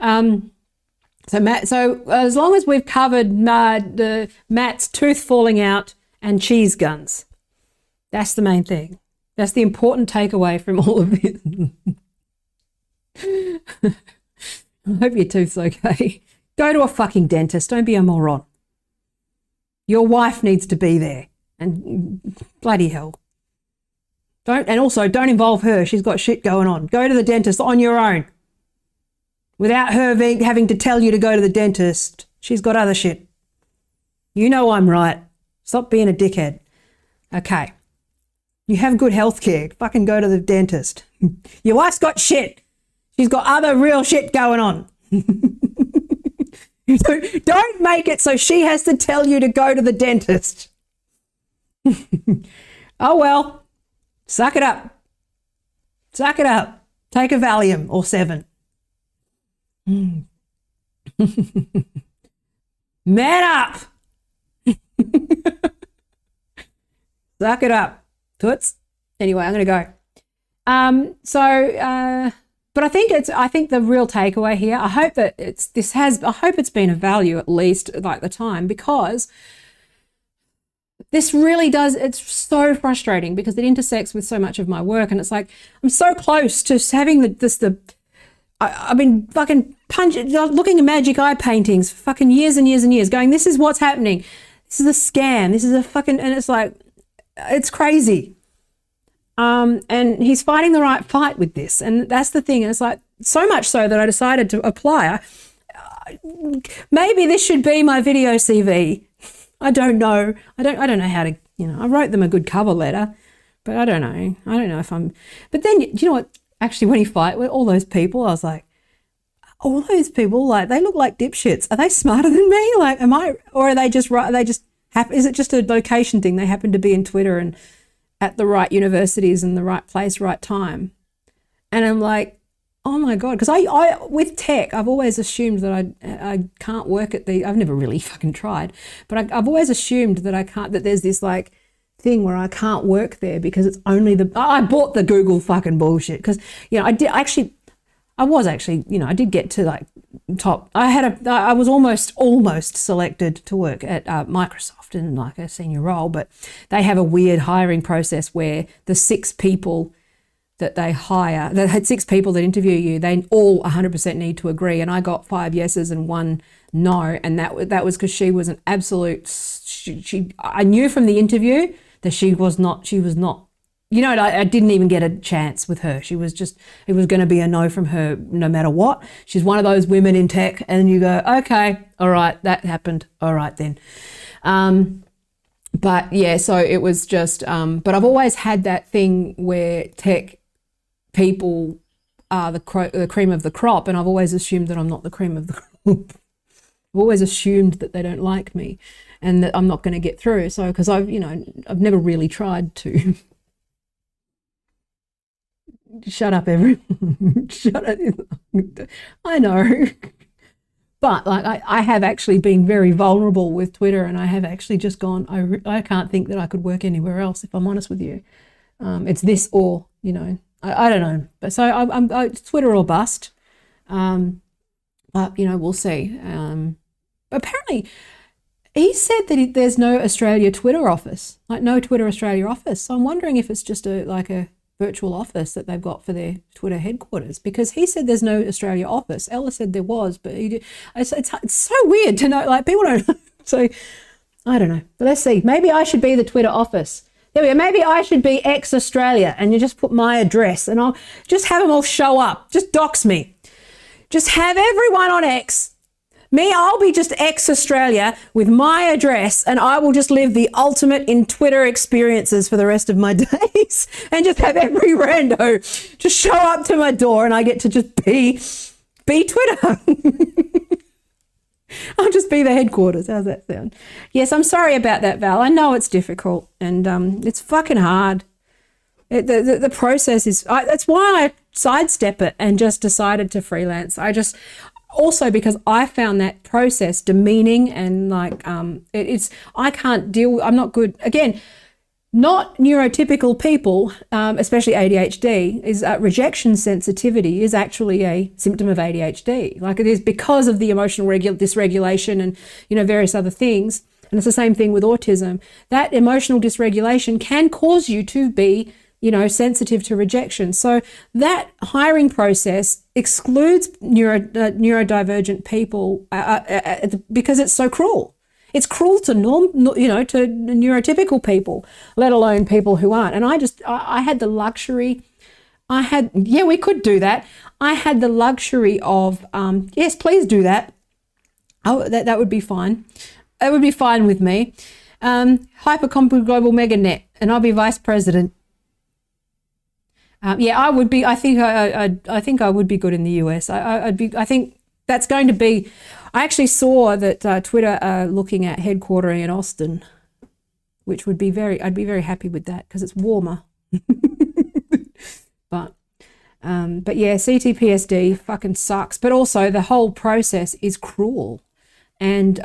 A: So Matt, as long as we've covered Matt's tooth falling out and cheese guns, that's the main thing. That's the important takeaway from all of this. I hope your tooth's okay. Go to a fucking dentist. Don't be a moron. Your wife needs to be there. And bloody hell. Don't involve her. She's got shit going on. Go to the dentist on your own. Without her having to tell you to go to the dentist. She's got other shit. You know I'm right. Stop being a dickhead. Okay. You have good health care. Fucking go to the dentist. Your wife's got shit. She's got other real shit going on. Don't make it so she has to tell you to go to the dentist. Oh, well. Suck it up. Suck it up. Take a Valium or 7. Man up. Suck it up. Toots. Anyway, I'm going to go. But I think the real takeaway here, I hope it's been of value at least like the time, because this really does, it's so frustrating because it intersects with so much of my work, and it's like I'm so close to having I've been fucking looking at magic eye paintings for fucking years and years and years, going, this is what's happening. This is a scam. This is a fucking, and it's like, it's crazy. And he's fighting the right fight with this. And that's the thing. And it's like, so much so that I decided to apply. Maybe this should be my video CV. I don't know. I don't know how to, I wrote them a good cover letter, but I don't know. I don't know if but then, do you know what? Actually, when he fight with all those people, I was like, all those people, like, they look like dipshits. Are they smarter than me? Like, or are they just right? Is it just a location thing? They happen to be in Twitter and at the right universities and the right place, right time. And I'm like, oh my God. Because I with tech, I've always assumed that I can't work at I've never really fucking tried, but I've always assumed that I can't, that there's this like thing where I can't work there because it's only I bought the Google fucking bullshit. Because, I did get to like top. I was almost selected to work at Microsoft in like a senior role, but they have a weird hiring process where the 6 people that they hire, they had 6 people that interview you, they all 100% need to agree. And I got 5 yeses and 1 no. And that was because she was an absolute, I knew from the interview that she was not, I didn't even get a chance with her. It was going to be a no from her no matter what. She's one of those women in tech, and you go, okay, all right, that happened. All right then. But yeah, so it was just, but I've always had that thing where tech people are the cream of the crop, and I've always assumed that I'm not the cream of the crop. I've always assumed that they don't like me and that I'm not going to get through. So, because I've never really tried to. Shut up, everyone. Shut up. I know. But like I have actually been very vulnerable with Twitter, and I have actually just gone, I can't think that I could work anywhere else, if I'm honest with you. It's this or, I don't know. But so I'm Twitter or bust. But, we'll see. Apparently, he said that there's no Australia Twitter office, like no Twitter Australia office. So I'm wondering if it's just a virtual office that they've got for their Twitter headquarters, because he said there's no Australia office. Ella said there was, but it's so weird to know, like, people don't know. So I don't know, but let's see. Maybe I should be the Twitter office. There we go. Maybe I should be ex-Australia, and you just put my address, and I'll just have them all show up. Just dox me. Just have everyone on X. Me, I'll be just ex-Australia with my address, and I will just live the ultimate in Twitter experiences for the rest of my days, and just have every rando just show up to my door, and I get to just be be Twitter. I'll just be the headquarters. How's that sound? Yes, I'm sorry about that, Val. I know it's difficult and it's fucking hard. The process is, that's why I sidestep it and just decided to freelance. Also because I found that process demeaning and like, I can't deal, I'm not good. Again, not neurotypical people, especially ADHD, is rejection sensitivity is actually a symptom of ADHD. Like it is because of the emotional dysregulation and, various other things. And it's the same thing with autism. That emotional dysregulation can cause you to be, sensitive to rejection. So that hiring process excludes neurodivergent people because it's so cruel. It's cruel to to neurotypical people, let alone people who aren't. And I had the luxury, we could do that. I had the luxury of, yes, please do that. Oh, that would be fine. That would be fine with me. Hypercomputer Global Meganet, and I'll be vice president. I would be. I think I would be good in the US. I think that's going to be. I actually saw that Twitter are looking at headquartering in Austin, which would be I'd be very happy with that because it's warmer. But yeah, CTPSD fucking sucks. But also the whole process is cruel. And,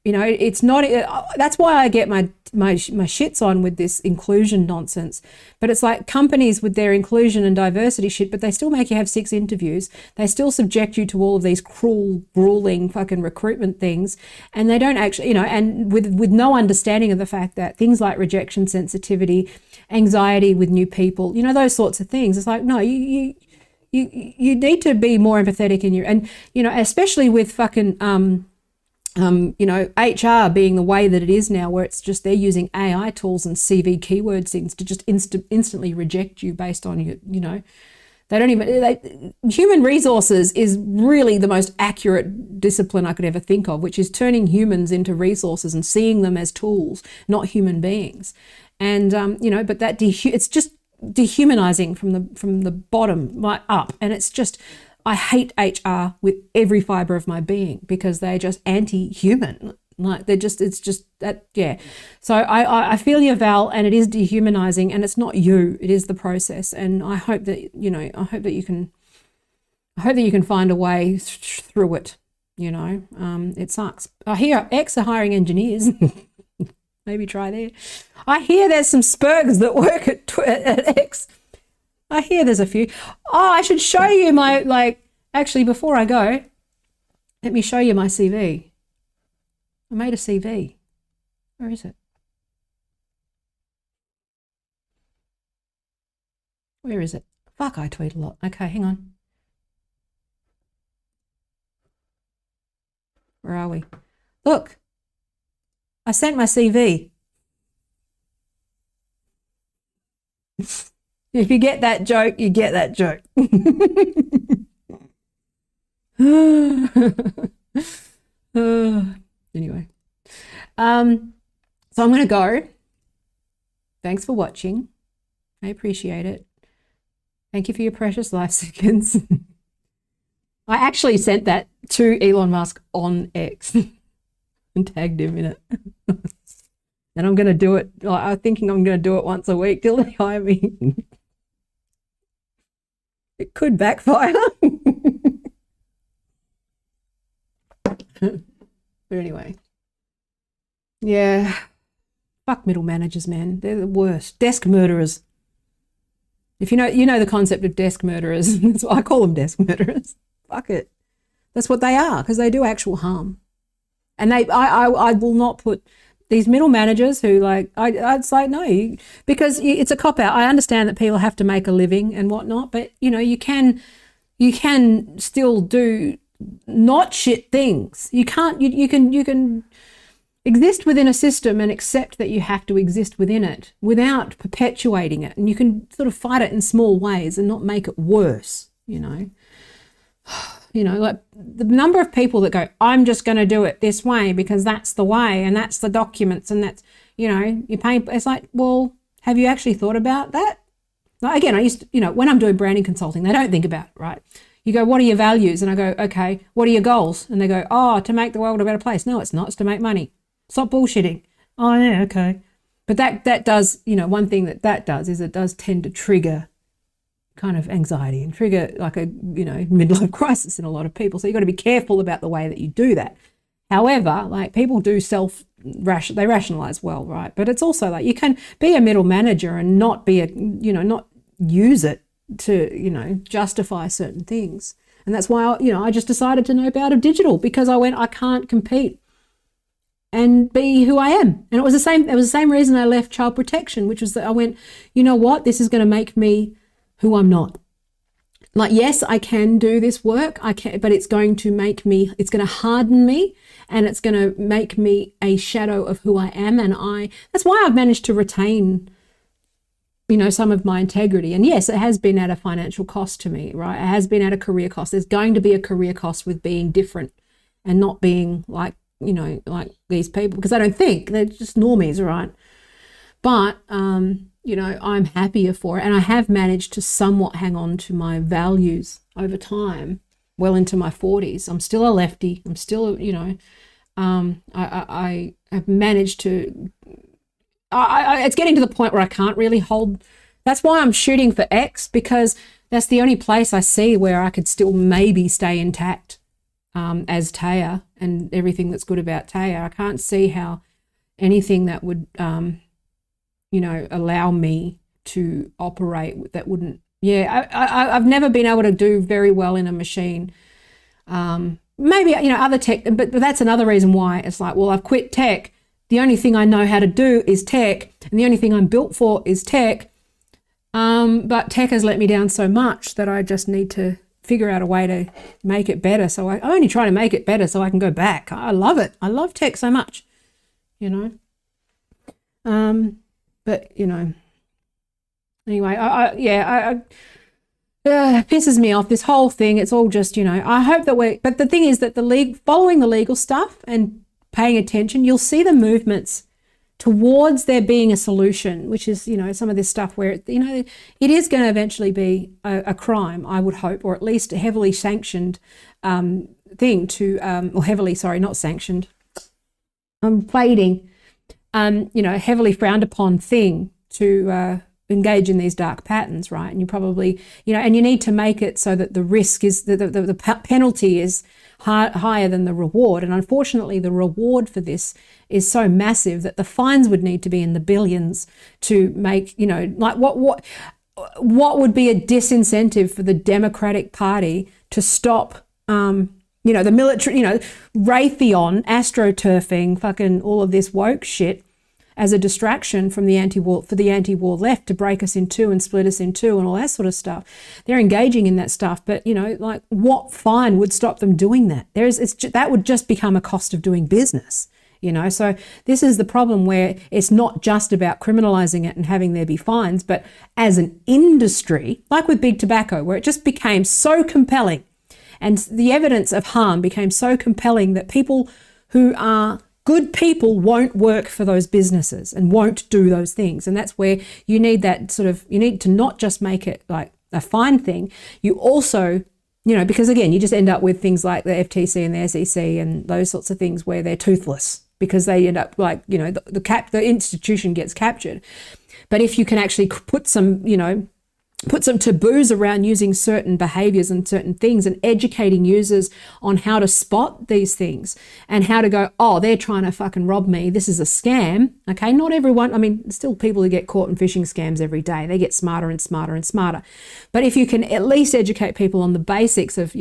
A: it's not, that's why I get my shits on with this inclusion nonsense. But it's like companies with their inclusion and diversity shit, but they still make you have 6 interviews. They still subject you to all of these cruel, grueling fucking recruitment things. And they don't actually, and with no understanding of the fact that things like rejection sensitivity, anxiety with new people, those sorts of things. It's like, no, you need to be more empathetic in your, and, especially with fucking, HR being the way that it is now, where it's just they're using AI tools and CV keyword things to just instantly reject you based on they don't even, human resources is really the most accurate discipline I could ever think of, which is turning humans into resources and seeing them as tools, not human beings. And, but that it's just dehumanizing from the bottom right up. And it's just, I hate HR with every fiber of my being because they're just anti-human. Like it's just that, yeah. So I feel you, Val, and it is dehumanizing, and it's not you, it is the process. And I hope that, you can find a way through it, it sucks. I hear X are hiring engineers. Maybe try there. I hear there's some Spurgs that work at X. I hear there's a few. Oh, I should show you actually, before I go, let me show you my CV. I made a CV. Where is it? Where is it? Fuck, I tweet a lot. Okay, hang on. Where are we? Look, I sent my CV. If you get that joke, you get that joke. Anyway, so I'm going to go. Thanks for watching. I appreciate it. Thank you for your precious life seconds. I actually sent that to Elon Musk on X and tagged him in it. And I'm going to do it. I'm thinking I'm going to do it once a week till they hire me. It could backfire. But anyway, yeah, fuck middle managers, man. They're the worst. Desk murderers. If you know the concept of desk murderers. That's what I call them, desk murderers. Fuck it. That's what they are, because they do actual harm. And I will not put these middle managers who I'd say no, because it's a cop out. I understand that people have to make a living and whatnot, but you can still do not shit things. You can't, you can exist within a system and accept that you have to exist within it without perpetuating it. And you can sort of fight it in small ways and not make it worse, like the number of people that go, I'm just going to do it this way because that's the way and that's the documents and that's, you pay. It's like, well, have you actually thought about that? Like, again, I used to, when I'm doing branding consulting, they don't think about it, right? You go, what are your values? And I go, okay, what are your goals? And they go, oh, to make the world a better place. No, it's not. It's to make money. Stop bullshitting. Oh, yeah, okay. But that does, one thing that does is it does tend to trigger kind of anxiety and trigger like a, midlife crisis in a lot of people. So you've got to be careful about the way that you do that. However, like people do they rationalize well, right? But it's also like you can be a middle manager and not be not use it to, justify certain things. And that's why, I just decided to nope out of digital, because I can't compete and be who I am. And it was the same reason I left child protection, which was that I went, you know what, this is going to make me who I'm not. Like, yes, I can do this work, but it's going to harden me, and it's going to make me a shadow of who I am. And that's why I've managed to retain, some of my integrity. And yes, it has been at a financial cost to me, right? It has been at a career cost. There's going to be a career cost with being different and not being like these people, because I don't think they're just normies, right? But, I'm happier for it. And I have managed to somewhat hang on to my values over time, well into my 40s. I'm still a lefty. I'm still, I have managed to, it's getting to the point where I can't really hold. That's why I'm shooting for X, because that's the only place I see where I could still maybe stay intact as Taya and everything that's good about Taya. I can't see how anything that would, allow me to operate that wouldn't. Yeah, I've never been able to do very well in a machine. Maybe, other tech, but that's another reason why it's like, well, I've quit tech. The only thing I know how to do is tech, and the only thing I'm built for is tech. But tech has let me down so much that I just need to figure out a way to make it better. So I only try to make it better so I can go back. I love it. I love tech so much, But, anyway, it pisses me off, this whole thing. It's all just, I hope that but the thing is that following the legal stuff and paying attention, you'll see the movements towards there being a solution, which is, some of this stuff where, it is going to eventually be a crime, I would hope, or at least a heavily sanctioned thing not sanctioned. I'm fading. Heavily frowned upon thing to engage in these dark patterns, right? And you probably, and you need to make it so that the risk is, the penalty is higher than the reward. And unfortunately, the reward for this is so massive that the fines would need to be in the billions to make, like what would be a disincentive for the Democratic Party to stop, the military, Raytheon, astroturfing, fucking all of this woke shit as a distraction from the anti-war left to break us in two and split us in two and all that sort of stuff. They're engaging in that stuff, but like what fine would stop them doing that? That would just become a cost of doing business. So this is the problem, where it's not just about criminalizing it and having there be fines, but as an industry, like with big tobacco, where it just became so compelling. And the evidence of harm became so compelling that people who are good people won't work for those businesses and won't do those things. And that's where you need you need to not just make it like a fine thing. You also, because again, you just end up with things like the FTC and the SEC and those sorts of things where they're toothless, because they end up like, the institution gets captured. But if you can actually put some taboos around using certain behaviors and certain things, and educating users on how to spot these things and how to go, oh, they're trying to fucking rob me, this is a scam. Okay, not everyone, still people who get caught in phishing scams every day, they get smarter and smarter and smarter. But if you can at least educate people on the basics of,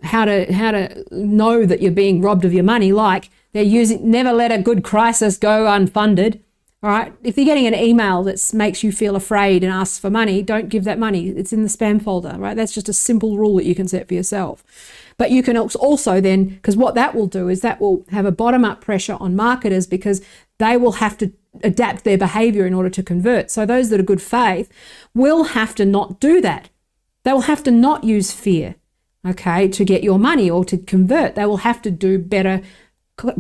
A: how to know that you're being robbed of your money, like they're using, never let a good crisis go unfunded. All right, if you're getting an email that makes you feel afraid and asks for money, don't give that money. It's in the spam folder, right? That's just a simple rule that you can set for yourself. But you can also then, because what that will do is that will have a bottom-up pressure on marketers, because they will have to adapt their behavior in order to convert. So those that are good faith will have to not do that. They will have to not use fear, okay, to get your money or to convert. They will have to do better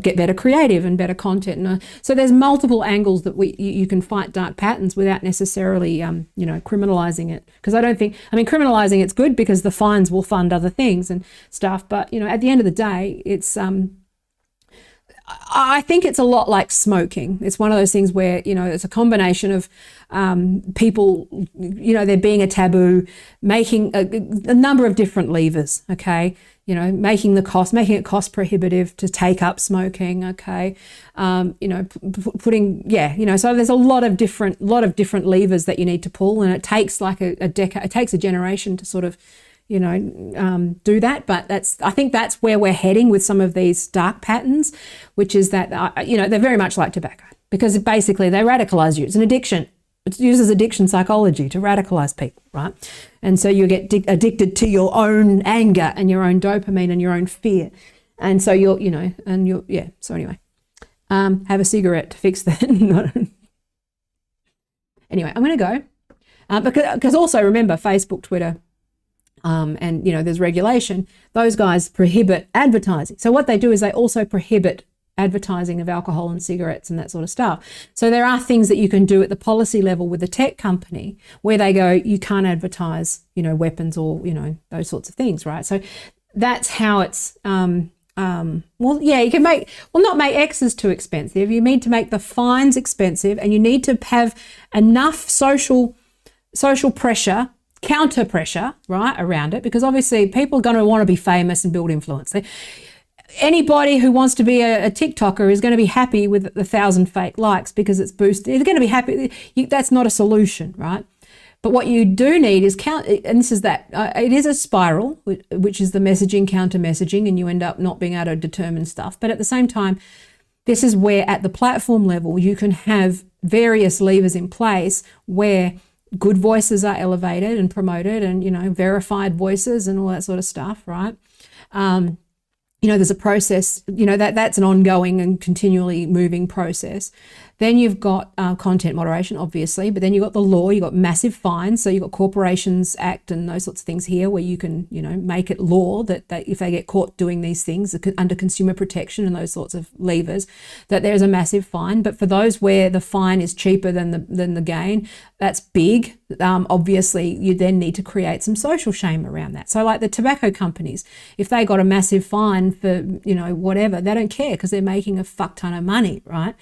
A: get better creative and better content. And so there's multiple angles that you can fight dark patterns without necessarily, criminalizing it. Because criminalizing it's good because the fines will fund other things and stuff. But, at the end of the day, it's, I think it's a lot like smoking. It's one of those things where, it's a combination of people, there being a taboo, making a number of different levers, okay? Making it cost prohibitive to take up smoking, okay? So there's a lot of different levers that you need to pull, and it takes like a decade, it takes a generation to sort of, do that. But I think that's where we're heading with some of these dark patterns, which is that, they're very much like tobacco, because basically they radicalize you. It's an addiction. It uses addiction psychology to radicalize people, right? And so you get addicted to your own anger and your own dopamine and your own fear. And so so anyway, have a cigarette to fix that. Anyway, I'm going to go because also remember Facebook, Twitter, and there's regulation. Those guys prohibit advertising. So what they do is they also prohibit advertising of alcohol and cigarettes and that sort of stuff. So there are things that you can do at the policy level with the tech company where they go, you can't advertise, weapons or, those sorts of things, right? So that's how it's, you can not make X's too expensive. You need to make the fines expensive, and you need to have enough social pressure, counter pressure, right, around it, because obviously people are going to want to be famous and build influence. Anybody who wants to be a TikToker is going to be happy with 1,000 fake likes because it's boosted. They're going to be happy. That's not a solution, right? But what you do need is and this is that. It is a spiral, which is the messaging, counter messaging, and you end up not being able to determine stuff. But at the same time, this is where at the platform level, you can have various levers in place where good voices are elevated and promoted, and, verified voices and all that sort of stuff, right? There's a process, that's an ongoing and continually moving process. Then you've got content moderation, obviously, but then you've got the law, you've got massive fines. So you've got Corporations Act and those sorts of things here where you can, make it law that if they get caught doing these things under consumer protection and those sorts of levers, that there's a massive fine. But for those where the fine is cheaper than the gain, that's big. Obviously, you then need to create some social shame around that. So like the tobacco companies, if they got a massive fine for, whatever, they don't care because they're making a fuck ton of money, right?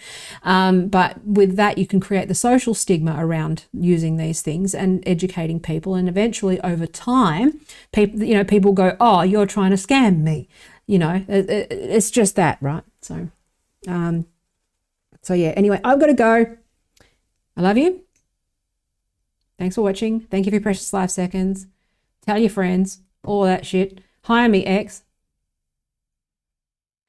A: But with that, you can create the social stigma around using these things and educating people. And eventually over time, people go, oh, you're trying to scam me. It's just that, right? So yeah, anyway, I've got to go. I love you. Thanks for watching. Thank you for your precious life seconds. Tell your friends, all that shit. Hire me, X.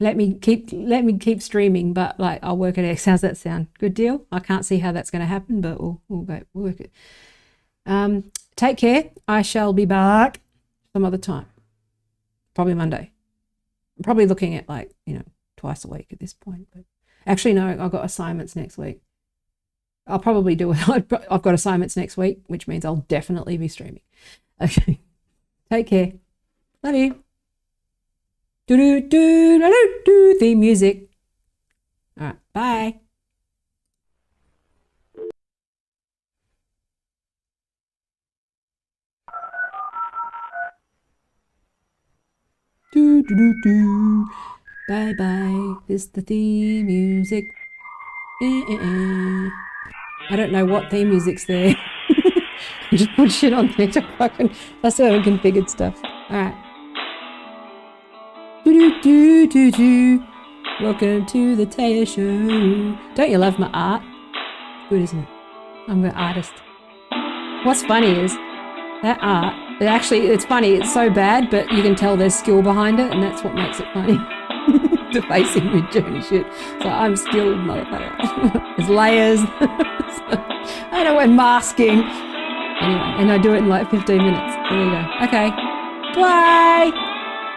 A: Let me keep streaming, but I'll work at X. How's that sound? Good deal? I can't see how that's going to happen, but we'll work it. Take care. I shall be back some other time. Probably Monday. I'm probably looking at twice a week at this point. But actually, no, I've got assignments next week. I'll probably do it. I've got assignments next week, which means I'll definitely be streaming. Okay. Take care. Love you. Do theme music. All right. Bye. Bye bye. This is the theme music. I don't know what theme music's there. I just put shit on there to I still haven't configured stuff. Alright. Welcome to the Taya Show. Don't you love my art? Good, isn't it? I'm an artist. What's funny is that art, it's funny, it's so bad, but you can tell there's skill behind it, and that's what makes it funny. Defacing with Journey shit. So I'm skilled, motherfucker. There's layers. I know we're masking. Anyway, and I do it in 15 minutes. There you go. Okay. Bye.